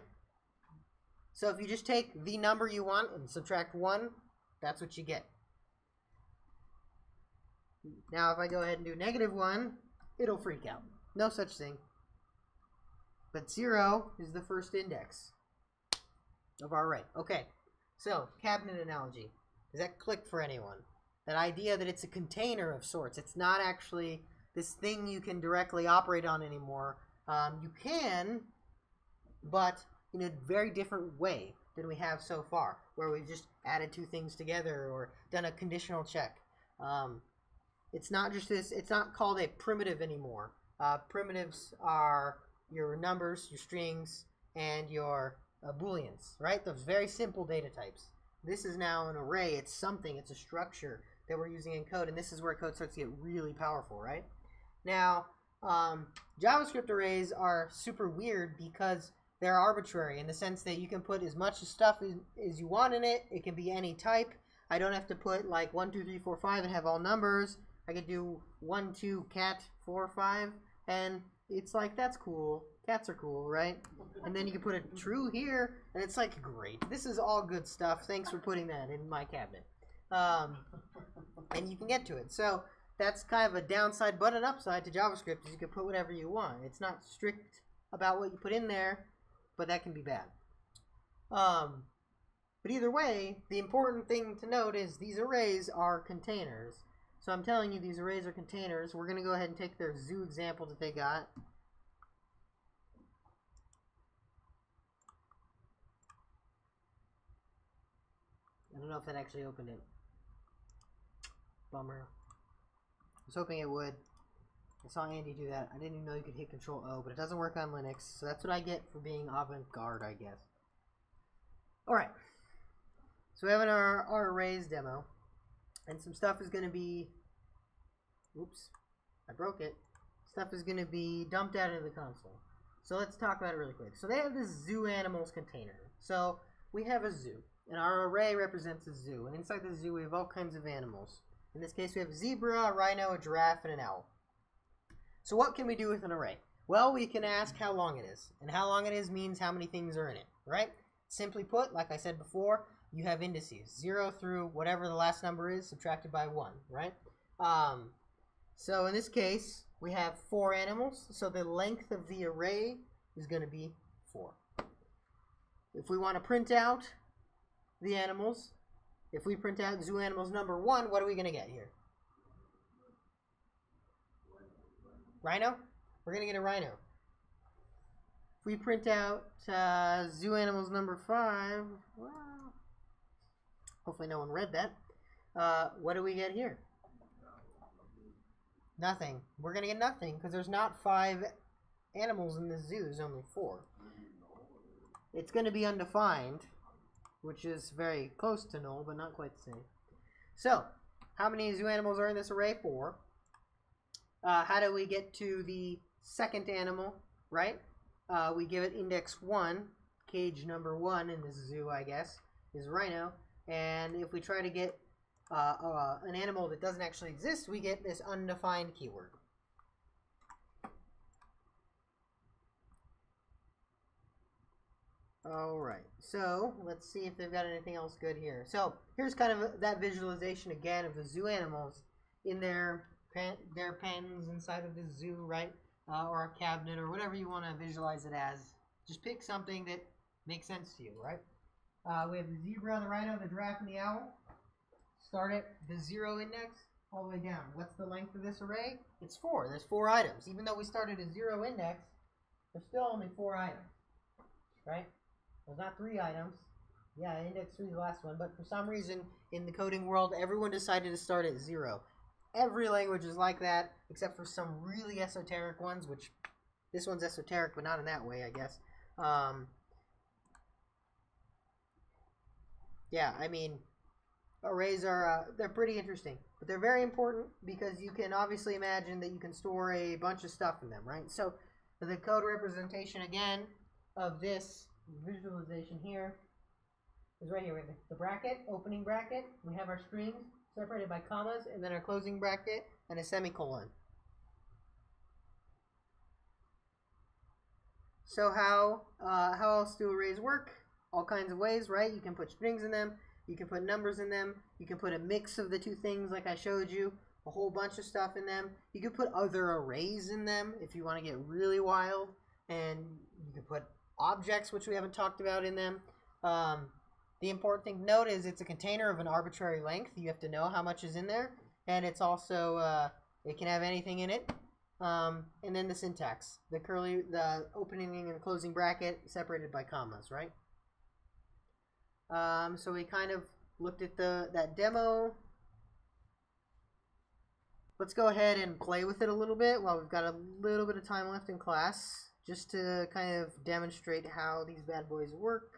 So if you just take the number you want and subtract 1, that's what you get. Now if I go ahead and do -1, it'll freak out. No such thing. But 0 is the first index of our array. Okay, so cabinet analogy. Does that click for anyone? That idea that it's a container of sorts. It's not actually this thing you can directly operate on anymore. You can, but in a very different way than we have so far, where we've just added two things together or done a conditional check. It's not just this. It's not called a primitive anymore. Primitives are your numbers, your strings, and your booleans, right? Those very simple data types. This is now an array. It's something. It's a structure that we're using in code, and this is where code starts to get really powerful, right? Now, JavaScript arrays are super weird because they're arbitrary in the sense that you can put as much stuff as you want in it. It can be any type. I don't have to put like 1, 2, 3, 4, 5 and have all numbers. I could do 1, 2, cat, 4, 5, and it's like, that's cool. Cats are cool, right? And then you can put a true here, and it's like, great. This is all good stuff. Thanks for putting that in my cabinet. And you can get to it. So that's kind of a downside, but an upside to JavaScript is you can put whatever you want. It's not strict about what you put in there, but that can be bad. But either way, the important thing to note is these arrays are containers. So I'm telling you these arrays are containers. We're going to go ahead and take their zoo example that they got. I don't know if that actually opened it. Bummer. I was hoping it would. I saw Andy do that. I didn't even know you could hit Control-O, but it doesn't work on Linux, so that's what I get for being avant-garde, I guess. Alright. So we have our arrays demo. And some stuff is going to be... Oops. I broke it. Stuff is going to be dumped out into the console. So let's talk about it really quick. So they have this zoo animals container. So we have a zoo. And our array represents a zoo. And inside the zoo we have all kinds of animals. In this case we have a zebra, a rhino, a giraffe, and an owl. So what can we do with an array? Well, we can ask how long it is. And how long it is means how many things are in it, right? Simply put, like I said before, you have indices. 0 through whatever the last number is, subtracted by 1, right? So in this case, we have 4 animals. So the length of the array is going to be 4. If we want to print out the animals, if we print out zoo animals number 1, what are we going to get here? Rhino? We're going to get a rhino. If we print out zoo animals number 5, well, hopefully no one read that. What do we get here? Nothing. We're going to get nothing because there's not 5 animals in the zoo. There's only 4. It's going to be undefined, which is very close to null, but not quite the same. So, how many zoo animals are in this array? 4. How do we get to the second animal, right? We give it index 1, cage number 1 in this zoo, I guess, is rhino. And if we try to get an animal that doesn't actually exist, we get this undefined keyword. Alright, so let's see if they've got anything else good here. So here's kind of that visualization again of the zoo animals in their pens inside of the zoo, right? Or a cabinet or whatever you want to visualize it as. Just pick something that makes sense to you, right? We have the zebra, the rhino, the giraffe, and the owl. Start at the 0 index all the way down. What's the length of this array? It's 4. There's 4 items. Even though we started at 0 index, there's still only 4 items, right? There's not 3 items. Yeah, index 3 is the last one, but for some reason in the coding world, everyone decided to start at 0. Every language is like that, except for some really esoteric ones, which this one's esoteric, but not in that way, I guess. Yeah, I mean, arrays are, they're pretty interesting, but they're very important because you can obviously imagine that you can store a bunch of stuff in them, right? So the code representation, again, of this visualization here is right here. We have the bracket, opening bracket. We have our strings separated by commas, and then our closing bracket and a semicolon. So how else do arrays work? all kinds of ways, right? You can put strings in them. You can put numbers in them. You can put a mix of the two things like I showed you. A whole bunch of stuff in them. You can put other arrays in them if you want to get really wild. And you can put objects, which we haven't talked about, in them. The important thing to note is it's a container of an arbitrary length. You have to know how much is in there. And it's also, it can have anything in it. And then the syntax. The opening and closing bracket separated by commas, right? So we kind of looked at that demo. Let's go ahead and play with it a little bit while we've got a little bit of time left in class, just to kind of demonstrate how these bad boys work.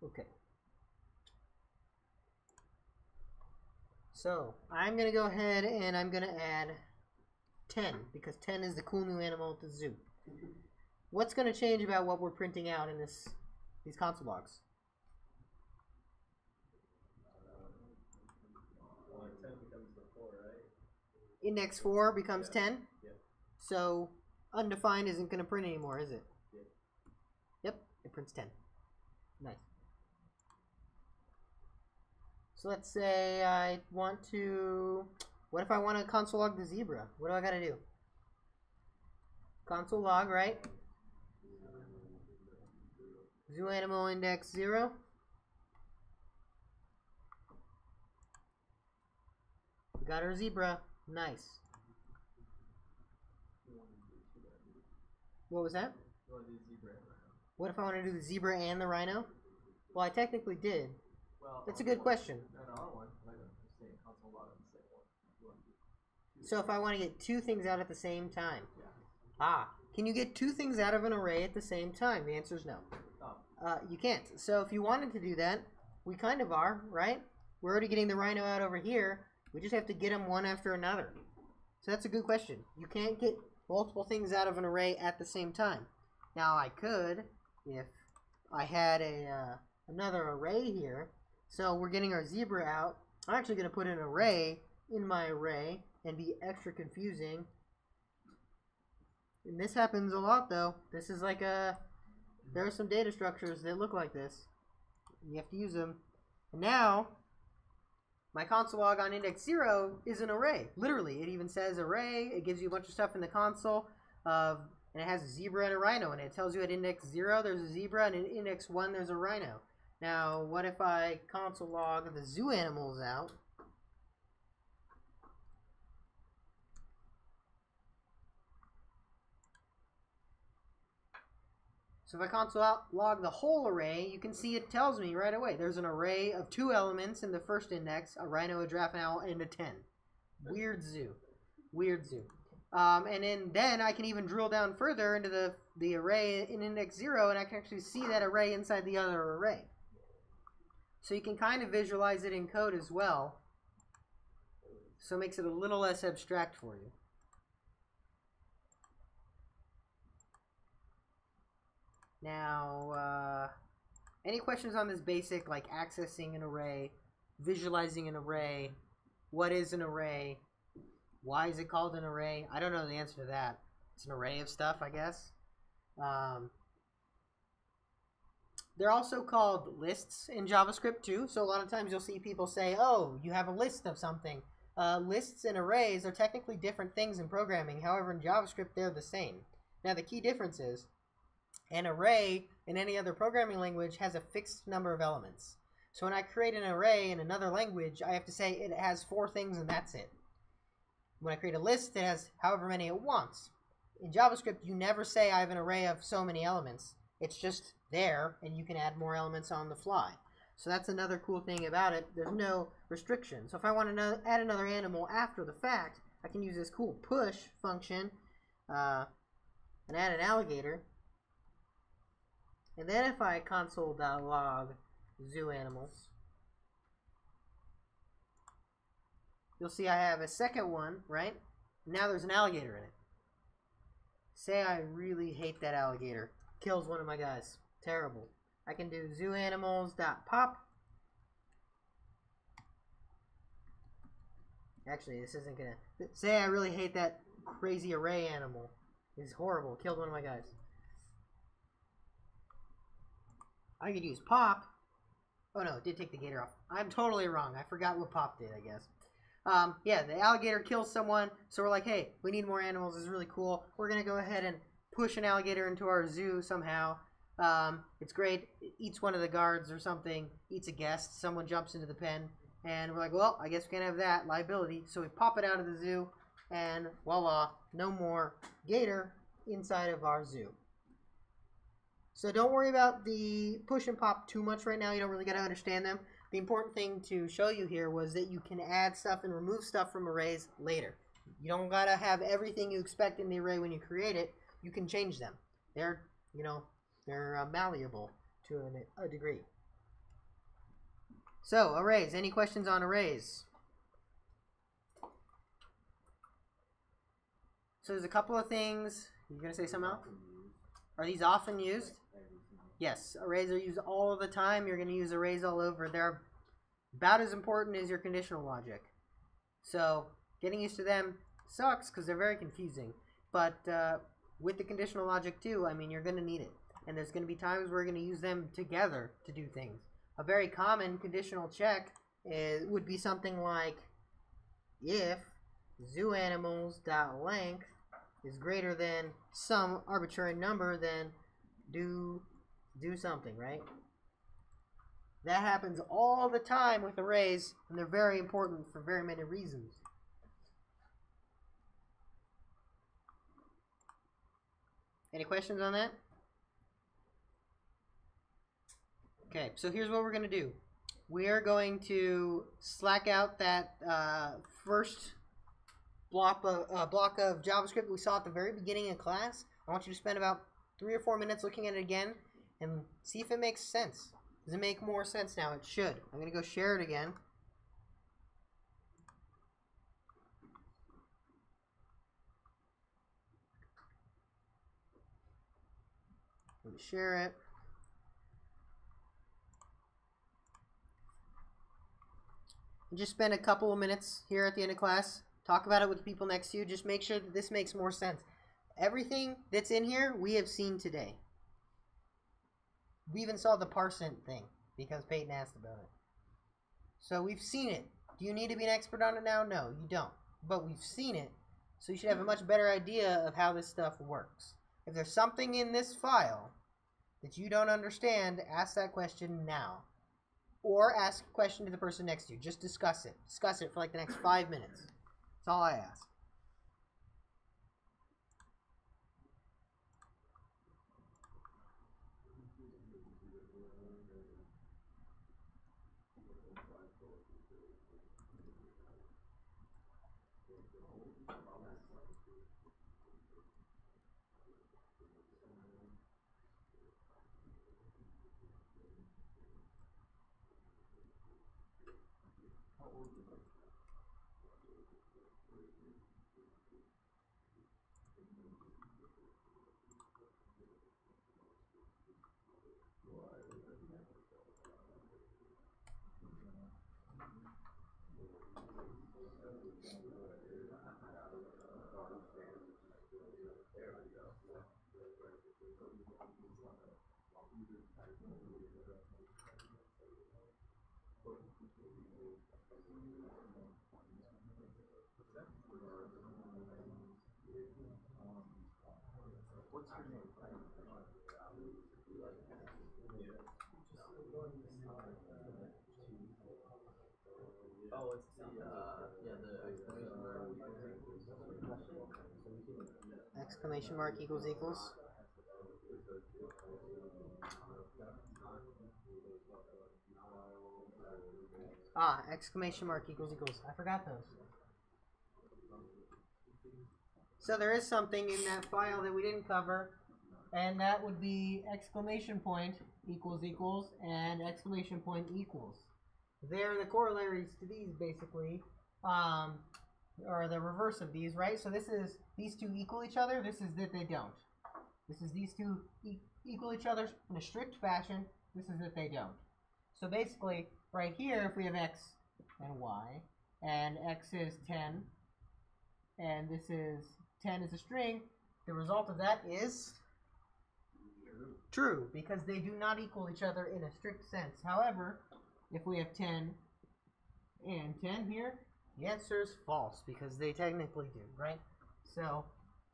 Okay. So I'm going to go ahead and I'm going to add 10, because 10 is the cool new animal at the zoo. What's going to change about what we're printing out in these console logs? Index 4 becomes 10. So undefined isn't going to print anymore, is it? Yep, it prints 10. Nice. So let's say I want to... What if I want to console log the zebra? What do I got to do? Console log, right? Zoo animal index 0. We got our zebra. Nice. What was that? What if I want to do the zebra and the rhino? Well, I technically did. That's a good question. So if I want to get two things out at the same time. Can you get two things out of an array at the same time? The answer is no. You can't. So if you wanted to do that, we kind of are, right? We're already getting the rhino out over here. We just have to get them one after another. So that's a good question. You can't get multiple things out of an array at the same time. Now I could, if I had another array here. So we're getting our zebra out. I'm actually going to put an array in my array and be extra confusing. And this happens a lot though. This is like there are some data structures that look like this. You have to use them. And now my console log on index 0 is an array. Literally, it even says array. It gives you a bunch of stuff in the console. And it has a zebra and a rhino. And it tells you at index 0 there's a zebra, and at index 1 there's a rhino. Now, what if I console log the zoo animals out? So if I console log the whole array, you can see it tells me right away. There's an array of 2 elements in the first index, a rhino, a giraffe, an owl, and a 10. Weird zoo. Weird zoo. And then I can even drill down further into the array in index 0, and I can actually see that array inside the other array. So you can kind of visualize it in code as well. So it makes it a little less abstract for you. Now, any questions on this basic, like accessing an array, visualizing an array, what is an array, why is it called an array? I don't know the answer to that. It's an array of stuff, I guess. They're also called lists in JavaScript too, so a lot of times you'll see people say, oh, you have a list of something. Lists and arrays are technically different things in programming, however in JavaScript they're the same. Now the key difference is, an array in any other programming language has a fixed number of elements. So when I create an array in another language, I have to say it has 4 things and that's it. When I create a list, it has however many it wants. In JavaScript, you never say I have an array of so many elements. It's just there, and you can add more elements on the fly. So that's another cool thing about it. There's no restriction. So if I want to add another animal after the fact, I can use this cool push function and add an alligator. And then if I console.log zoo animals, you'll see I have a second one, right? Now there's an alligator in it. Say I really hate that alligator. Kills one of my guys. Terrible. I can do zooanimals.pop. Actually, this isn't gonna... Say I really hate that crazy array animal. He's horrible. Killed one of my guys. I could use pop. Oh no, it did take the gator off. I'm totally wrong. I forgot what pop did, I guess. Yeah, the alligator kills someone, so we're like, hey, we need more animals. This is really cool. We're going to go ahead and push an alligator into our zoo somehow. It's great. It eats one of the guards or something, eats a guest. Someone jumps into the pen, and we're like, well, I guess we can't have that liability. So we pop it out of the zoo, and voila, no more gator inside of our zoo. So don't worry about the push and pop too much right now. You don't really got to understand them. The important thing to show you here was that you can add stuff and remove stuff from arrays later. You don't got to have everything you expect in the array when you create it. You can change them. They're, they're malleable to a degree. So, arrays. Any questions on arrays? So there's a couple of things. You going to say something else? Are these often used? Yes, arrays are used all the time. You're going to use arrays all over. They're about as important as your conditional logic. So getting used to them sucks because they're very confusing. But with the conditional logic too, I mean, you're going to need it. And there's going to be times where we're going to use them together to do things. A very common conditional check would be something like if zooanimals.length is greater than some arbitrary number, then do something, right? That happens all the time with arrays, and they're very important for very many reasons. Any questions on that? Okay, so here's what we're going to do. We are going to slack out that first block of JavaScript we saw at the very beginning of class. I want you to spend about 3 or 4 minutes looking at it again and see if it makes sense. Does it make more sense now? It should. I'm going to go share it again. I'm going to share it. And just spend a couple of minutes here at the end of class. Talk about it with the people next to you. Just make sure that this makes more sense. Everything that's in here, we have seen today. We even saw the parsent thing because Peyton asked about it. So we've seen it. Do you need to be an expert on it now? No, you don't. But we've seen it, so you should have a much better idea of how this stuff works. If there's something in this file that you don't understand, ask that question now. Or ask a question to the person next to you. Just discuss it. Discuss it for like the next 5 minutes. That's all I ask. What's your name? Oh, it's the Exclamation mark equals equals. Ah, exclamation mark equals equals. I forgot those. So there is something in that file that we didn't cover, and that would be exclamation point equals equals and exclamation point equals. They're the corollaries to these, basically, or the reverse of these, right? So this is these two equal each other. This is that they don't. This is these two equal each other in a strict fashion. This is that they don't. So basically, right here, if we have x and y, and x is 10, and this is 10 is a string, the result of that is true, because they do not equal each other in a strict sense. However, if we have 10 and 10 here, the answer is false, because they technically do, right? So,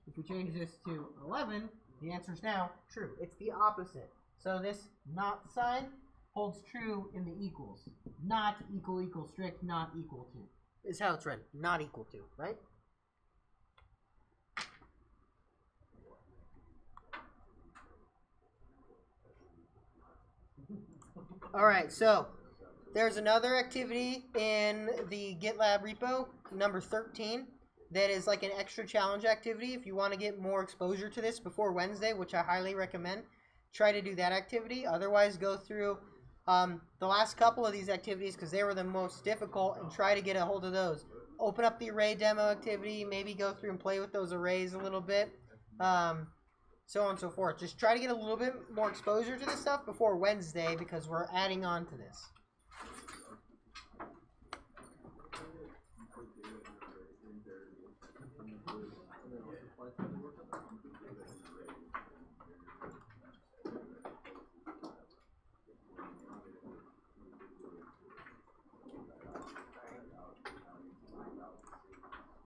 if we change this to 11, the answer is now true. It's the opposite. So this not sign holds true in the equals. Not equal equal strict, not equal to. Is how it's read. Not equal to, right? Alright, so there's another activity in the GitLab repo, number 13, that is like an extra challenge activity. If you want to get more exposure to this before Wednesday, which I highly recommend, try to do that activity. Otherwise, go through the last couple of these activities because they were the most difficult and try to get a hold of those. Open up the array demo activity, maybe go through and play with those arrays a little bit, so on and so forth. Just try to get a little bit more exposure to this stuff before Wednesday because we're adding on to this.